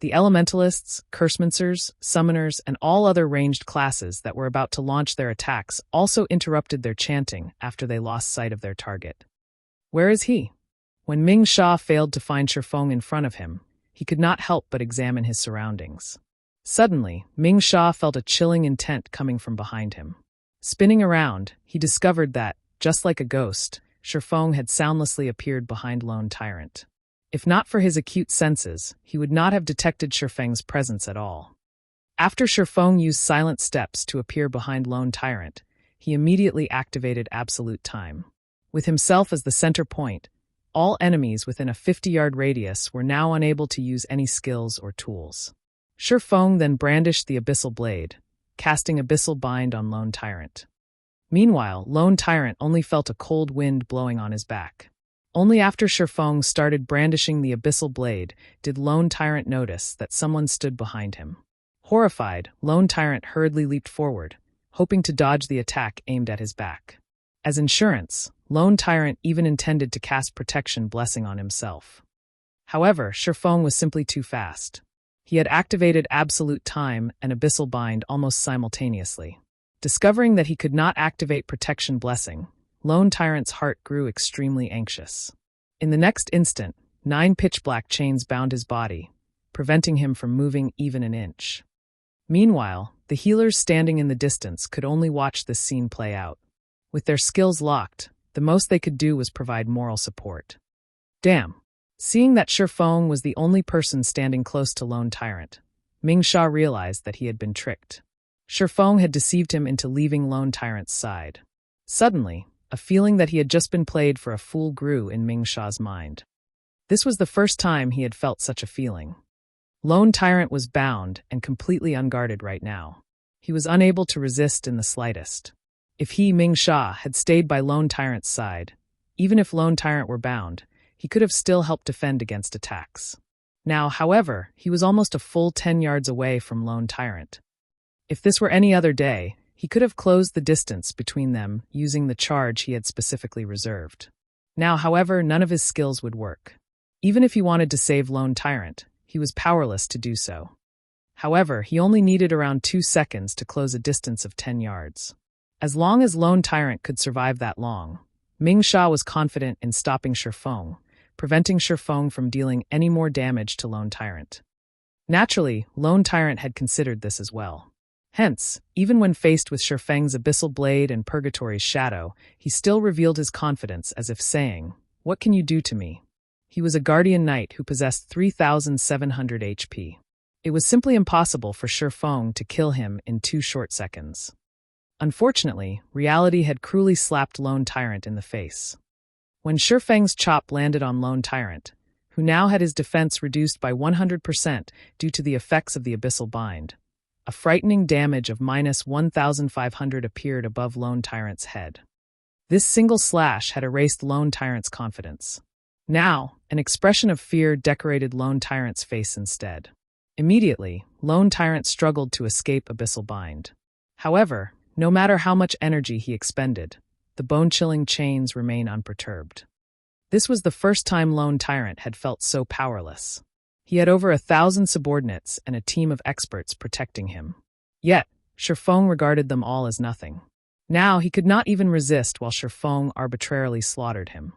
The elementalists, cursemancers, summoners, and all other ranged classes that were about to launch their attacks also interrupted their chanting after they lost sight of their target. Where is he? When Ming Sha failed to find Feng in front of him, he could not help but examine his surroundings. Suddenly, Ming Sha felt a chilling intent coming from behind him. Spinning around, he discovered that, just like a ghost, Feng had soundlessly appeared behind Lone Tyrant. If not for his acute senses, he would not have detected Feng's presence at all. After Feng used silent steps to appear behind Lone Tyrant, he immediately activated Absolute Time. With himself as the center point, All enemies within a 50-yard radius were now unable to use any skills or tools. Feng then brandished the abyssal blade, casting abyssal bind on Lone Tyrant. Meanwhile, Lone Tyrant only felt a cold wind blowing on his back. Only after Feng started brandishing the abyssal blade did Lone Tyrant notice that someone stood behind him. Horrified, Lone Tyrant hurriedly leaped forward, hoping to dodge the attack aimed at his back. As insurance, Lone Tyrant even intended to cast Protection Blessing on himself. However, Feng was simply too fast. He had activated Absolute Time and Abyssal Bind almost simultaneously. Discovering that he could not activate Protection Blessing, Lone Tyrant's heart grew extremely anxious. In the next instant, 9 pitch-black chains bound his body, preventing him from moving even an inch. Meanwhile, the healers standing in the distance could only watch this scene play out. With their skills locked, the most they could do was provide moral support. Damn. Seeing that Feng was the only person standing close to Lone Tyrant, Mingsha realized that he had been tricked. Feng had deceived him into leaving Lone Tyrant's side. Suddenly, a feeling that he had just been played for a fool grew in Mingsha's mind. This was the first time he had felt such a feeling. Lone Tyrant was bound and completely unguarded right now. He was unable to resist in the slightest. If he, Mingsha, had stayed by Lone Tyrant's side, even if Lone Tyrant were bound, he could have still helped defend against attacks. Now, however, he was almost a full 10 yards away from Lone Tyrant. If this were any other day, he could have closed the distance between them using the charge he had specifically reserved. Now, however, none of his skills would work. Even if he wanted to save Lone Tyrant, he was powerless to do so. However, he only needed around 2 seconds to close a distance of 10 yards. As long as Lone Tyrant could survive that long, Mingsha was confident in stopping Feng, preventing Feng from dealing any more damage to Lone Tyrant. Naturally, Lone Tyrant had considered this as well. Hence, even when faced with Feng's Abyssal Blade and Purgatory's Shadow, he still revealed his confidence as if saying, "What can you do to me?" He was a Guardian Knight who possessed 3,700 HP. It was simply impossible for Feng to kill him in 2 short seconds. Unfortunately, reality had cruelly slapped Lone Tyrant in the face. When Feng's chop landed on Lone Tyrant, who now had his defense reduced by 100% due to the effects of the Abyssal Bind, a frightening damage of -1,500 appeared above Lone Tyrant's head. This single slash had erased Lone Tyrant's confidence. Now, an expression of fear decorated Lone Tyrant's face instead. Immediately, Lone Tyrant struggled to escape Abyssal Bind. However, no matter how much energy he expended, the bone-chilling chains remain unperturbed. This was the first time Lone Tyrant had felt so powerless. He had over 1,000 subordinates and a team of experts protecting him. Yet, Feng regarded them all as nothing. Now he could not even resist while Feng arbitrarily slaughtered him.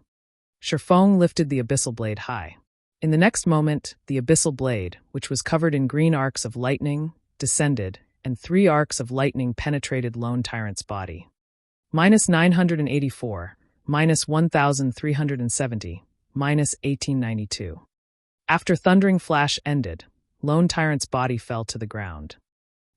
Feng lifted the Abyssal Blade high. In the next moment, the Abyssal Blade, which was covered in green arcs of lightning, descended, and 3 arcs of lightning penetrated Lone Tyrant's body. -984, -1,370, -1892. After Thundering Flash ended, Lone Tyrant's body fell to the ground.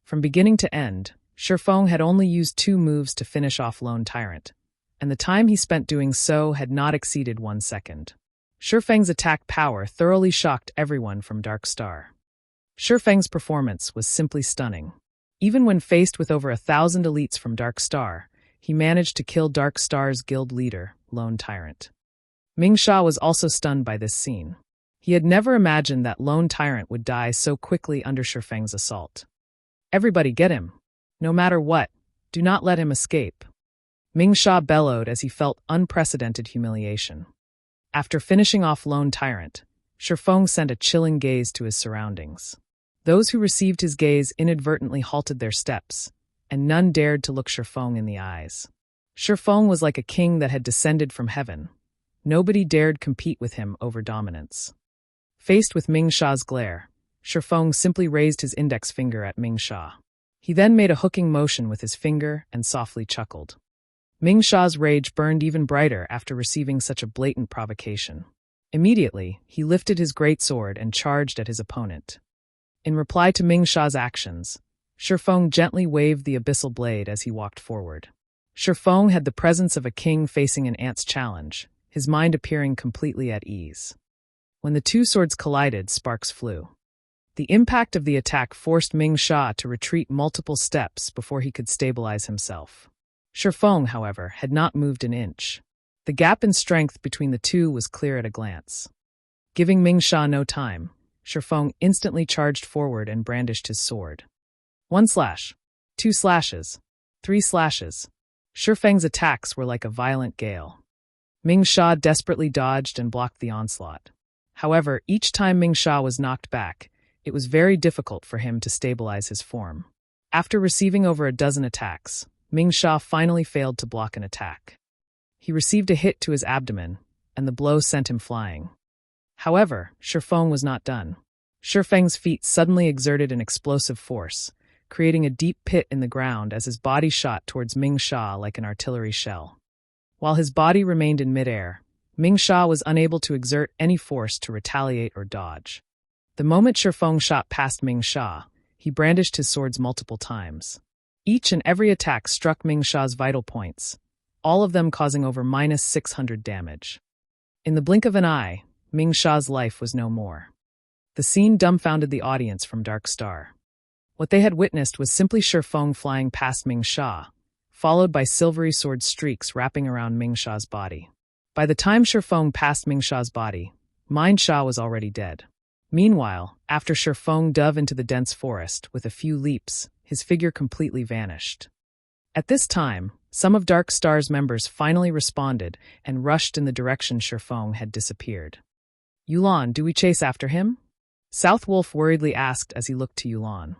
From beginning to end, Feng had only used 2 moves to finish off Lone Tyrant, and the time he spent doing so had not exceeded 1 second. Feng's attack power thoroughly shocked everyone from Dark Star. Feng's performance was simply stunning. Even when faced with over 1,000 elites from Dark Star, he managed to kill Dark Star's guild leader, Lone Tyrant. Mingsha was also stunned by this scene. He had never imagined that Lone Tyrant would die so quickly under Feng's assault. "Everybody get him. No matter what, do not let him escape." Mingsha bellowed as he felt unprecedented humiliation. After finishing off Lone Tyrant, Feng sent a chilling gaze to his surroundings. Those who received his gaze inadvertently halted their steps, and none dared to look Feng in the eyes. Feng was like a king that had descended from heaven. Nobody dared compete with him over dominance. Faced with Mingsha's glare, Feng simply raised his index finger at Mingsha. He then made a hooking motion with his finger and softly chuckled. Mingsha's rage burned even brighter after receiving such a blatant provocation. Immediately, he lifted his greatsword and charged at his opponent. In reply to Mingsha's actions, Feng gently waved the Abyssal Blade as he walked forward. Feng had the presence of a king facing an ant's challenge, his mind appearing completely at ease. When the two swords collided, sparks flew. The impact of the attack forced Ming Sha to retreat multiple steps before he could stabilize himself. Feng, however, had not moved an inch. The gap in strength between the two was clear at a glance. Giving Ming Sha no time, Feng instantly charged forward and brandished his sword. 1 slash, 2 slashes, 3 slashes. Feng's attacks were like a violent gale. Ming Sha desperately dodged and blocked the onslaught. However, each time Ming Sha was knocked back, it was very difficult for him to stabilize his form. After receiving over a dozen attacks, Ming Sha finally failed to block an attack. He received a hit to his abdomen, and the blow sent him flying. However, Feng was not done. Feng's feet suddenly exerted an explosive force, creating a deep pit in the ground as his body shot towards Ming Sha like an artillery shell. While his body remained in midair, Ming Sha was unable to exert any force to retaliate or dodge. The moment Feng shot past Ming Sha, he brandished his swords multiple times. Each and every attack struck Ming Sha's vital points, all of them causing over -600 damage. In the blink of an eye, Ming Sha's life was no more. The scene dumbfounded the audience from Dark Star. What they had witnessed was simply Feng flying past Ming Sha, followed by silvery sword streaks wrapping around Ming Sha's body. By the time Feng passed Ming Sha's body, Ming Sha was already dead. Meanwhile, after Feng dove into the dense forest with a few leaps, his figure completely vanished. At this time, some of Dark Star's members finally responded and rushed in the direction Feng had disappeared. Yulan, do we chase after him? South Wolf worriedly asked as he looked to Yulan.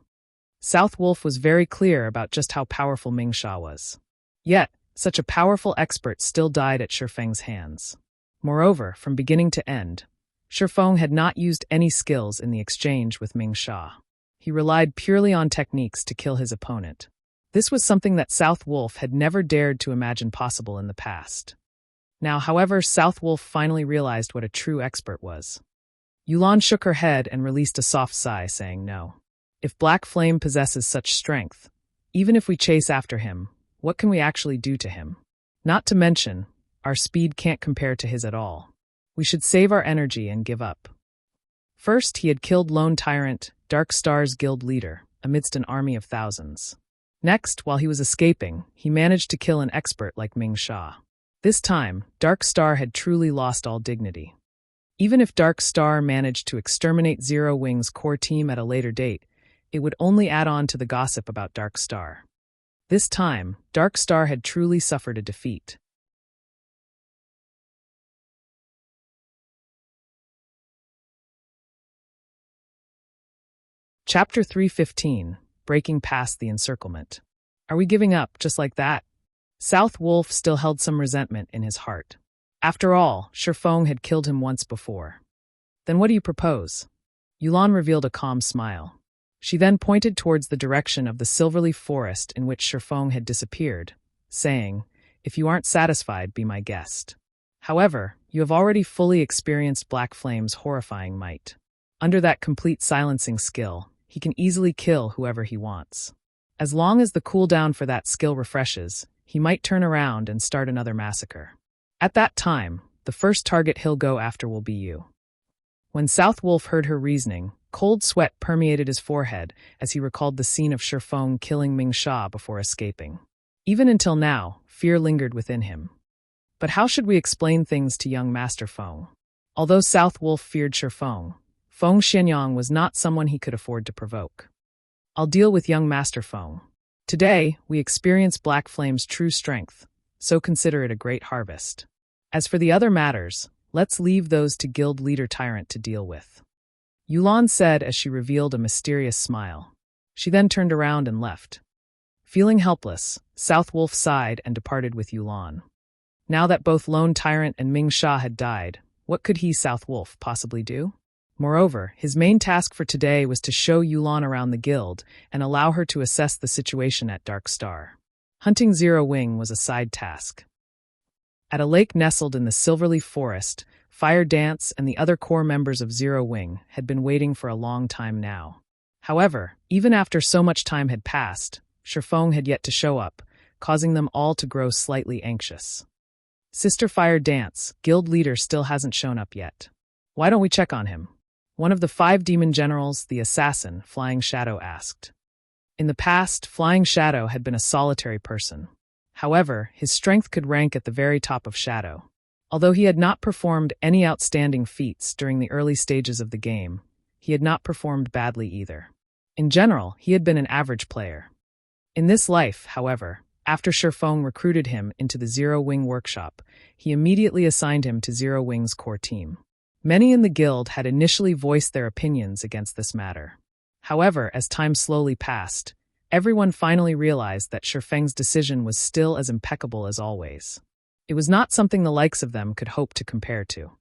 South Wolf was very clear about just how powerful Ming Sha was. Yet, such a powerful expert still died at Feng's hands. Moreover, from beginning to end, Feng had not used any skills in the exchange with Ming Sha. He relied purely on techniques to kill his opponent. This was something that South Wolf had never dared to imagine possible in the past. Now, however, South Wolf finally realized what a true expert was. Yulan shook her head and released a soft sigh, saying no. If Black Flame possesses such strength, even if we chase after him, what can we actually do to him? Not to mention, our speed can't compare to his at all. We should save our energy and give up. First, he had killed Lone Tyrant, Dark Star's guild leader, amidst an army of thousands. Next, while he was escaping, he managed to kill an expert like Ming Sha. This time, Dark Star had truly lost all dignity. Even if Dark Star managed to exterminate Zero Wing's core team at a later date, it would only add on to the gossip about Dark Star. This time, Dark Star had truly suffered a defeat. Chapter 315, Breaking Past the Encirclement. Are we giving up just like that? South Wolf still held some resentment in his heart. After all, Feng had killed him once before. Then what do you propose? Yulan revealed a calm smile. She then pointed towards the direction of the silverleaf forest in which Feng had disappeared, saying, "If you aren't satisfied, be my guest. However, you have already fully experienced Black Flame's horrifying might. Under that complete silencing skill, he can easily kill whoever he wants. As long as the cooldown for that skill refreshes, he might turn around and start another massacre. At that time, the first target he'll go after will be you." When South Wolf heard her reasoning, cold sweat permeated his forehead as he recalled the scene of Feng killing Ming Sha before escaping. Even until now, fear lingered within him. But how should we explain things to young Master Feng? Although South Wolf feared Feng Xianyang was not someone he could afford to provoke. "I'll deal with young Master Feng. Today, we experience Black Flame's true strength, so consider it a great harvest. As for the other matters, let's leave those to Guild Leader Tyrant to deal with," Yulan said as she revealed a mysterious smile. She then turned around and left. Feeling helpless, South Wolf sighed and departed with Yulan. Now that both Lone Tyrant and Ming Sha had died, what could he, South Wolf, possibly do? Moreover, his main task for today was to show Yulan around the guild and allow her to assess the situation at Dark Star. Hunting Zero Wing was a side task. At a lake nestled in the Silverleaf Forest, Fire Dance and the other core members of Zero Wing had been waiting for a long time now. However, even after so much time had passed, Feng had yet to show up, causing them all to grow slightly anxious. Sister Fire Dance, guild leader, still hasn't shown up yet. Why don't we check on him? One of the 5 demon generals, the assassin, Flying Shadow, asked. In the past, Flying Shadow had been a solitary person. However, his strength could rank at the very top of Shadow. Although he had not performed any outstanding feats during the early stages of the game, he had not performed badly either. In general, he had been an average player. In this life, however, after Feng recruited him into the Zero Wing workshop, he immediately assigned him to Zero Wing's core team. Many in the guild had initially voiced their opinions against this matter. However, as time slowly passed, everyone finally realized that Feng's decision was still as impeccable as always. It was not something the likes of them could hope to compare to.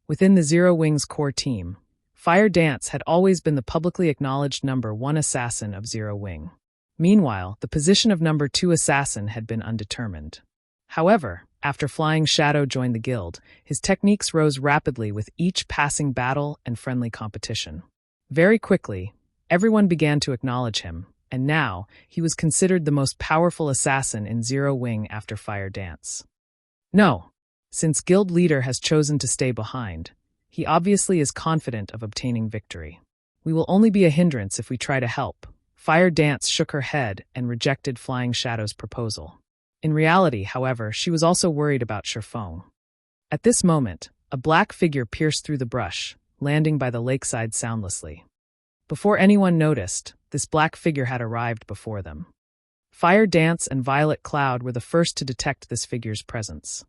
Within the Zero Wing's core team, Fire Dance had always been the publicly acknowledged number 1 assassin of Zero Wing. Meanwhile, the position of number 2 assassin had been undetermined. However, after Flying Shadow joined the guild, his techniques rose rapidly with each passing battle and friendly competition. Very quickly, everyone began to acknowledge him, and now he was considered the most powerful assassin in Zero Wing after Fire Dance. No, since guild leader has chosen to stay behind, he obviously is confident of obtaining victory. We will only be a hindrance if we try to help. Fire Dance shook her head and rejected Flying Shadow's proposal. In reality, however, she was also worried about Feng. At this moment, a black figure pierced through the brush, landing by the lakeside soundlessly. Before anyone noticed, this black figure had arrived before them. Fire Dance and Violet Cloud were the first to detect this figure's presence.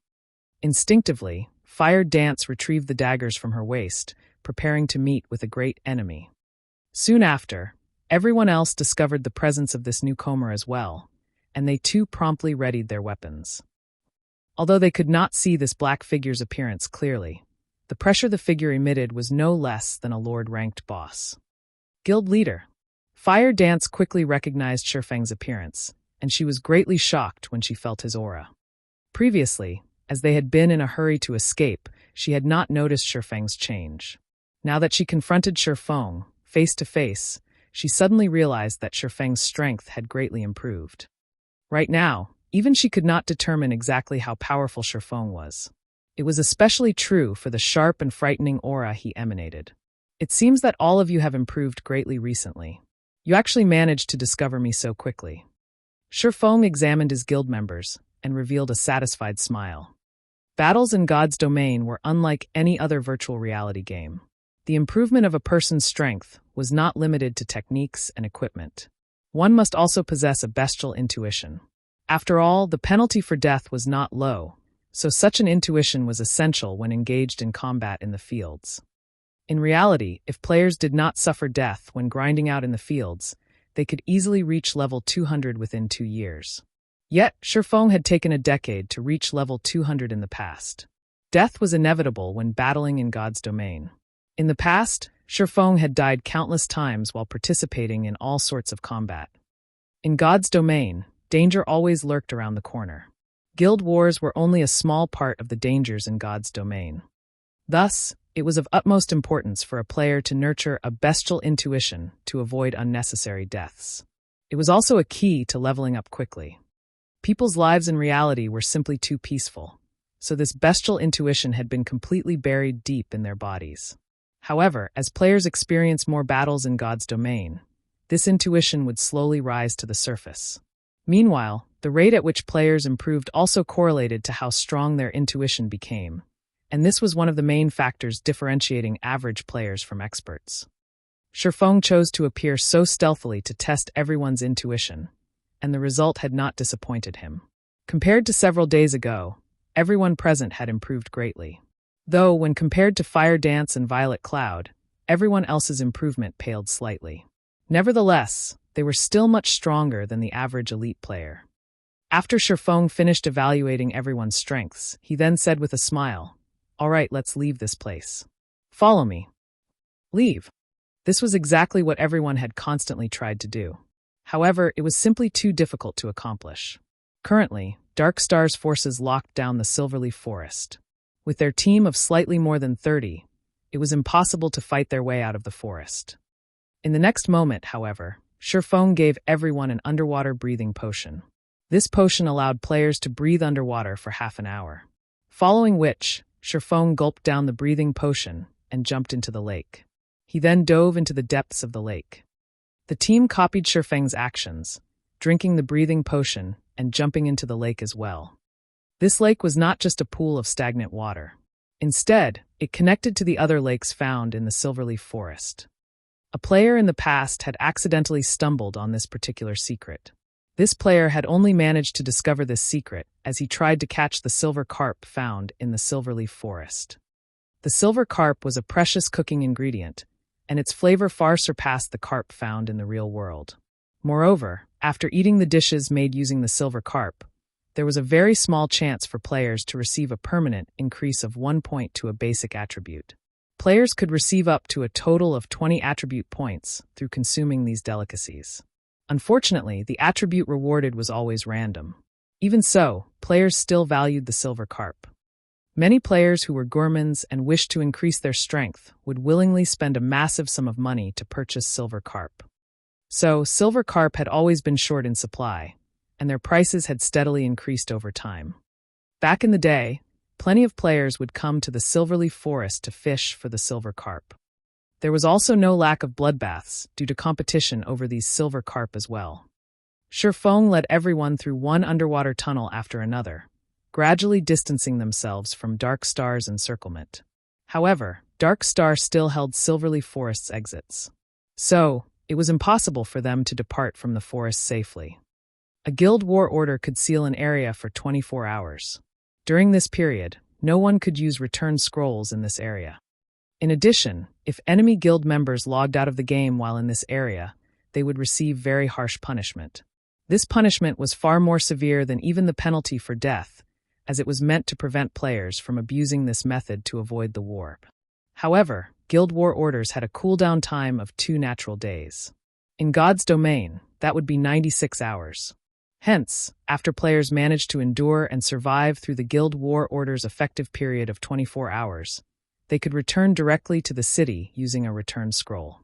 Instinctively, Fire Dance retrieved the daggers from her waist, preparing to meet with a great enemy. Soon after, everyone else discovered the presence of this newcomer as well, and they too promptly readied their weapons. Although they could not see this black figure's appearance clearly, the pressure the figure emitted was no less than a Lord-ranked boss. Guild leader. Fire Dance quickly recognized Feng's appearance, and she was greatly shocked when she felt his aura. Previously, as they had been in a hurry to escape, she had not noticed Feng's change. Now that she confronted Feng, face to face, she suddenly realized that Feng's strength had greatly improved. Right now, even she could not determine exactly how powerful Feng was. It was especially true for the sharp and frightening aura he emanated. It seems that all of you have improved greatly recently. You actually managed to discover me so quickly. Feng examined his guild members and revealed a satisfied smile. Battles in God's Domain were unlike any other virtual reality game. The improvement of a person's strength was not limited to techniques and equipment. One must also possess a bestial intuition. After all, the penalty for death was not low, so such an intuition was essential when engaged in combat in the fields. In reality, if players did not suffer death when grinding out in the fields, they could easily reach level 200 within 2 years. Yet, Feng had taken a decade to reach level 200 in the past. Death was inevitable when battling in God's Domain. In the past, Feng had died countless times while participating in all sorts of combat. In God's Domain, danger always lurked around the corner. Guild wars were only a small part of the dangers in God's Domain. Thus, it was of utmost importance for a player to nurture a bestial intuition to avoid unnecessary deaths. It was also a key to leveling up quickly. People's lives in reality were simply too peaceful, so this bestial intuition had been completely buried deep in their bodies. However, as players experienced more battles in God's Domain, this intuition would slowly rise to the surface. Meanwhile, the rate at which players improved also correlated to how strong their intuition became, and this was one of the main factors differentiating average players from experts. Feng chose to appear so stealthily to test everyone's intuition, and the result had not disappointed him. Compared to several days ago, everyone present had improved greatly. Though, when compared to Fire Dance and Violet Cloud, everyone else's improvement paled slightly. Nevertheless, they were still much stronger than the average elite player. After Feng finished evaluating everyone's strengths, he then said with a smile, "All right, let's leave this place. Follow me." Leave. This was exactly what everyone had constantly tried to do. However, it was simply too difficult to accomplish. Currently, Dark Star's forces locked down the Silverleaf Forest. With their team of slightly more than 30, it was impossible to fight their way out of the forest. In the next moment, however, Feng gave everyone an underwater breathing potion. This potion allowed players to breathe underwater for half an hour. Following which, Feng gulped down the breathing potion and jumped into the lake. He then dove into the depths of the lake. The team copied Feng's actions, drinking the breathing potion and jumping into the lake as well. This lake was not just a pool of stagnant water. Instead, it connected to the other lakes found in the Silverleaf Forest. A player in the past had accidentally stumbled on this particular secret. This player had only managed to discover this secret as he tried to catch the silver carp found in the Silverleaf Forest. The silver carp was a precious cooking ingredient, and its flavor far surpassed the carp found in the real world. Moreover, after eating the dishes made using the silver carp, there was a very small chance for players to receive a permanent increase of 1 point to a basic attribute. Players could receive up to a total of 20 attribute points through consuming these delicacies. Unfortunately, the attribute rewarded was always random. Even so, players still valued the silver carp. Many players who were gourmands and wished to increase their strength would willingly spend a massive sum of money to purchase silver carp. So, silver carp had always been short in supply, and their prices had steadily increased over time. Back in the day, plenty of players would come to the Silverleaf Forest to fish for the silver carp. There was also no lack of bloodbaths due to competition over these silver carp as well. Feng led everyone through one underwater tunnel after another, gradually distancing themselves from Dark Star's Encirclement. However, Dark Star still held Silverleaf Forest's exits. So, it was impossible for them to depart from the forest safely. A guild war order could seal an area for 24 hours. During this period, no one could use return scrolls in this area. In addition, if enemy guild members logged out of the game while in this area, they would receive very harsh punishment. This punishment was far more severe than even the penalty for death, as it was meant to prevent players from abusing this method to avoid the war. However, guild war orders had a cooldown time of 2 natural days. In God's domain, that would be 96 hours. Hence, after players managed to endure and survive through the guild war order's effective period of 24 hours, they could return directly to the city using a return scroll.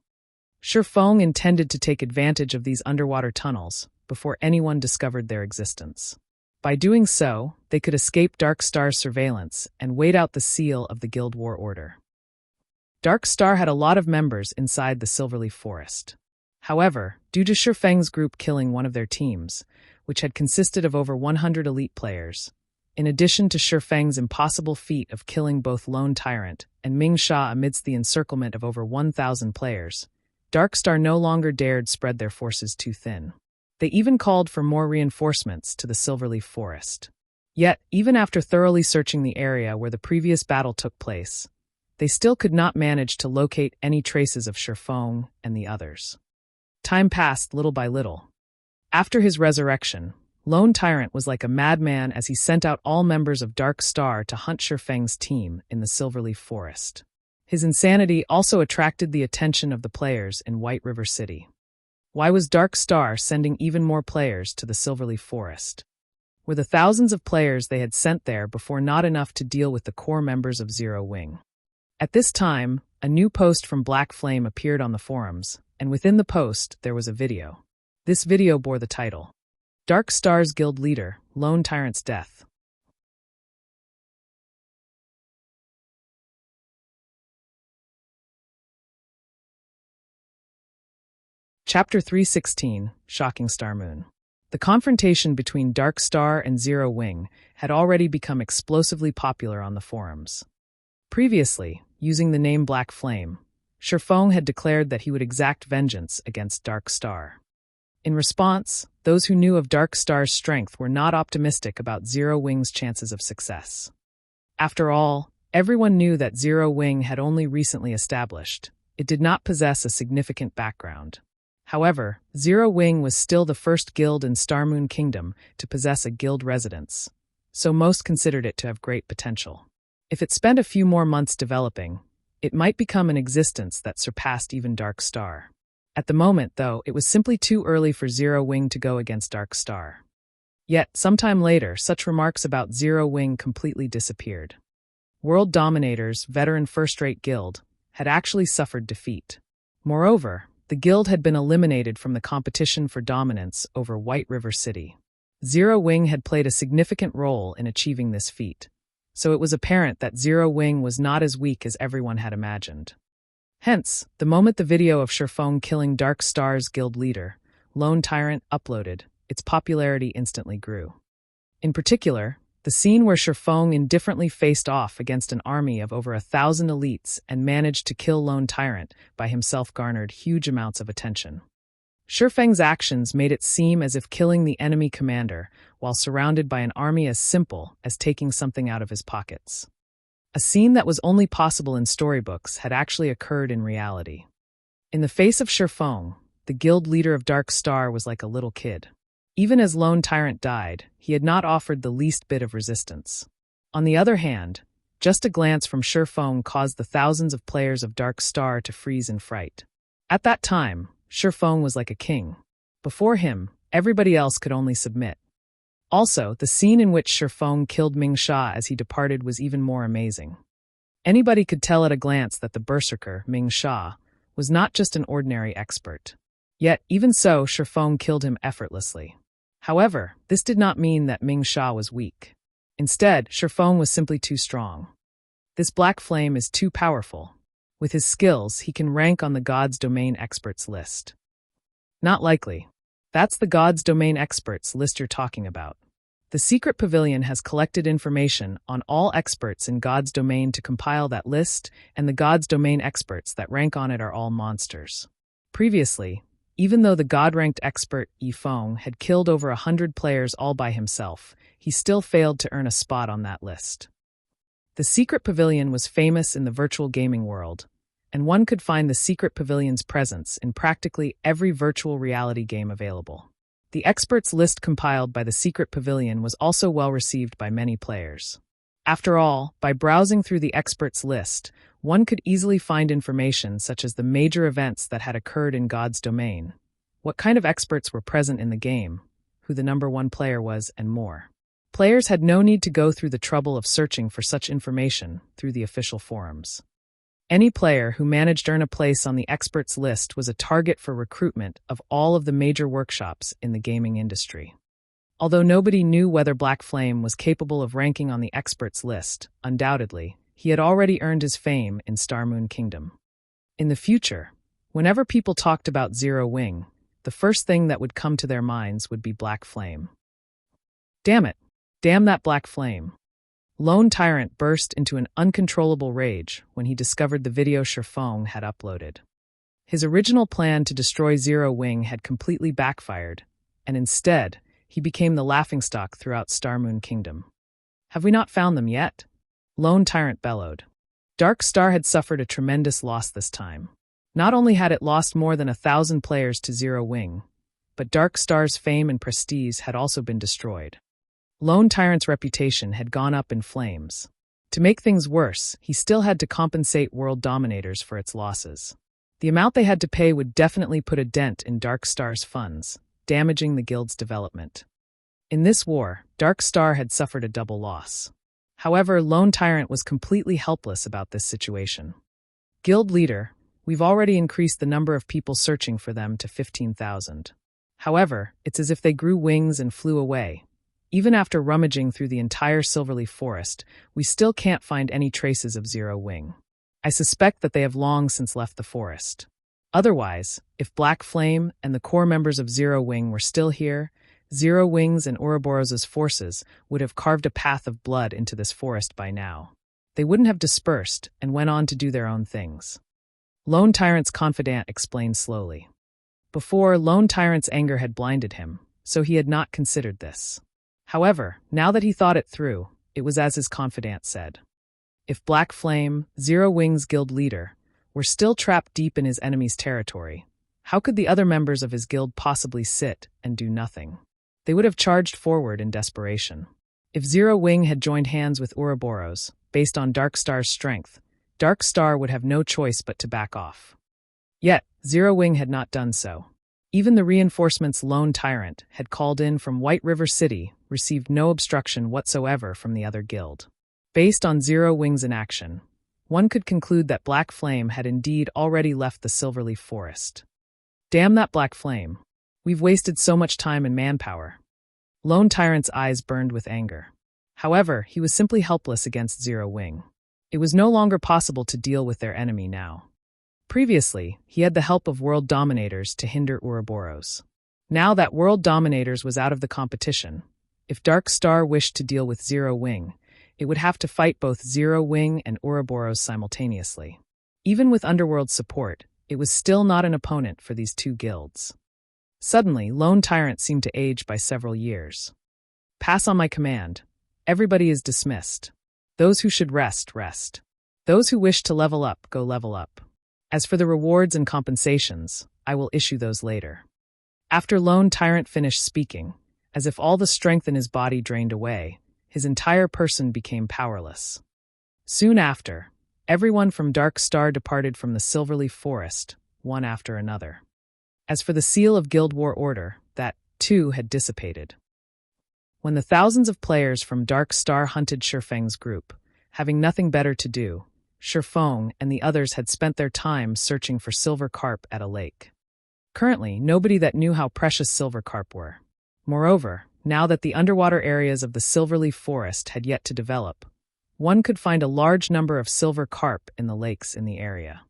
Feng intended to take advantage of these underwater tunnels before anyone discovered their existence. By doing so, they could escape Dark Star's surveillance and wait out the seal of the Guild War Order. Dark Star had a lot of members inside the Silverleaf Forest. However, due to Feng's group killing one of their teams, which had consisted of over 100 elite players, in addition to Feng's impossible feat of killing both Lone Tyrant and Ming Sha amidst the encirclement of over 1,000 players, Dark Star no longer dared spread their forces too thin. They even called for more reinforcements to the Silverleaf Forest. Yet, even after thoroughly searching the area where the previous battle took place, they still could not manage to locate any traces of Feng and the others. Time passed little by little. After his resurrection, Lone Tyrant was like a madman as he sent out all members of Dark Star to hunt Feng's team in the Silverleaf Forest. His insanity also attracted the attention of the players in White River City. Why was Dark Star sending even more players to the Silverleaf Forest? Were the thousands of players they had sent there before not enough to deal with the core members of Zero Wing? At this time, a new post from Black Flame appeared on the forums, and within the post there was a video. This video bore the title, Dark Star's Guild Leader, Lone Tyrant's Death. Chapter 316, Shocking Star Moon. The confrontation between Dark Star and Zero Wing had already become explosively popular on the forums. Previously, using the name Black Flame, Feng had declared that he would exact vengeance against Dark Star. In response, those who knew of Dark Star's strength were not optimistic about Zero Wing's chances of success. After all, everyone knew that Zero Wing had only recently established. It did not possess a significant background. However, Zero Wing was still the first guild in Starmoon Kingdom to possess a guild residence, so most considered it to have great potential. If it spent a few more months developing, it might become an existence that surpassed even Dark Star. At the moment, though, it was simply too early for Zero Wing to go against Dark Star. Yet, sometime later, such remarks about Zero Wing completely disappeared. World Dominator's veteran first-rate guild had actually suffered defeat. Moreover, the guild had been eliminated from the competition for dominance over White River City. Zero Wing had played a significant role in achieving this feat, so it was apparent that Zero Wing was not as weak as everyone had imagined. Hence, the moment the video of Feng killing Dark Star's guild leader, Lone Tyrant, uploaded, its popularity instantly grew. In particular, the scene where Feng indifferently faced off against an army of over 1,000 elites and managed to kill Lone Tyrant by himself garnered huge amounts of attention. Feng's actions made it seem as if killing the enemy commander while surrounded by an army as simple as taking something out of his pockets. A scene that was only possible in storybooks had actually occurred in reality. In the face of Feng, the guild leader of Dark Star was like a little kid. Even as Lone Tyrant died, he had not offered the least bit of resistance. On the other hand, just a glance from Feng caused the thousands of players of Dark Star to freeze in fright. At that time, Feng was like a king. Before him, everybody else could only submit. Also, the scene in which Feng killed Ming Sha as he departed was even more amazing. Anybody could tell at a glance that the berserker, Ming Sha, was not just an ordinary expert. Yet, even so, Feng killed him effortlessly. However, this did not mean that Ming Sha was weak. Instead, Feng was simply too strong. This black flame is too powerful. With his skills, he can rank on the God's Domain Experts list. Not likely. That's the God's Domain Experts list you're talking about. The Secret Pavilion has collected information on all experts in God's Domain to compile that list, and the God's Domain Experts that rank on it are all monsters. Previously, even though the God-ranked expert Feng had killed over 100 players all by himself, he still failed to earn a spot on that list. The Secret Pavilion was famous in the virtual gaming world, and one could find the Secret Pavilion's presence in practically every virtual reality game available. The experts list compiled by the Secret Pavilion was also well received by many players. After all, by browsing through the experts list, one could easily find information such as the major events that had occurred in God's domain, what kind of experts were present in the game, who the #1 player was, and more. Players had no need to go through the trouble of searching for such information through the official forums. Any player who managed to earn a place on the experts list was a target for recruitment of all of the major workshops in the gaming industry. Although nobody knew whether Black Flame was capable of ranking on the experts list, undoubtedly, he had already earned his fame in Starmoon Kingdom. In the future, whenever people talked about Zero Wing, the first thing that would come to their minds would be Black Flame. Damn it! Damn that Black Flame! Lone Tyrant burst into an uncontrollable rage when he discovered the video Feng had uploaded. His original plan to destroy Zero Wing had completely backfired, and instead, he became the laughingstock throughout Starmoon Kingdom. Have we not found them yet? Lone Tyrant bellowed. Dark Star had suffered a tremendous loss this time. Not only had it lost more than 1,000 players to Zero Wing, but Dark Star's fame and prestige had also been destroyed. Lone Tyrant's reputation had gone up in flames. To make things worse, he still had to compensate World Dominators for its losses. The amount they had to pay would definitely put a dent in Dark Star's funds, damaging the guild's development. In this war, Dark Star had suffered a double loss. However, Lone Tyrant was completely helpless about this situation. Guild leader, we've already increased the number of people searching for them to 15,000. However, it's as if they grew wings and flew away. Even after rummaging through the entire Silverleaf Forest, we still can't find any traces of Zero Wing. I suspect that they have long since left the forest. Otherwise, if Black Flame and the core members of Zero Wing were still here, Zero Wing's and Ouroboros' forces would have carved a path of blood into this forest by now. They wouldn't have dispersed and went on to do their own things. Lone Tyrant's confidant explained slowly. Before, Lone Tyrant's anger had blinded him, so he had not considered this. However, now that he thought it through, it was as his confidant said. If Black Flame, Zero Wing's guild leader, were still trapped deep in his enemy's territory, how could the other members of his guild possibly sit and do nothing? They would have charged forward in desperation. If Zero Wing had joined hands with Ouroboros, based on Dark Star's strength, Dark Star would have no choice but to back off. Yet, Zero Wing had not done so. Even the reinforcements Lone Tyrant had called in from White River City received no obstruction whatsoever from the other guild. Based on Zero Wing's inaction, one could conclude that Black Flame had indeed already left the Silverleaf Forest. Damn that Black Flame! We've wasted so much time and manpower. Lone Tyrant's eyes burned with anger. However, he was simply helpless against Zero Wing. It was no longer possible to deal with their enemy now. Previously, he had the help of World Dominators to hinder Ouroboros. Now that World Dominators was out of the competition, if Dark Star wished to deal with Zero Wing, it would have to fight both Zero Wing and Ouroboros simultaneously. Even with Underworld's support, it was still not an opponent for these two guilds. Suddenly, Lone Tyrant seemed to age by several years. Pass on my command. Everybody is dismissed. Those who should rest, rest. Those who wish to level up, go level up. As for the rewards and compensations, I will issue those later. After Lone Tyrant finished speaking, as if all the strength in his body drained away, his entire person became powerless. Soon after, everyone from Dark Star departed from the Silverleaf Forest, one after another. As for the seal of Guild War Order, that, too, had dissipated. When the thousands of players from Dark Star hunted Feng's group, having nothing better to do, Feng and the others had spent their time searching for silver carp at a lake. Currently, nobody that knew how precious silver carp were. Moreover, now that the underwater areas of the Silverleaf Forest had yet to develop, one could find a large number of silver carp in the lakes in the area.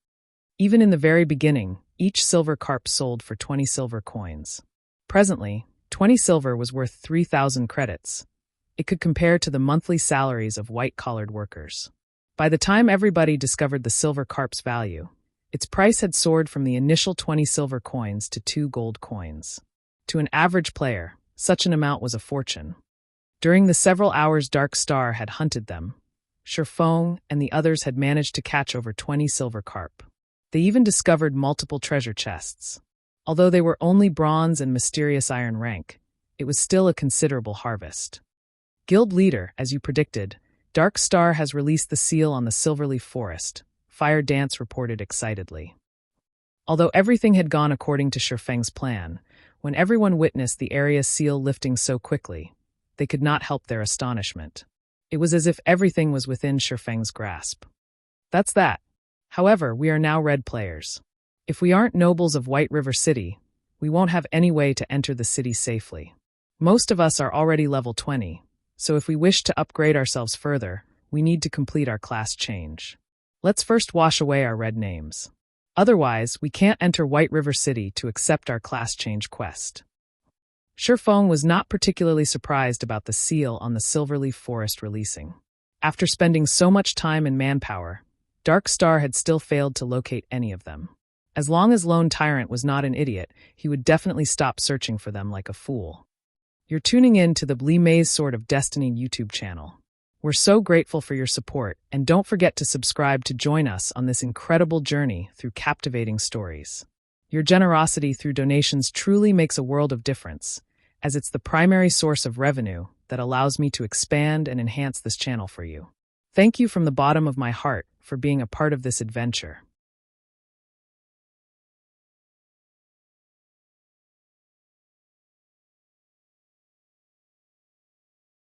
Even in the very beginning, each silver carp sold for 20 silver coins. Presently, 20 silver was worth 3,000 credits. It could compare to the monthly salaries of white-collared workers. By the time everybody discovered the silver carp's value, its price had soared from the initial 20 silver coins to 2 gold coins. To an average player, such an amount was a fortune. During the several hours Dark Star had hunted them, Feng and the others had managed to catch over 20 silver carp. They even discovered multiple treasure chests. Although they were only bronze and mysterious iron rank, it was still a considerable harvest. Guild leader, as you predicted, Dark Star has released the seal on the Silverleaf Forest, Fire Dance reported excitedly. Although everything had gone according to Feng's plan, when everyone witnessed the area's seal lifting so quickly, they could not help their astonishment. It was as if everything was within Feng's grasp. That's that. However, we are now red players. If we aren't nobles of White River City, we won't have any way to enter the city safely. Most of us are already level 20, so if we wish to upgrade ourselves further, we need to complete our class change. Let's first wash away our red names. Otherwise, we can't enter White River City to accept our class change quest. Feng was not particularly surprised about the seal on the Silverleaf Forest releasing. After spending so much time and manpower, Dark Star had still failed to locate any of them. As long as Lone Tyrant was not an idiot, he would definitely stop searching for them like a fool. You're tuning in to the Blee Maze Sword of Destiny YouTube channel. We're so grateful for your support, and don't forget to subscribe to join us on this incredible journey through captivating stories. Your generosity through donations truly makes a world of difference, as it's the primary source of revenue that allows me to expand and enhance this channel for you. Thank you from the bottom of my heart for being a part of this adventure.